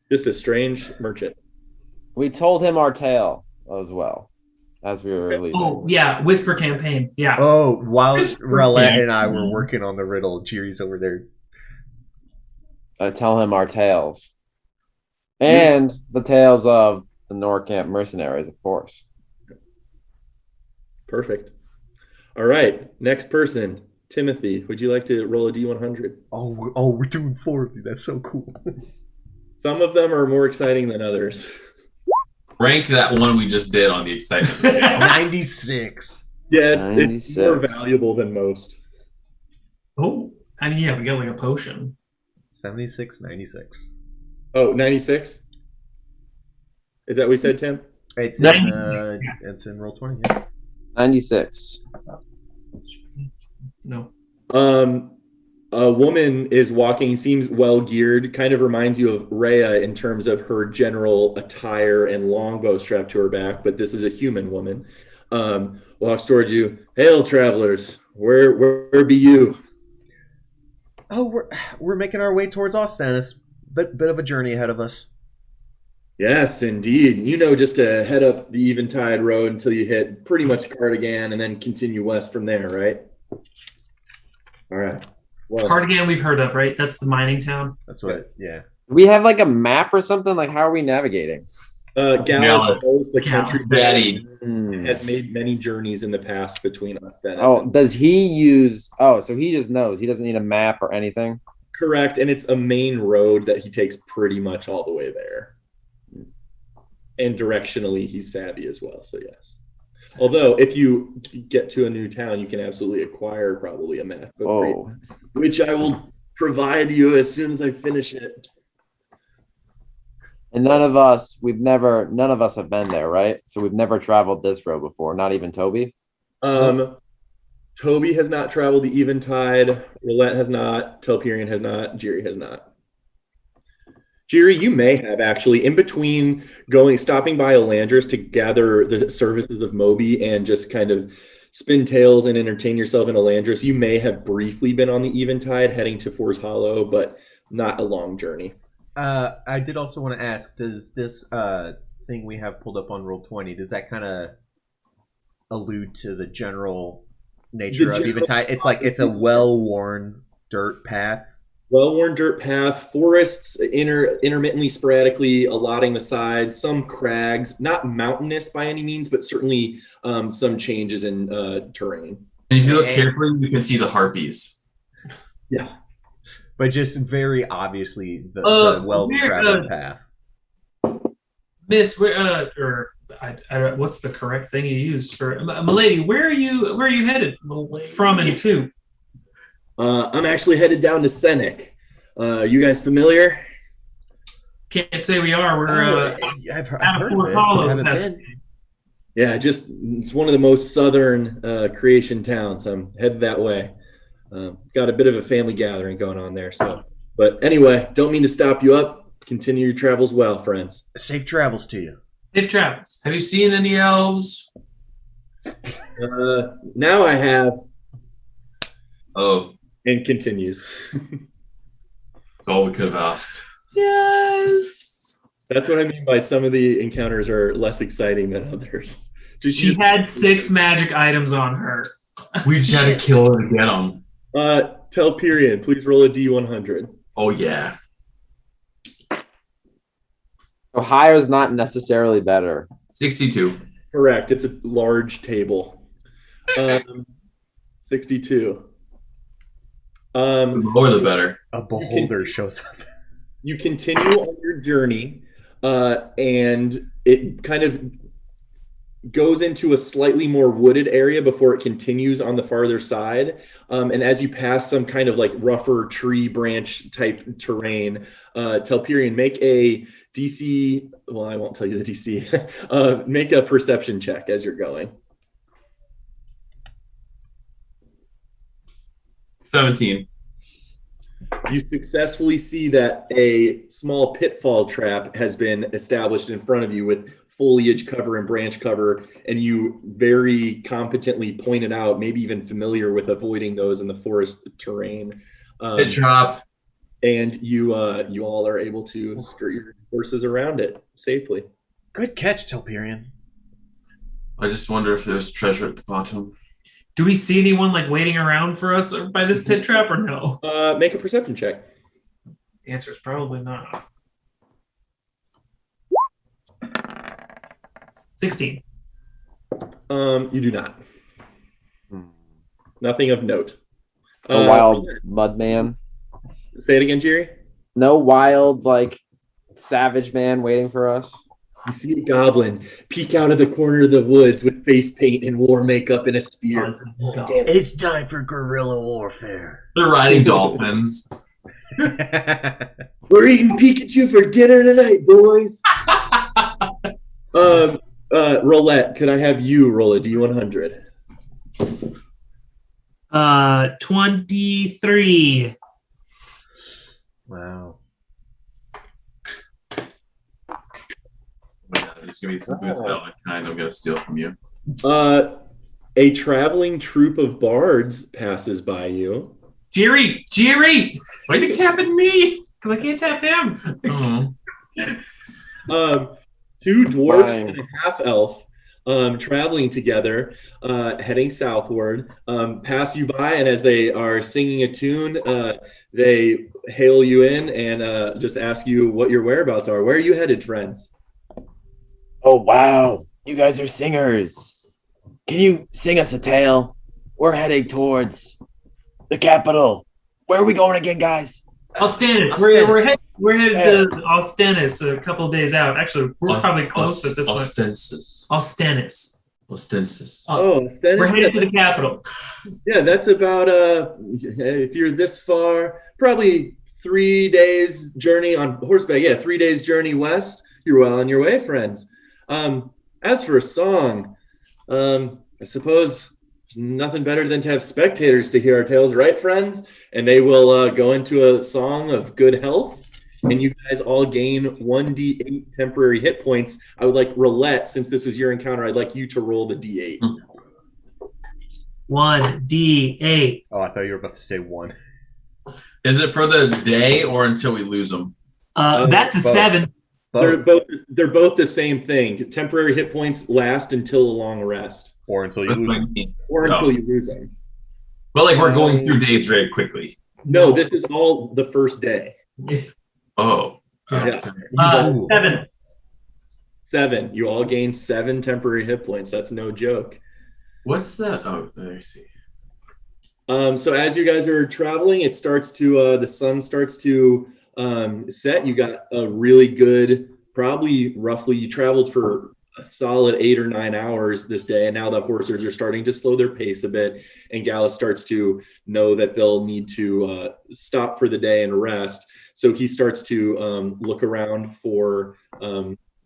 just a strange merchant. We told him our tale as well as we were leaving. Oh yeah, whisper campaign. Yeah. Oh, while Roulette and I were working on the riddle, Jiri's over there. I tell him our tales and the tales of the Norcamp mercenaries, of course. Perfect. All right, next person, Timothy. Would you like to roll a D100? Oh, we're doing 4. That's so cool. Some of them are more exciting than others. Rank that one we just did on the excitement. 96. Yeah, it's more valuable than most. Oh, I mean, yeah, we got like a potion. 76, 96. Oh, 96? Is that what we said, Tim? It's in Roll20, yeah. 96. No. A woman is walking, seems well geared, kind of reminds you of Rhea in terms of her general attire and longbow strapped to her back, but this is a human woman. Walks towards you. Hail, travelers. Where be you? Oh, we're making our way towards Ostanis. Bit of a journey ahead of us. Yes, indeed. Just to head up the Eventide Road until you hit pretty much Cardigan and then continue west from there, right? All right. Well, Cardigan we've heard of, right? That's the mining town. That's what. Yeah. Do we have like a map or something? Like, how are we navigating? Gallus knows the country. Daddy. Has made many journeys in the past between us, Dennis. Oh, does he use? Oh, so he just knows. He doesn't need a map or anything. Correct, and it's a main road that he takes pretty much all the way there. And directionally, he's savvy as well. So yes. Although, if you get to a new town, you can absolutely acquire probably a map. Oh, Which I will provide you as soon as I finish it. and none of us have been there, right? So we've never traveled this road before. Not even Toby. Toby has not traveled the Eventide. Roulette has not. Telperion has not. Jiri has not. Jiri, you may have actually, in between stopping by Elandris to gather the services of Moby and just kind of spin tails and entertain yourself in Elandris, you may have briefly been on the Eventide heading to For's Hollow, but not a long journey. I did also want to ask, does this thing we have pulled up on Roll20, does that kind of allude to the general nature of Eventide? It's a well-worn dirt path. Well-worn dirt path, forests intermittently, sporadically allotting the sides, some crags, not mountainous by any means, but certainly some changes in terrain. And if you look carefully, you can see the harpies. Yeah. But just very obviously the well-traveled path. Miss, what's the correct thing you use for Milady? Where are you headed from and to? I'm actually headed down to Senek. You guys familiar? Can't say we are. We're I've heard of it. I haven't been. Yeah, it's one of the most southern creation towns. I'm headed that way. Got a bit of a family gathering going on there. But anyway, don't mean to stop you up. Continue your travels well, friends. Safe travels to you. Safe travels. Have you seen any elves? Now I have. Oh. And continues. That's all we could have asked. Yes. That's what I mean by some of the encounters are less exciting than others. She had 6 magic items on her. We just had to kill her to get them. Telperion, please roll a D100. Oh, yeah. So higher is not necessarily better. 62. Correct. It's a large table. 62. The more the better. A beholder shows up. You continue on your journey, and it kind of goes into a slightly more wooded area before it continues on the farther side. And as you pass some kind of like rougher tree branch type terrain, Telperion, make a DC. Well, I won't tell you the DC. Make a perception check as you're going. 17. You successfully see that a small pitfall trap has been established in front of you with foliage cover and branch cover, and you very competently pointed out, maybe even familiar with avoiding those in the forest terrain. Pit trap. And you all are able to skirt your horses around it safely. Good catch, Telperion. I just wonder if there's treasure at the bottom. Do we see anyone like waiting around for us by this pit trap or no? Make a perception check. The answer is probably not. 16. You do not. Nothing of note. A wild mud man. Say it again, Jerry. No wild, like, savage man waiting for us. You see a goblin peek out of the corner of the woods with face paint and war makeup and a spear. It's time for guerrilla warfare. They're riding dolphins. We're eating Pikachu for dinner tonight, boys. Roulette, could I have you roll a D100? 23. Wow. There's going to be some boots of kind I'm going to steal from you. A traveling troupe of bards passes by you. Jerry! Why are you tapping me? Because I can't tap him. Two dwarves Fine. and a half elf traveling together, heading southward, pass you by, and as they are singing a tune, they hail you in and just ask you what your whereabouts are. Where are you headed, friends? Oh, wow. You guys are singers. Can you sing us a tale? We're heading towards the capital. Where are we going again, guys? Alstanis. We're headed to Alstanis a couple of days out. Actually, we're probably close at this point. Alstanis. Oh, Stennis, We're headed to the capital. yeah, that's about if you're this far, probably 3 days journey on horseback. Yeah, 3 days journey west. You're well on your way, friends. As for a song, I suppose there's nothing better than to have spectators to hear our tales, right, friends? And they will go into a song of good health, and you guys all gain 1d8 temporary hit points. I would like Roulette, since this was your encounter, I'd like you to roll the d8. 1d8. Oh, I thought you were about to say 1. Is it for the day or until we lose them? That's a both. 7. They're both the same thing. Temporary hit points last until a long rest, Or until you lose them. or until you lose them. But like we're going through days very quickly. No, this is all the first day. Oh. Yeah. 7. 7. You all gain 7 temporary hit points. That's no joke. What's that? Oh, there you see. So as you guys are traveling, it starts to the sun starts to set. You got a really good, probably roughly you traveled for a solid 8 or 9 hours this day, and now the horses are starting to slow their pace a bit, and Gallus starts to know that they'll need to stop for the day and rest. So he starts to look around for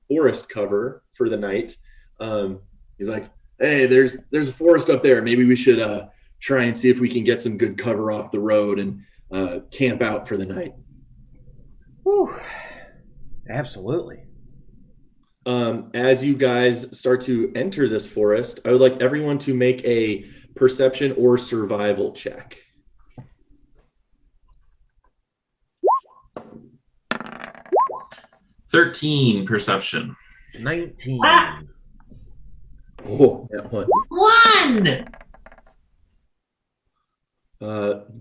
forest cover for the night. He's like, hey, there's a forest up there. Maybe we should try and see if we can get some good cover off the road and camp out for the night. Whew. Absolutely. As you guys start to enter this forest, I would like everyone to make a perception or survival check. 13 perception. 19. Oh, that one. 1.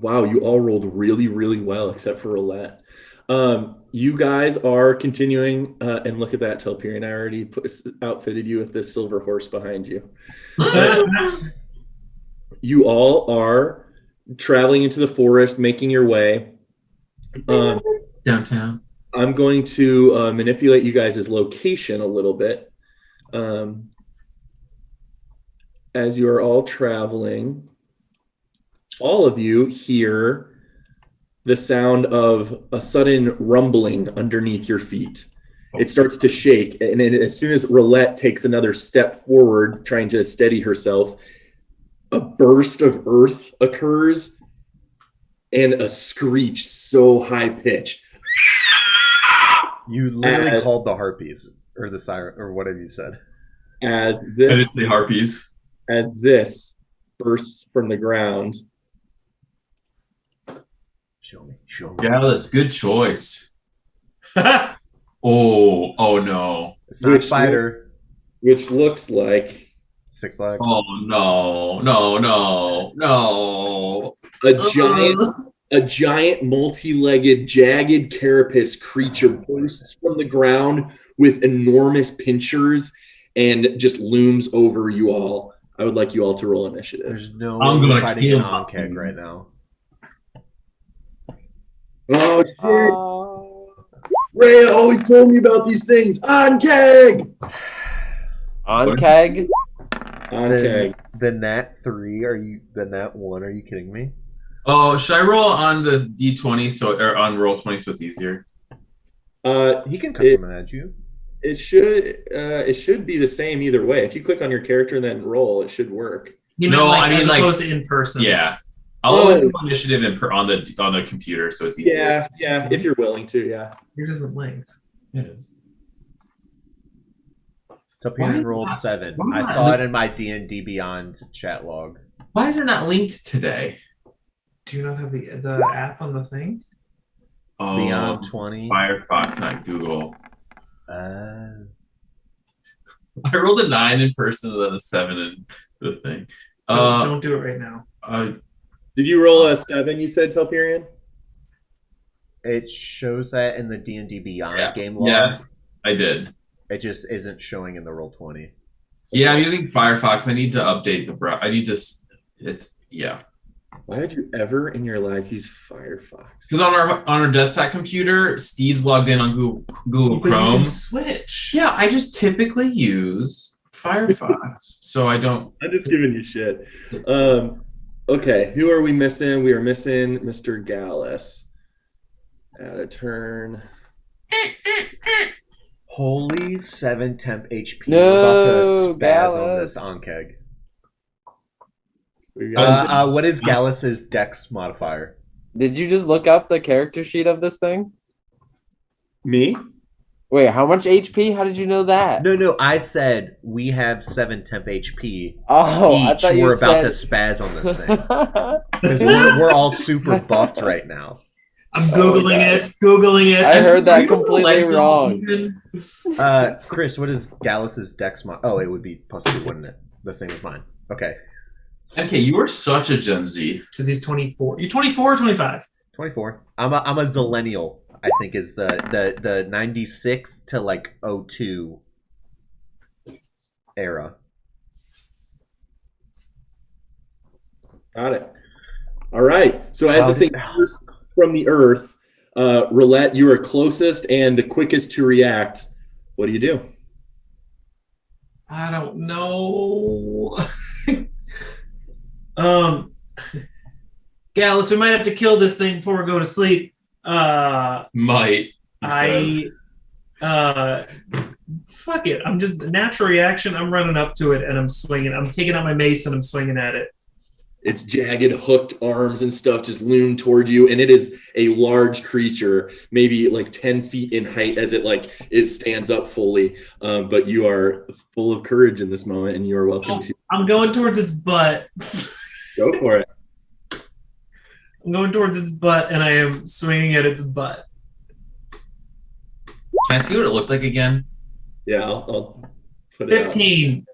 Wow, you all rolled really, really well, except for Roulette. You guys are continuing, and look at that, Telperion. I already outfitted you with this silver horse behind you. You all are traveling into the forest, making your way. Downtown. I'm going to manipulate you guys' location a little bit. As you are all traveling, all of you hear the sound of a sudden rumbling underneath your feet. It starts to shake, and then as soon as Roulette takes another step forward, trying to steady herself, a burst of earth occurs, and a screech so high-pitched. You literally called the harpies, or the siren, or whatever you said. As I didn't this, say harpies. as this bursts from the ground. Show me. Yeah, that's good choice. Oh no. It's not a spider. Which looks like 6 legs. Oh no. a giant multi-legged, jagged carapace creature bursts from the ground with enormous pincers and just looms over you all. I would like you all to roll initiative. There's no I'm way gonna we're fighting kill an Ankeg right now. Oh shit! Rhea always told me about these things. On keg. Onkeg? On keg. The nat 3, the nat 1, are you kidding me? Oh, should I roll on the D20 or on roll 20 so it's easier? He can custom add you. It should be the same either way. If you click on your character and then roll, it should work. You know, as opposed to in person. Yeah. I'll do initiative on the computer so it's easier. Yeah, if you're willing to, yeah. Yours isn't linked. It is. Telperion rolled 7. why I not? saw it in my D&D Beyond chat log. Why is it not linked today? Do you not have the app on the thing? Oh, Beyond 20. Firefox, not Google. Uh, I rolled a 9 in person and then a 7 in the thing. Don't do it right now. Did you roll a 7, you said, Telperion? it shows that in the D&D Beyond game log. Yes, I did. It just isn't showing in the Roll20. Yeah, I'm using Firefox. I need to update the I need to. It's Why would you ever in your life use Firefox? Because on our desktop computer, Steve's logged in on Google But you Chrome. can switch. Yeah, I just typically use Firefox, so I don't. I'm just giving you shit. Okay, who are we missing? We are missing Mr. Gallus. Add a turn. Holy 7 temp HP. No, We're about to spaz on Gallus. this Onkeg. We got What is Gallus's dex modifier? Did you just look up the character sheet of this thing? me. Wait, how much HP? How did you know that? No, I said we have 7 temp HP. Oh, I Each thought you we're about to said... spaz on this thing. Because we're all super buffed right now. I'm Googling it. I heard that You don't completely like wrong. even- Chris, what is Gallus's dex mod? Oh, it would be +2, wouldn't it? The same as mine. Okay. Okay, you are such a Gen Z. Because he's 24. You're 24 or 25? 24. I'm a zillennial, I think is the 96 to like 02 era. Got it. All right. So as this thing comes from the earth, Roulette, you are closest and the quickest to react. What do you do? I don't know. Gallus, we might have to kill this thing before we go to sleep. Might. he said. Fuck it. I'm just natural reaction. I'm running up to it and I'm swinging. I'm taking out my mace and I'm swinging at it. Its jagged, hooked arms and stuff just loom toward you, and it is a large creature, maybe like 10 feet in height as it stands up fully. But you are full of courage in this moment, and you are welcome to I'm going towards its butt. go for it. I'm going towards its butt and I am swinging at its butt. Can I see what it looked like again? Yeah, I'll put it 15.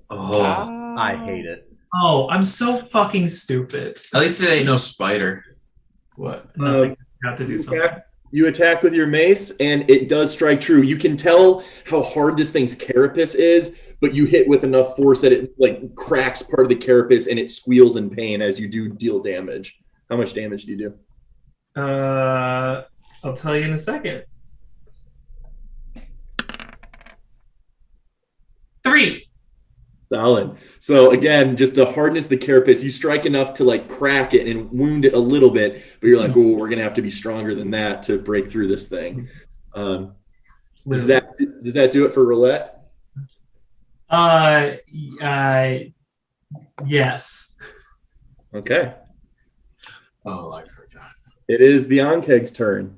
Oh, I hate it. Oh, I'm so fucking stupid. at least it ain't no spider. What? Nothing. I have to do something. You attack with your mace, and it does strike true. You can tell how hard this thing's carapace is, but you hit with enough force that it cracks part of the carapace, and it squeals in pain as you do deal damage. How much damage do you do? I'll tell you in a second. 3. Solid. So again, just the hardness of the carapace, you strike enough to crack it and wound it a little bit, but you're like, oh, we're gonna have to be stronger than that to break through this thing. Does that do it for Roulette? Yes. Okay. Oh, I forgot. It is the Onkeg's turn.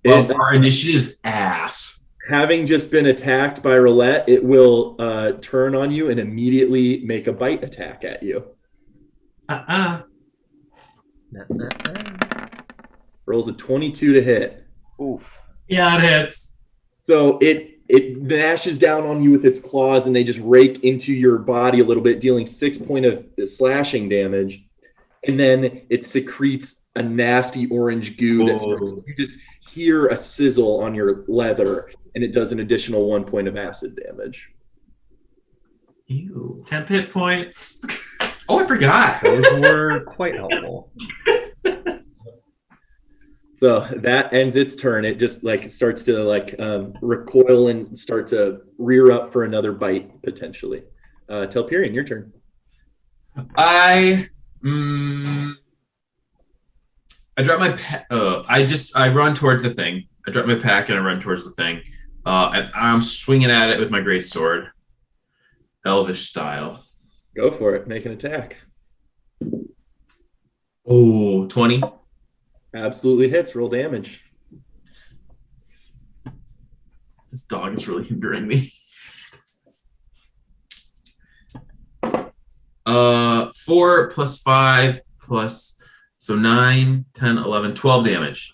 Well, our initiative's ass. Having just been attacked by Roulette, it will turn on you and immediately make a bite attack at you. Rolls a 22 to hit. Oof. Yeah, it hits. So it gnashes down on you with its claws, and they just rake into your body a little bit, dealing 6 points of slashing damage. And then it secretes a nasty orange goo. You just hear a sizzle on your leather, and it does an additional 1 point of acid damage. Ew. 10 hit points. Oh, I forgot. Those were quite helpful. So that ends its turn. It just starts to recoil and start to rear up for another bite potentially. Telperion, your turn. I drop my I run towards the thing. I drop my pack and I run towards the thing. And I'm swinging at it with my greatsword. Elvish style. Go for it. Make an attack. Oh, 20. Absolutely hits. Roll damage. This dog is really hindering me. 4 plus 5 plus, so 9, 10, 11, 12 damage.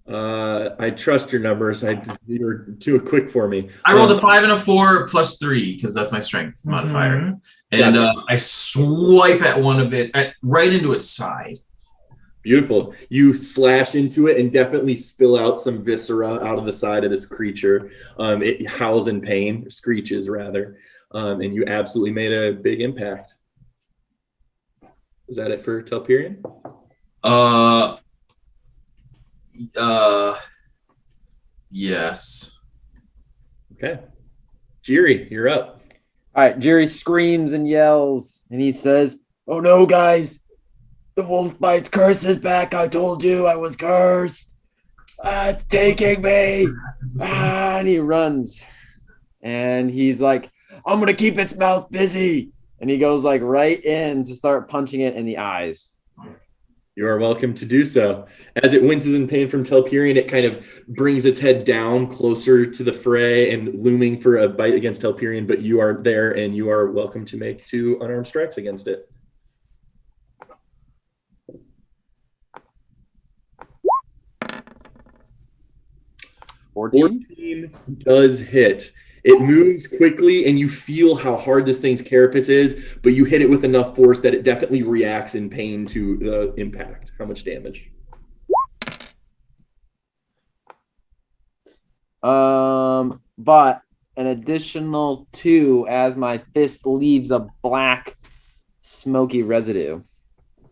I trust your numbers. You were too quick for me. I rolled a 5 and a 4 plus 3 because that's my strength modifier. And Gotcha. I swipe at one of it, right into its side. Beautiful. You slash into it and definitely spill out some viscera out of the side of this creature. It howls in pain, or screeches rather, and you absolutely made a big impact. Is that it for Telperion? Yes. Okay. Jiri, you're up. All right, Jerry screams and yells, and he says, "Oh no, guys! The wolf bites curse is back. I told you I was cursed. It's taking me." And he runs, and he's like, "I'm gonna keep its mouth busy." And he goes like right in to start punching it in the eyes. You are welcome to do so. As it winces in pain from Telperion, it kind of brings its head down closer to the fray and looming for a bite against Telperion, but you are there and you are welcome to make 2 unarmed strikes against it. $14? 14 does hit. It moves quickly, and you feel how hard this thing's carapace is, but you hit it with enough force that it definitely reacts in pain to the impact. How much damage? But an additional 2 as my fist leaves a black, smoky residue.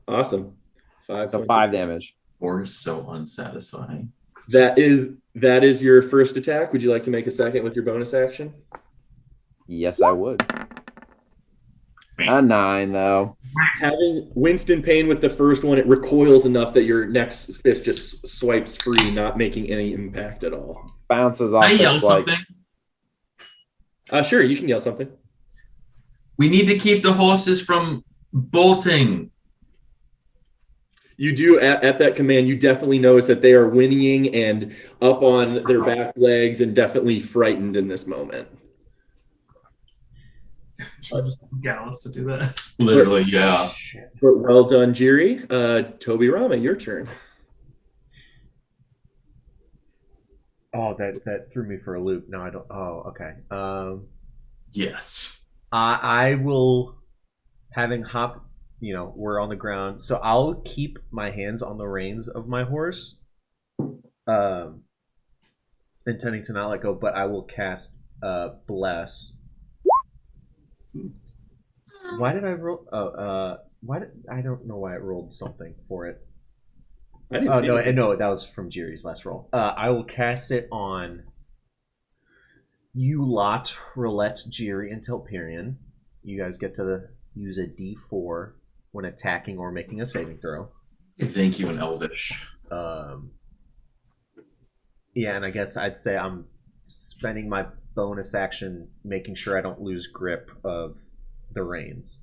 Awesome. 5 So points 5 of- damage. 4 is so unsatisfying. That is your first attack. Would you like to make a second with your bonus action? Yes, I would. A 9, though. Having Winston pain with the first one, it recoils enough that your next fist just swipes free, not making any impact at all. Bounces off. I yell its, like, something. Sure, you can yell something. We need to keep the horses from bolting. You do at that command, you definitely notice that they are whinnying and up on their back legs and definitely frightened in this moment. Should I just Gallus to do that? Literally, yeah. But well done, Jiri. Toby Rama, your turn. Oh, that threw me for a loop. No, I don't. Oh, okay. Yes. I will, having hopped, we're on the ground, so I'll keep my hands on the reins of my horse, intending to not let go, but I will cast Bless. Why did I roll? I don't know why I rolled something for it. I didn't see anything. No, that was from Jiri's last roll. I will cast it on you lot, Roulette, Jiri, and Telperion. You guys get to use a D4 when attacking or making a saving throw. Thank you in Elvish. Yeah, and I guess I'd say I'm spending my bonus action making sure I don't lose grip of the reins.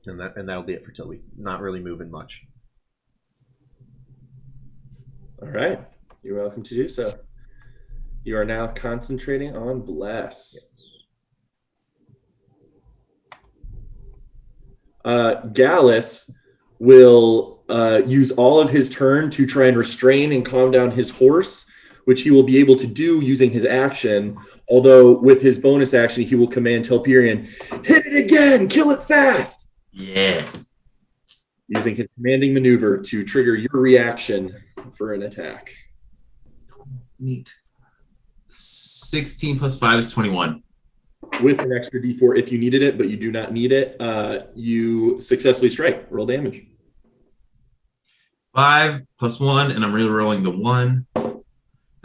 And that'll be it for Tilby. Not really moving much. All right. You're welcome to do so. You are now concentrating on Bless. Yes. Gallus will use all of his turn to try and restrain and calm down his horse, which he will be able to do using his action. Although with his bonus action, he will command Telperion, hit it again, kill it fast. Yeah. Using his commanding maneuver to trigger your reaction for an attack. Neat. 16 plus 5 is 21. With an extra D4 if you needed it, but you do not need it. You successfully strike. Roll damage. 5 plus 1, and I'm re-rolling the 1. And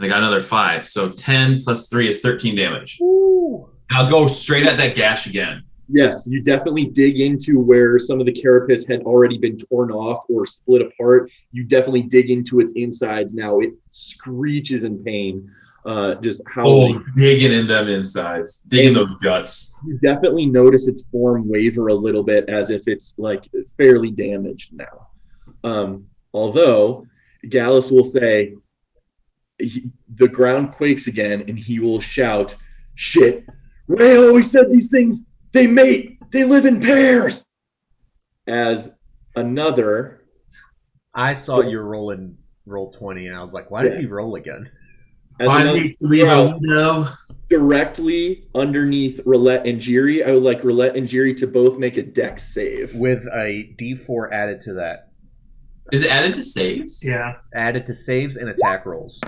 I got another 5. So 10 plus 3 is 13 damage. Ooh. And I'll go straight at that gash again. Yes, you definitely dig into where some of the carapace had already been torn off or split apart. You definitely dig into its insides now. It screeches in pain, just howling. Oh, digging in them insides. Digging those guts. You definitely notice its form waver a little bit as if it's like fairly damaged now. Although Gallus will say, the ground quakes again, and he will shout, "Shit! Ray always said these things. They mate. They live in pairs." As another, I saw you roll 20, and I was like, why did he roll again? as Why another did you leave a sprout window? directly underneath Roulette and Jiri, I would like Roulette and Jiri to both make a dex save. With a D4 added to that. Is it added to saves? Yeah. Added to saves and attack rolls.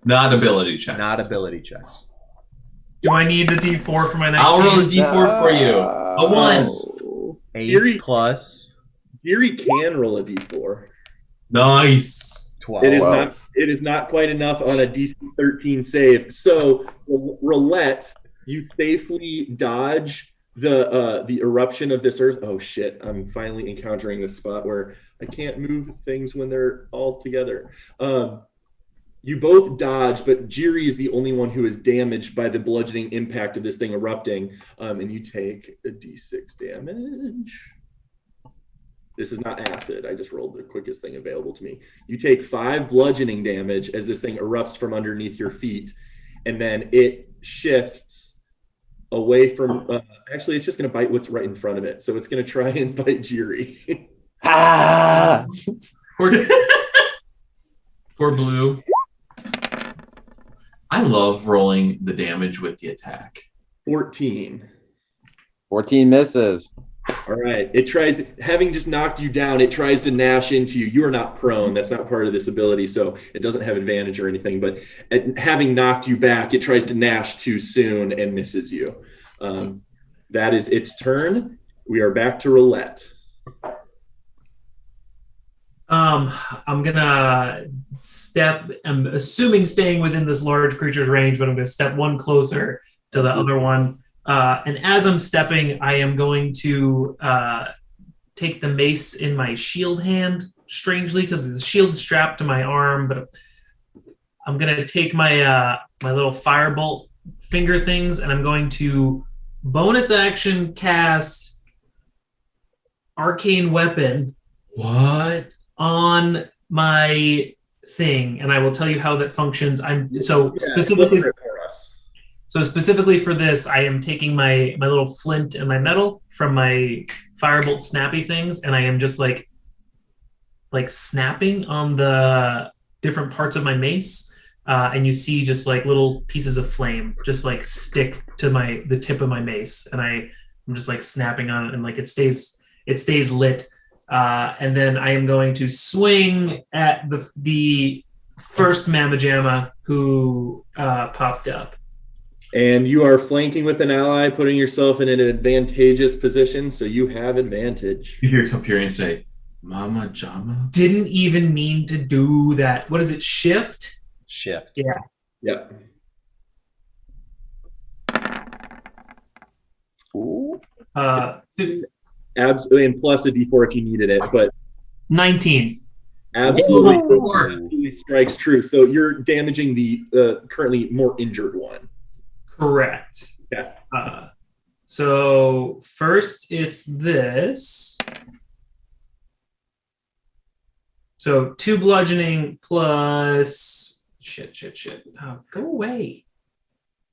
Not ability checks. Not ability checks. Do I need the D4 for my 19? I'll roll a d4 for you. A 1. 8 Jiri- plus Jiri can roll a d4. Nice. 12. It is not quite enough on a DC 13 save. So Roulette, you safely dodge the eruption of this earth. Oh shit! I'm finally encountering this spot where I can't move things when they're all together. You both dodge, but Jiri is the only one who is damaged by the bludgeoning impact of this thing erupting, and you take a d6 damage. This is not acid. I just rolled the quickest thing available to me. You take 5 bludgeoning damage as this thing erupts from underneath your feet, and then it shifts away from. Actually, it's just going to bite what's right in front of it. So it's going to try and bite Jiri. Ah! Poor Blue. I love rolling the damage with the attack. 14. 14 misses. All right. It tries, having just knocked you down, it tries to gnash into you. You are not prone. That's not part of this ability, so it doesn't have advantage or anything. But having knocked you back, it tries to gnash too soon and misses you. That is its turn. We are back to Roulette. I'm gonna step. I'm assuming staying within this large creature's range, but I'm gonna step one closer to the other one. And as I'm stepping, I am going to take the mace in my shield hand. Strangely, because the shield's strapped to my arm, but I'm gonna take my my little firebolt finger things, and I'm going to bonus action cast arcane weapon. What? On my thing, and I will tell you how that functions. Specifically for this, I am taking my little flint and my metal from my firebolt snappy things, and I am just like snapping on the different parts of my mace, and you see just like little pieces of flame just like stick to the tip of my mace, and I'm just like snapping on it, and like it stays lit. And then I am going to swing at the first Mamma who popped up. And you are flanking with an ally, putting yourself in an advantageous position, so you have advantage. You hear Topirian say, Mama Jama? Didn't even mean to do that. What is it, shift? Shift. Yeah. Yep. Absolutely, and plus a d4 if you needed it, but 19. Absolutely strikes true. So you're damaging the currently more injured one. Correct. Yeah. So first it's this. So 2 bludgeoning plus shit. Oh, go away.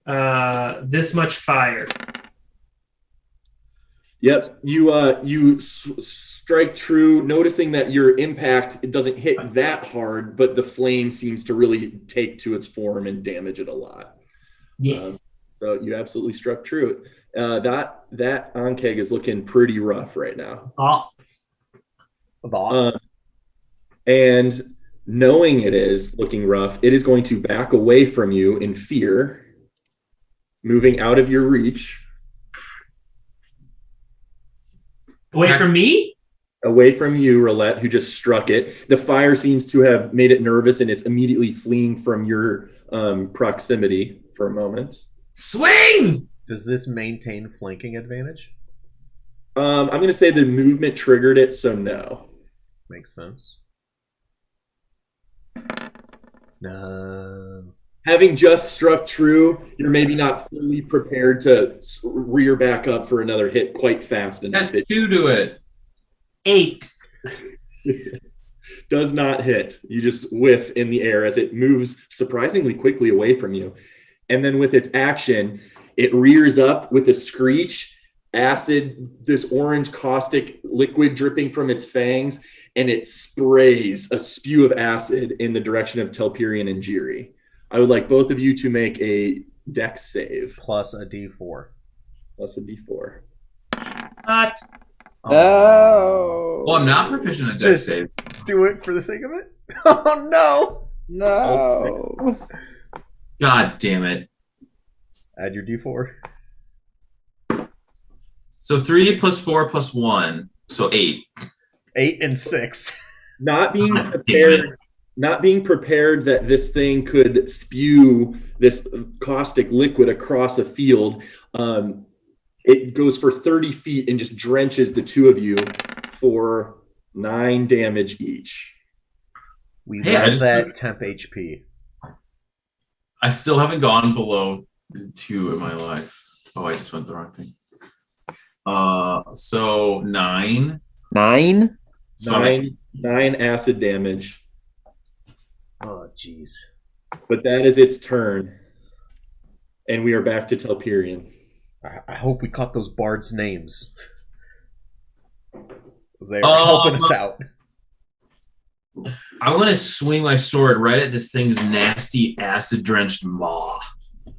This much fire. Yep, you strike true, noticing that your impact, it doesn't hit that hard, but the flame seems to really take to its form and damage it a lot. Yeah. So you absolutely struck true. That Ankeg is looking pretty rough right now. And knowing it is looking rough, it is going to back away from you in fear, moving out of your reach. Away from me? Away from you, Roulette, who just struck it. The fire seems to have made it nervous, and it's immediately fleeing from your proximity for a moment. Swing! Does this maintain flanking advantage? I'm going to say the movement triggered it, so no. Makes sense. No. Having just struck true, you're maybe not fully prepared to rear back up for another hit quite fast enough. That's 2 to it. 8. Does not hit. You just whiff in the air as it moves surprisingly quickly away from you. And then with its action, it rears up with a screech, acid, this orange caustic liquid dripping from its fangs, and it sprays a spew of acid in the direction of Telperion and Jiri. I would like both of you to make a dex save. Plus a D4. Plus a d4. Not. No. Well, I'm not proficient at dex Just save. do it for the sake of it. Oh no! No. God damn it. Add your D4. So 3 plus 4 plus 1, so 8. 8 and 6. Not being God damn prepared. Not being prepared that this thing could spew this caustic liquid across a field. It goes for 30 feet and just drenches the two of you for 9 damage each. We Hey, I love just- that temp HP. I still haven't gone below 2 in my life. Oh, I just went the wrong thing. So 9. 9? So 9 acid damage. Oh, jeez. But that is its turn. And we are back to Telperion. I hope we caught those bards' names. 'Cause they are helping us out. I want to swing my sword right at this thing's nasty acid-drenched maw.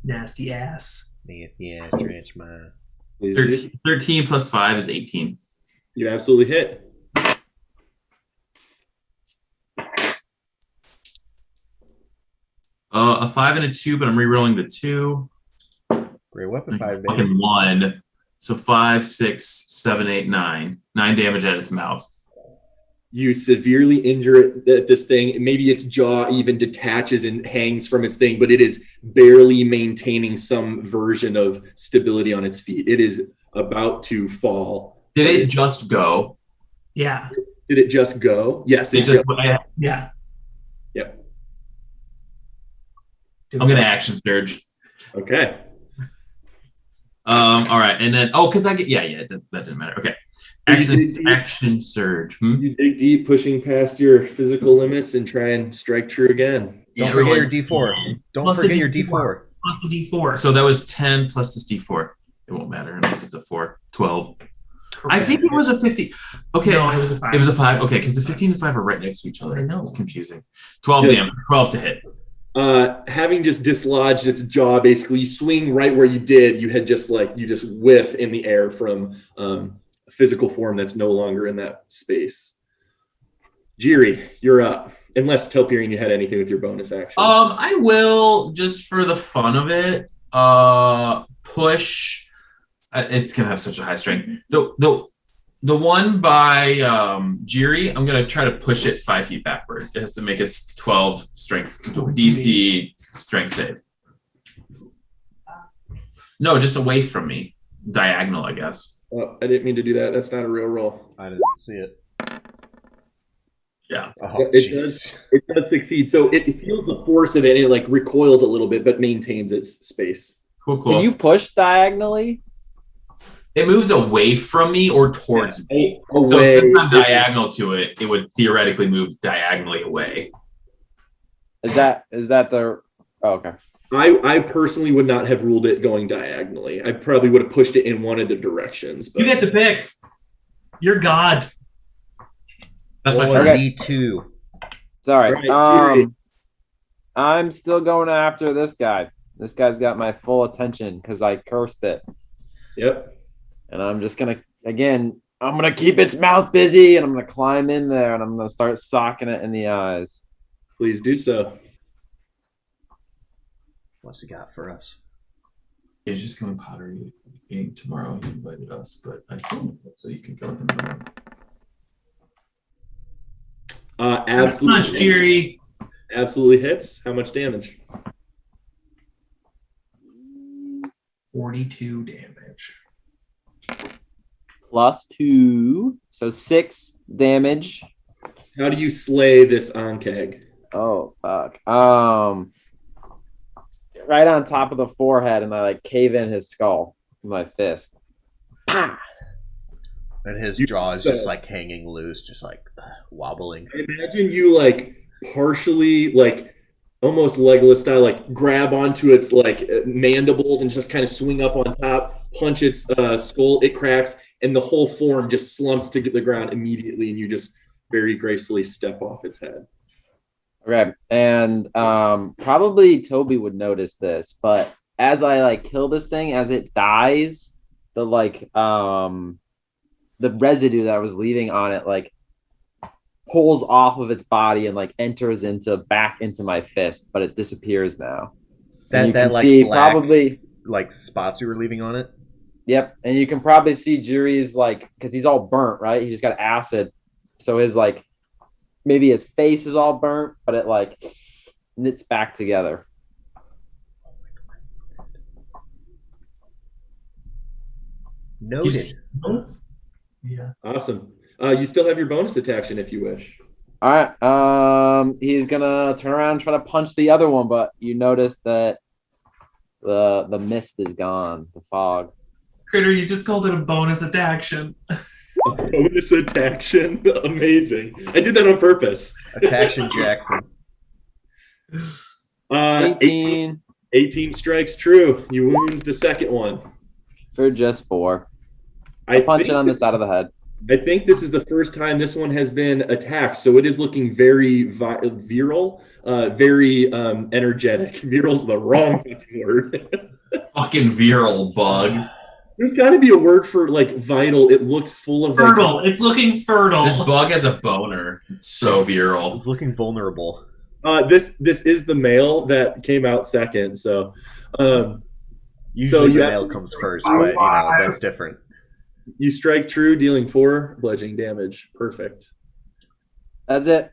Nasty ass. Nasty ass trench man. Please do. 13 plus 5 is 18. You absolutely hit. A 5 and a 2, but I'm rerolling the 2. Great weapon fire, baby. Fucking 1. So 5, 6, 7, 8, 9. 9 damage at its mouth. You severely injure it, this thing. Maybe its jaw even detaches and hangs from its thing, but it is barely maintaining some version of stability on its feet. It is about to fall. Did it just go? Yeah. Did it just go? Yes, It just. Yeah. Yep. I'm gonna action surge. Okay. All right, and then because I get that didn't matter. Okay, action surge. You dig deep, pushing past your physical limits, and try and strike true again. Don't forget your D4. Don't Plus a forget your D4. D4. Plus a D4. So that was 10 plus this D4. It won't matter unless it's a 4. 12. I think it was a 50. Okay, No, it was a 5. It was a 5. Okay, because the 15 and 5 are right next to each other. I know. It's confusing. 12 Yeah. damage. 12 to hit. Having just dislodged its jaw, basically, you swing right where you did. You had just whiff in the air from a physical form that's no longer in that space. Jiri, you're up. Unless Telperion, you had anything with your bonus action. I will just for the fun of it. Push. It's gonna have such a high strength. The one by Jiri, I'm gonna try to push it 5 feet backward. It has to make a 12 strength DC strength save. No, just away from me, diagonal, I guess. Oh, I didn't mean to do that. That's not a real roll. I didn't see it. Yeah. Oh, It jeez. does succeed. So it feels the force of it, and it recoils a little bit, but maintains its space. Cool. Can you push diagonally? It moves away from me or towards me. So Away. since I'm diagonal to it, it would theoretically move diagonally away. Is that the? Oh, okay. I personally would not have ruled it going diagonally. I probably would have pushed it in one of the directions. But You get to pick. You're God. That's my Roll turn. a Okay. D2. Sorry. Right, Jiri. I'm still going after this guy. This guy's got my full attention because I cursed it, Yep. and I'm just gonna I'm gonna keep its mouth busy, and I'm gonna climb in there, and I'm gonna start socking it in the eyes. Please do so. What's he got for us? He's just going pottery eating tomorrow. He invited us, but I said so you can go with him tomorrow. That's much, Absolutely. Jiri. Absolutely hits. How much damage? 42 damage. +2, so 6 damage. How do you slay this Ankeg? Oh fuck. Right on top of the forehead, and I cave in his skull with my fist. Ah! And his jaw is just like hanging loose, just like wobbling. Imagine you like partially like almost Legolas style, like grab onto its like mandibles and just kind of swing up on top, punch its skull, it cracks, and the whole form just slumps to the ground immediately, and you just very gracefully step off its head. Okay, and probably Toby would notice this, but as I like kill this thing, as it dies, the like the residue that I was leaving on it like pulls off of its body and like enters back into my fist, but it disappears now. That you can like see black, probably like spots you were leaving on it. Yep, and you can probably see Jury's like because he's all burnt, right? He just got acid, so his like maybe his face is all burnt, but it like knits back together. Noted. Yeah. Awesome. You still have your bonus action if you wish. All right. He's gonna turn around and try to punch the other one, but you notice that the mist is gone, the fog. Critter, you just called it a bonus action. Bonus action. Amazing. I did that on purpose. Attaction Jackson. 18 18 strikes true. You wound the second one. for just 4. I Punch think it on the side of the head. I think this is the first time this one has been attacked, so it is looking very virile, very energetic. Viral's the wrong fucking word. Fucking virile bug. There's got to be a word for like vital. It looks full of Fertile. It's looking fertile. This bug has a boner. It's so virile. It's looking vulnerable. This is the male that came out second. So Usually you the have- male comes first, but you know that's different. you strike true, dealing 4 bludgeoning damage. Perfect. That's it.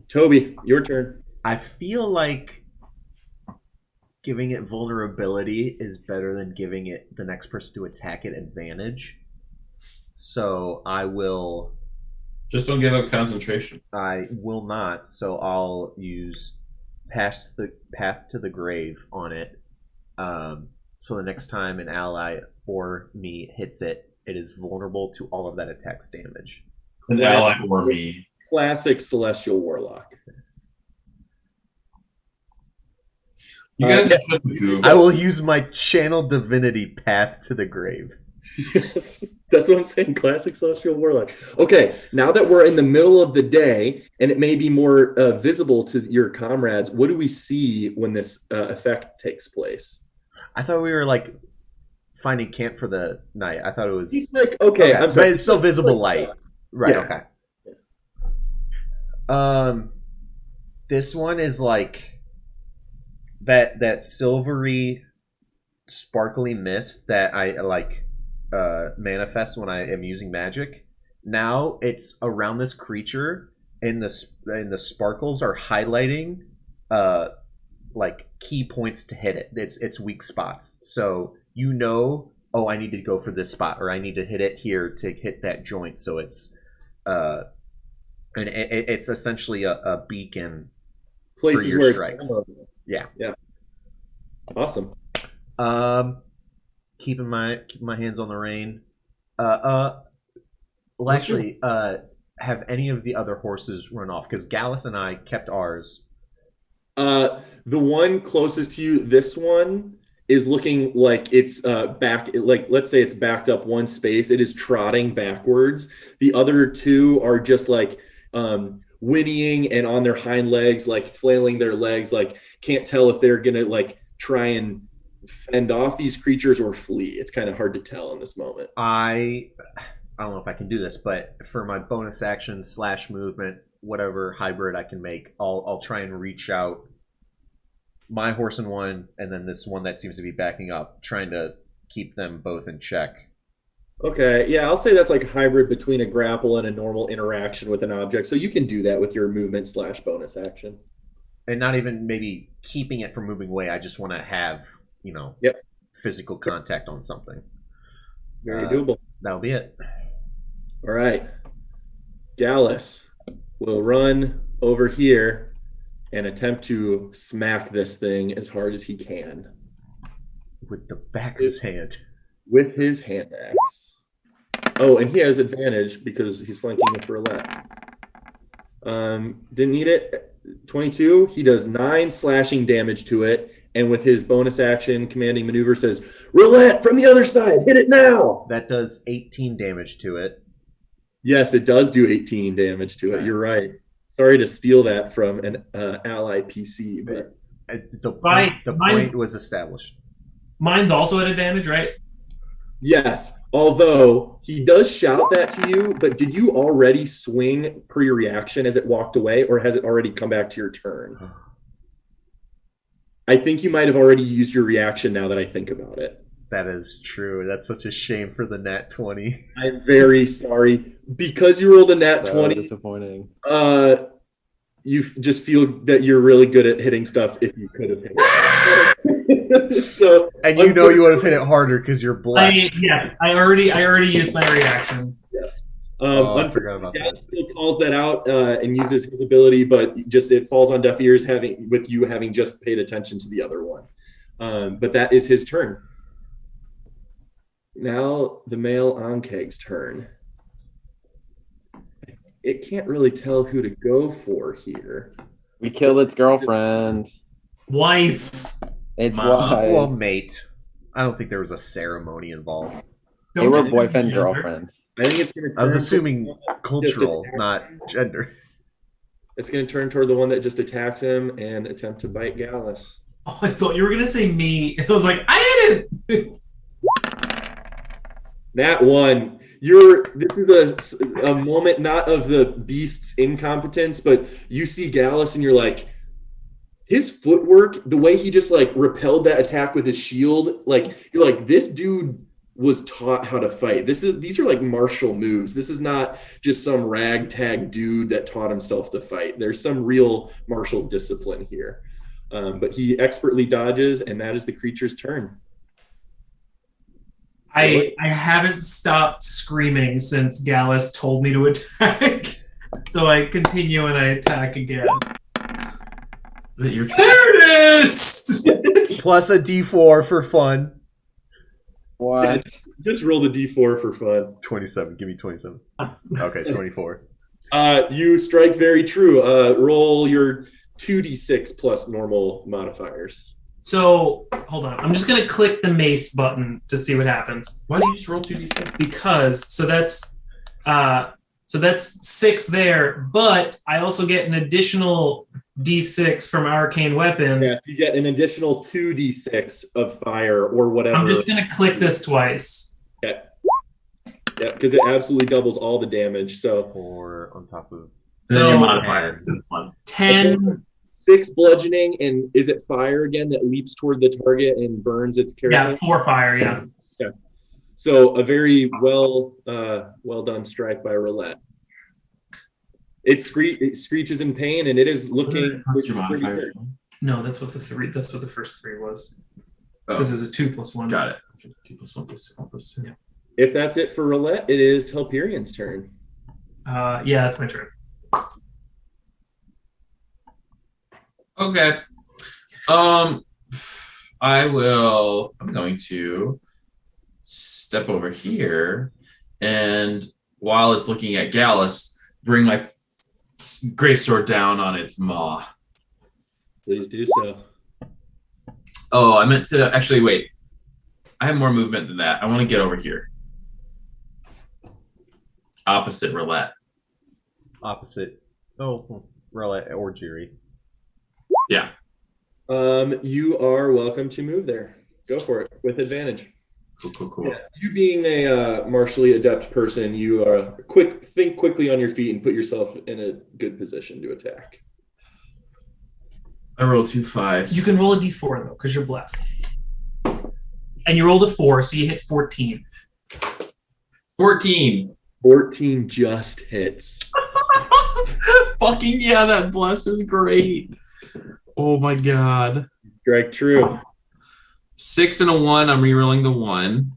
Toby, your turn. I feel like giving it vulnerability is better than giving it the next person to attack it advantage. So I will Just don't give up concentration. I will not, so I'll use path to the grave on it. So the next time an ally or me hits it, it is vulnerable to all of that attack's damage. An ally or me. Classic Celestial Warlock. You guys are such a goof. I will use my channel divinity path to the grave. Yes, that's what I'm saying. Classic Celestial Warlock. Okay, now that we're in the middle of the day and it may be more visible to your comrades, what do we see when this effect takes place? I thought we were like finding camp for the night. I thought it was Like, okay, I'm but sorry. it's still visible light. Right, Yeah. okay. This one is like that silvery sparkly mist that I like manifest when I am using magic. Now it's around this creature and the sparkles are highlighting like key points to hit it. It's weak spots. So you know, oh, I need to go for this spot, or I need to hit it here to hit that joint. So it's and it's essentially a beacon Places for your where strikes. Yeah. Awesome. Keeping my hands on the rein. Well, actually, have any of the other horses run off? Because Gallus and I kept ours. The one closest to you, this one is looking like it's back. Like, let's say it's backed up one space. It is trotting backwards. The other two are just like whinnying and on their hind legs, like flailing their legs, like can't tell if they're gonna like try and fend off these creatures or flee. It's kind of hard to tell in this moment. I don't know if I can do this, but for my bonus action / movement, whatever hybrid I can make, I'll try and reach out my horse in one, and then this one that seems to be backing up, trying to keep them both in check. Okay, yeah, I'll say that's like a hybrid between a grapple and a normal interaction with an object. So you can do that with your movement / bonus action. And not even maybe keeping it from moving away. I just want to have, Yep. physical contact on something. Very doable. That'll be it. All right. Gallus will run over here and attempt to smack this thing as hard as he can With the back of his hand. with his hand axe. Oh, and he has advantage because he's flanking with roulette. Didn't need it. 22. He does 9 slashing damage to it, and with his bonus action, commanding maneuver says, "Roulette from the other side, hit it now." That does 18 damage to it. Yes, it does do 18 damage to it. You're right. Sorry to steal that from an ally PC, but The point was established. Mine's also at advantage, right? yes. Although he does shout that to you, but did you already swing per your reaction as it walked away, or has it already come back to your turn? I think you might have already used your reaction now that I think about it. That is true. That's such a shame for the nat 20. I'm very sorry. Because you rolled a nat So 20, disappointing. you just feel that you're really good at hitting stuff if you could have hit it. So, And you know you would have hit it harder because you're blessed. I already used my reaction. yes. I forgot about Dad that. still calls that out and uses his ability, but just it falls on deaf ears with you having just paid attention to the other one. But that is his turn. Now the male Ankeg's turn. It can't really tell who to go for here. We killed its girlfriend. Wife. It's Mama. why Well, mate. I don't think there was a ceremony involved. they Don't were assume boyfriend gender. girlfriend. I think it's going to. I was assuming cultural, not gender. It's going to turn toward the one that just attacks him and attempt to bite Gallus. Oh, I thought you were gonna say me. I was like, I didn't. Nat 1. This is a moment not of the beast's incompetence, but you see Gallus and you're like, his footwork, the way he just like repelled that attack with his shield, like you're like, this dude was taught how to fight. These are like martial moves. This is not just some ragtag dude that taught himself to fight. There's some real martial discipline here. But he expertly dodges, and that is the creature's turn. I haven't stopped screaming since Gallus told me to attack. So I continue and I attack again. Is it your turn? There it is! Plus a d4 for fun. What? Just roll the d4 for fun. 27. Give me 27. Okay, 24. You strike very true. Roll your 2d6 plus normal modifiers. So hold on. I'm just gonna click the mace button to see what happens. Why do you just roll 2d6? Because that's 6 there, but I also get an additional d6 from arcane weapon. Yes, you get an additional 2d6 of fire or whatever. I'm just gonna click this twice. Yeah, because it absolutely doubles all the damage. So 4 on top of... Then So- your modifier. It's been fun. 10. 6 bludgeoning, and is it fire again that leaps toward the target and burns its character? Yeah, 4 fire. Yeah. So a very well done strike by Roulette. It screeches in pain, and it is looking. What's your pretty modifier? good. No, that's what the first 3 was. Oh, Because it was a 2 plus 1. got it. 2 plus 1 plus 1 plus 2. Yeah. If that's it for Roulette, it is Telperian's turn. Yeah, that's my turn. Okay. I'm going to step over here, and while it's looking at Gallus, bring my greatsword down on its maw. Please do so. Oh, I meant to actually wait. I have more movement than that. I want to get over here. Opposite roulette. Opposite. Oh, Rella or Jiri. Yeah. You are welcome to move there. Go for it with advantage. Cool. Yeah, you being a martially adept person, you think quickly on your feet and put yourself in a good position to attack. I roll 2 5s. You can roll a d4 though, because you're blessed. And you rolled a 4, so you hit 14. 14. 14 just hits. Fucking yeah, that bless is great. Oh my god. Strike true. 6 and a 1, I'm rerolling the 1.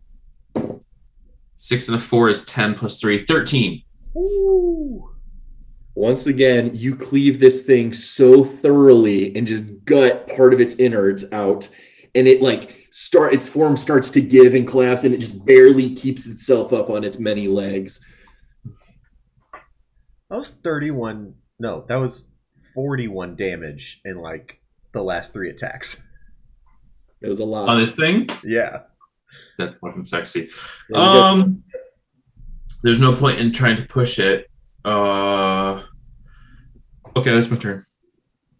6 and a 4 is 10 plus 3, 13. Ooh. Once again, you cleave this thing so thoroughly and just gut part of its innards out. And it like its form starts to give and collapse, and it just barely keeps itself up on its many legs. That was 31. No, that was 41 damage in like the last 3 attacks. It was a lot. On this thing? Yeah. That's fucking sexy. Yeah, There's no point in trying to push it. Okay, that's my turn.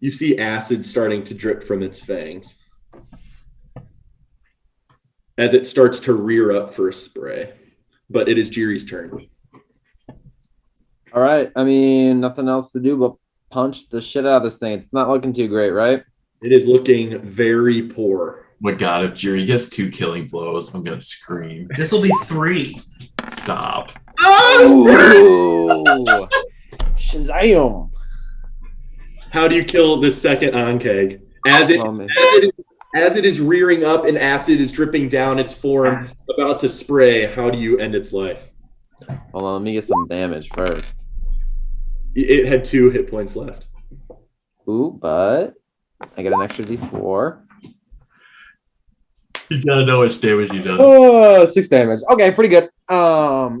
you see acid starting to drip from its fangs as it starts to rear up for a spray. But it is Jiri's turn. All right. I mean, nothing else to do but punch the shit out of this thing. It's not looking too great, right? It is looking very poor. My God, if Jiri gets 2 killing blows, I'm gonna scream. This will be 3. Stop. Ooh. Shazam. How do you kill the second Ankeg? As it is rearing up and acid is dripping down its form, about to spray, how do you end its life? Hold on, let me get some damage first. It had 2 hit points left. Ooh, but I get an extra D4. You gotta know which damage he does. Oh, 6 damage. Okay, pretty good.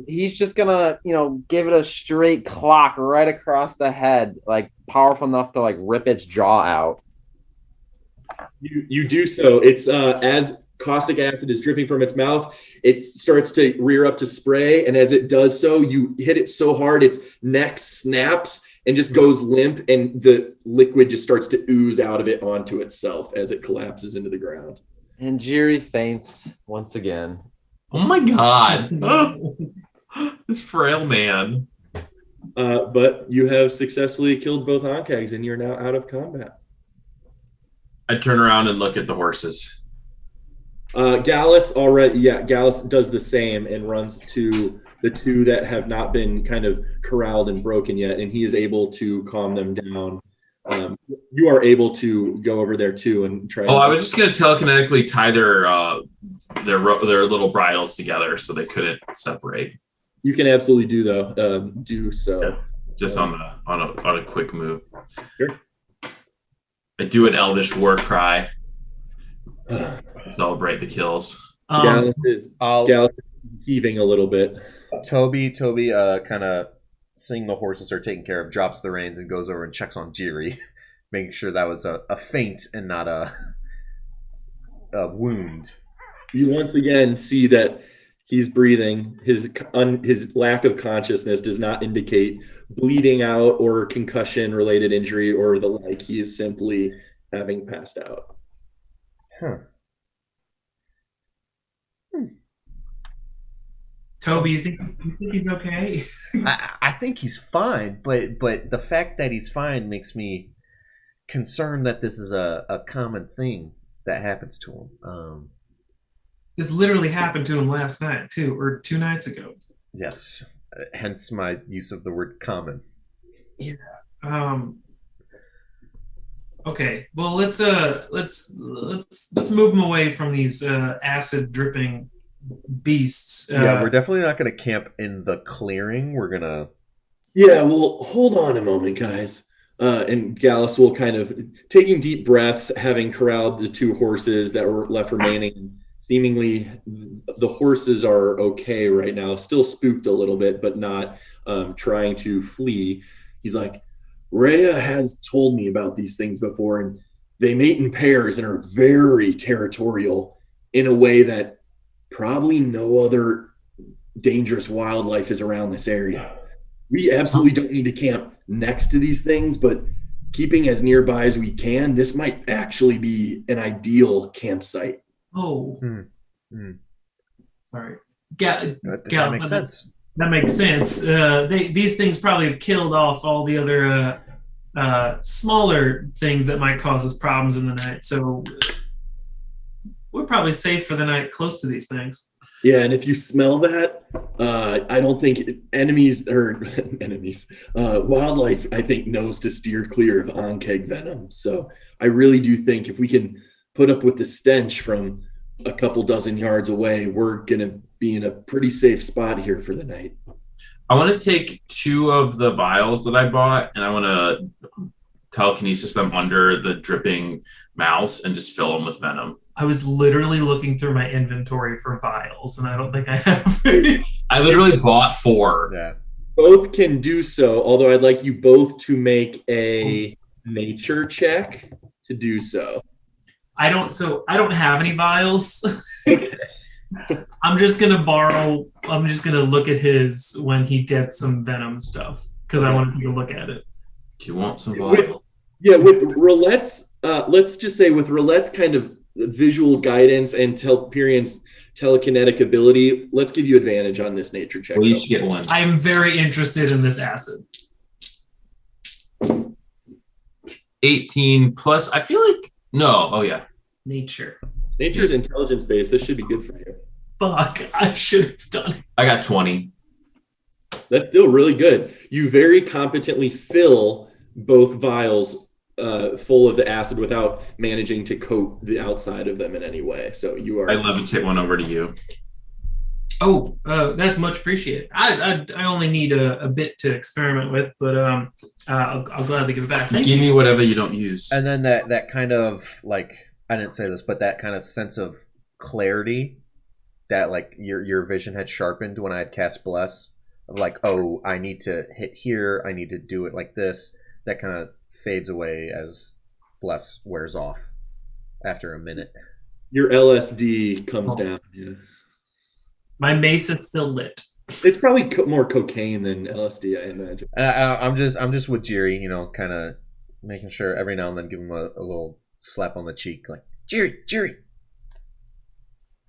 He's just gonna, give it a straight clock right across the head, like powerful enough to like rip its jaw out. You do so. It's as caustic acid is dripping from its mouth, it starts to rear up to spray, and as it does so, you hit it so hard its neck snaps and just goes limp, and the liquid just starts to ooze out of it onto itself as it collapses into the ground. And Jiri faints once again. Oh my God. This frail man. But you have successfully killed both Ankegs, and you're now out of combat. I turn around and look at the horses. Gallus does the same and runs to the 2 that have not been kind of corralled and broken yet, and he is able to calm them down. You are able to go over there too and try. I was just gonna telekinetically tie their little bridles together so they couldn't separate. You can absolutely do so. Yeah, just on a quick move. Sure. I do an Elvish war cry. Celebrate the kills. Gallus is heaving a little bit. Toby, kind of seeing the horses are taken care of, drops the reins and goes over and checks on Jiri, making sure that was a feint and not a wound. You once again see that he's breathing. His lack of consciousness does not indicate bleeding out or concussion-related injury or the like. He is simply having passed out. Huh. Toby, you think he's okay? I think he's fine, but the fact that he's fine makes me concerned that this is a common thing that happens to him. This literally happened to him last night too, or 2 nights ago. Yes, hence my use of the word common. Yeah. Okay. Well, let's move him away from these acid dripping beasts. Yeah, we're definitely not going to camp in the clearing. We're gonna. Yeah, well, hold on a moment, guys. And Gallus will kind of taking deep breaths, having corralled the 2 horses that were left remaining. Seemingly, the horses are okay right now, still spooked a little bit, but not trying to flee. He's like, Rhea has told me about these things before, and they mate in pairs and are very territorial in a way that probably no other dangerous wildlife is around this area. We absolutely don't need to camp next to these things, but keeping as nearby as we can, this might actually be an ideal campsite. Oh. Sorry. That makes sense. That makes sense. These things probably have killed off all the other smaller things that might cause us problems in the night. So we're probably safe for the night close to these things. Yeah, and if you smell that, I don't think wildlife, I think, knows to steer clear of Ankeg venom. So I really do think if we can put up with the stench from a couple dozen yards away, we're going to be in a pretty safe spot here for the night. I want to take 2 of the vials that I bought, and I want to telekinesis them under the dripping mouths and just fill them with venom. I was literally looking through my inventory for vials, and I don't think I have any. I literally bought 4. Yeah. Both can do so, although I'd like you both to make a nature check to do so. I don't have any vials. I'm just gonna look at his when he gets some venom stuff because I want to take a look at it. Do you want some With vial? Roulette's, let's just say with Roulette's kind of visual guidance and Telperian's telekinetic ability, let's give you advantage on this nature check. We'll each get 1. I am very interested in this acid. 18 plus. I feel like no. Oh yeah. Nature. Nature's intelligence based. This should be good for you. Fuck, I should have done it. I got 20. That's still really good. You very competently fill both vials full of the acid without managing to coat the outside of them in any way. So you are. I levitate one over to you. Oh, that's much appreciated. I only need a bit to experiment with, but I'll gladly give it back. Thank Give you. me whatever you don't use. And then that kind of like, I didn't say this, but that kind of sense of clarity that like your vision had sharpened when I had cast Bless, of like, oh, I need to hit here, I need to do it like this. That kind of fades away as Bless wears off after a minute. Your LSD comes down. Yeah. My mace is still lit. It's probably more cocaine than LSD, I imagine. And I'm just with Jiri, you know, kind of making sure every now and then give him a little slap on the cheek, like Jiri.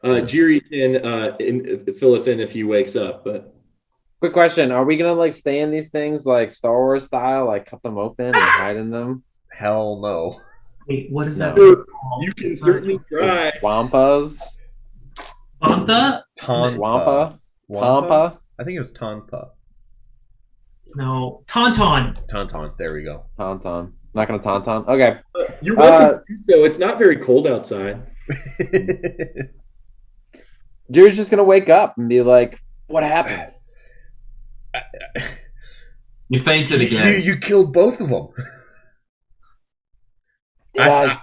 Jiri can fill us in if he wakes up, but Quick question: are we gonna like stay in these things like Star Wars style, like cut them open and hide in them? Hell no. Wait, what is that? No. you can certainly try. Wampas, Fanta? Wampa, Tampa, I think it was Tonpa. No, Tauntaun. Tauntaun. There we go. Tauntaun. Not gonna Tauntaun. Okay. You're welcome to do so. It's not very cold outside. Drew's just gonna wake up and be like, "What happened?" You fainted again. You killed both of them. Yeah.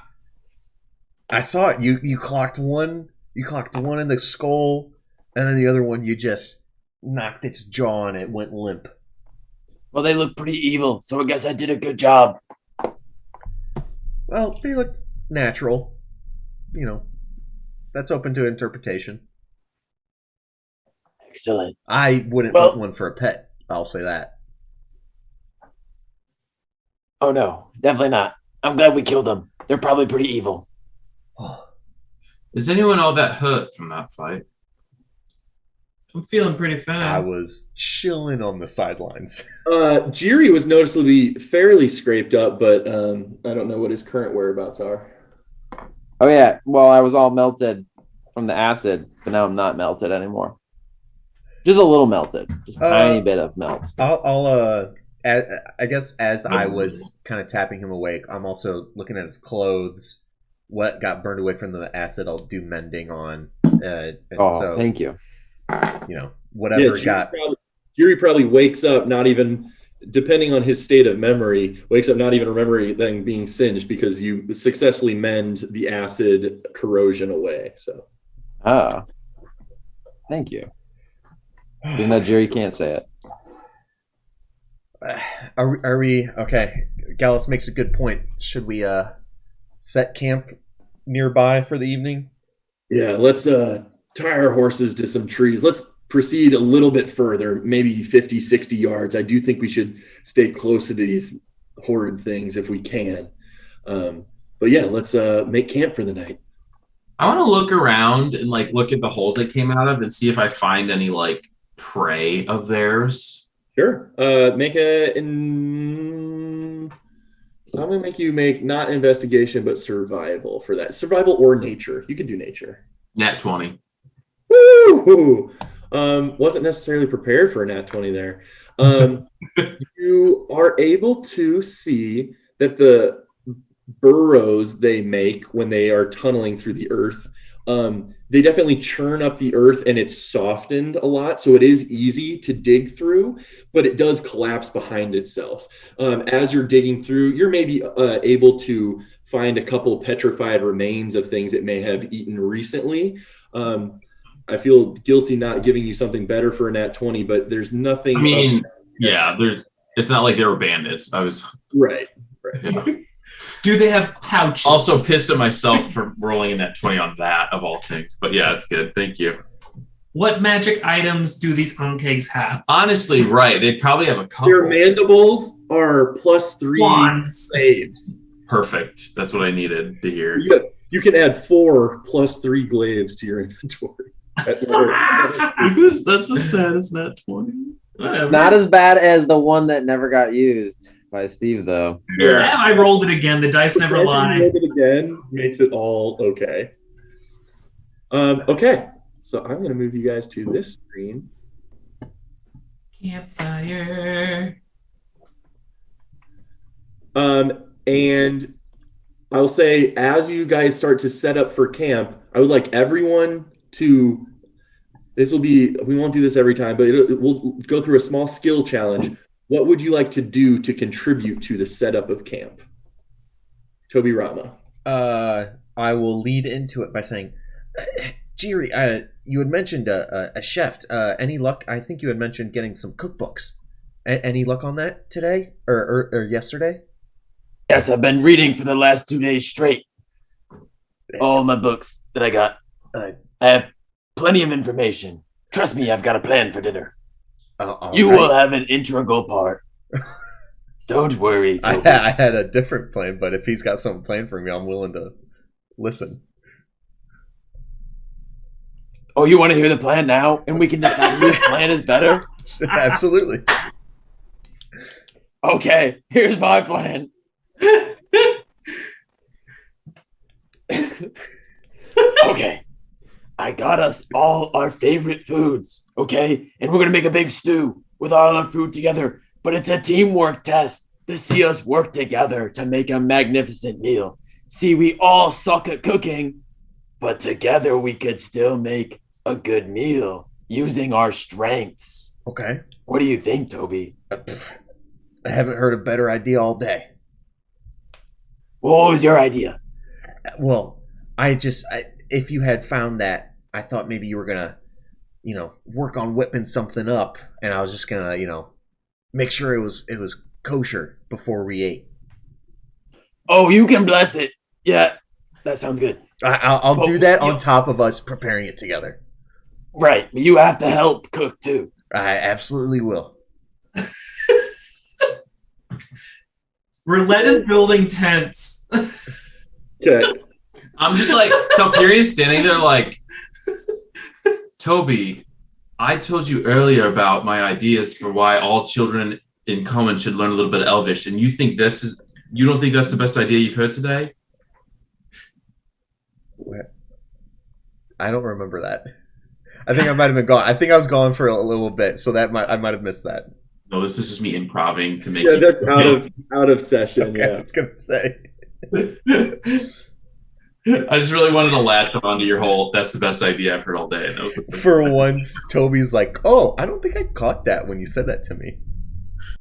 I saw it. You clocked one. You clocked one in the skull, and then the other one you just knocked its jaw and it went limp. Well, they look pretty evil, so I guess I did a good job. Well, they look natural. You know, that's open to interpretation. Excellent. I wouldn't Well- want one for a pet. I'll say that. Oh no, definitely not. I'm glad we killed them. They're probably pretty evil. Is anyone all that hurt from that fight? I'm feeling pretty fine. I was chilling on the sidelines. Jiri was noticeably fairly scraped up, but I don't know what his current whereabouts are. Oh yeah. Well, I was all melted from the acid, but now I'm not melted anymore. Just a little melted, just a tiny bit of melt. I guess as I was kind of tapping him awake, I'm also looking at his clothes. What got burned away from the acid, I'll do mending on. So, Thank you. you know, whatever Jiri probably wakes up not even, depending on his state of memory, wakes up not even remembering then being singed because you successfully mend the acid corrosion away. So, Thank you. Even though Jerry can't say it. Are we okay? Gallus makes a good point. Should we set camp nearby for the evening? yeah, let's tie our horses to some trees. Let's proceed a little bit further, maybe 50, 60 yards. I do think we should stay close to these horrid things if we can. But yeah, let's make camp for the night. I want to look around and like look at the holes they came out of and see if I find any like prey of theirs. Sure. Make I'm gonna make you make not investigation but survival for that. Survival or nature. You can do nature. Nat 20. Woo! Wasn't necessarily prepared for a nat 20 there. You are able to see that the burrows they make when they are tunneling through the earth They definitely churn up the earth and it's softened a lot. So it is easy to dig through, but it does collapse behind itself. As you're digging through, you're maybe able to find a couple petrified remains of things it may have eaten recently. I feel guilty not giving you something better for a nat 20, but there's nothing. I mean, yeah, it's not like they were bandits. I was right. Yeah. Do they have pouches? Also pissed at myself for rolling a nat 20 on that of all things. But yeah, it's good. Thank you. What magic items do these unkegs have? Honestly, right. They probably have a couple. Your mandibles are +3 Wands. glaives. Perfect. That's what I needed to hear. You can add 4 +3 glaives to your inventory. That's the saddest nat 20. Whatever. Not as bad as the one that never got used by Steve, though. Yeah, I rolled it again. The dice never lie. Roll it again makes it all okay. Okay, so I'm going to move you guys to this screen. Campfire. And I'll say, as you guys start to set up for camp, I would like everyone to. We won't do this every time, but we'll go through a small skill challenge. What would you like to do to contribute to the setup of camp? Toby Rama. I will lead into it by saying, Jiri, you had mentioned a chef. Any luck? I think you had mentioned getting some cookbooks. Any luck on that today or yesterday? Yes, I've been reading for the last 2 days straight. All my books that I got. I have plenty of information. Trust me, I've got a plan for dinner. You will have an integral part. Don't worry, Toby. I had a different plan, but if he's got something planned for me, I'm willing to listen. Oh, you want to hear the plan now? And we can decide whose plan is better? Absolutely. Okay, here's my plan. Okay. I got us all our favorite foods, okay? And we're going to make a big stew with all our food together. But it's a teamwork test to see us work together to make a magnificent meal. See, we all suck at cooking, but together we could still make a good meal using our strengths. Okay. What do you think, Toby? I haven't heard a better idea all day. What was your idea? Well, if you had found that, I thought maybe you were gonna, work on whipping something up, and I was just gonna, make sure it was kosher before we ate. Oh, you can bless it. Yeah, that sounds good. I'll do that on top of us preparing it together. Right, but you have to help cook too. I absolutely will. Roulette is building tents. Okay. I'm just like, so Period's standing there like, Toby, I told you earlier about my ideas for why all children in Common should learn a little bit of Elvish, and you don't think that's the best idea you've heard today? I don't remember that. I think I might have been gone. I think I was gone for a little bit, so I might have missed that. No, this is just me improving to make. Yeah, that's out of session. Okay, Yeah, I was gonna say. I just really wanted to latch onto your whole "that's the best idea I've heard all day." And that was For once, Toby's like, "Oh, I don't think I caught that when you said that to me."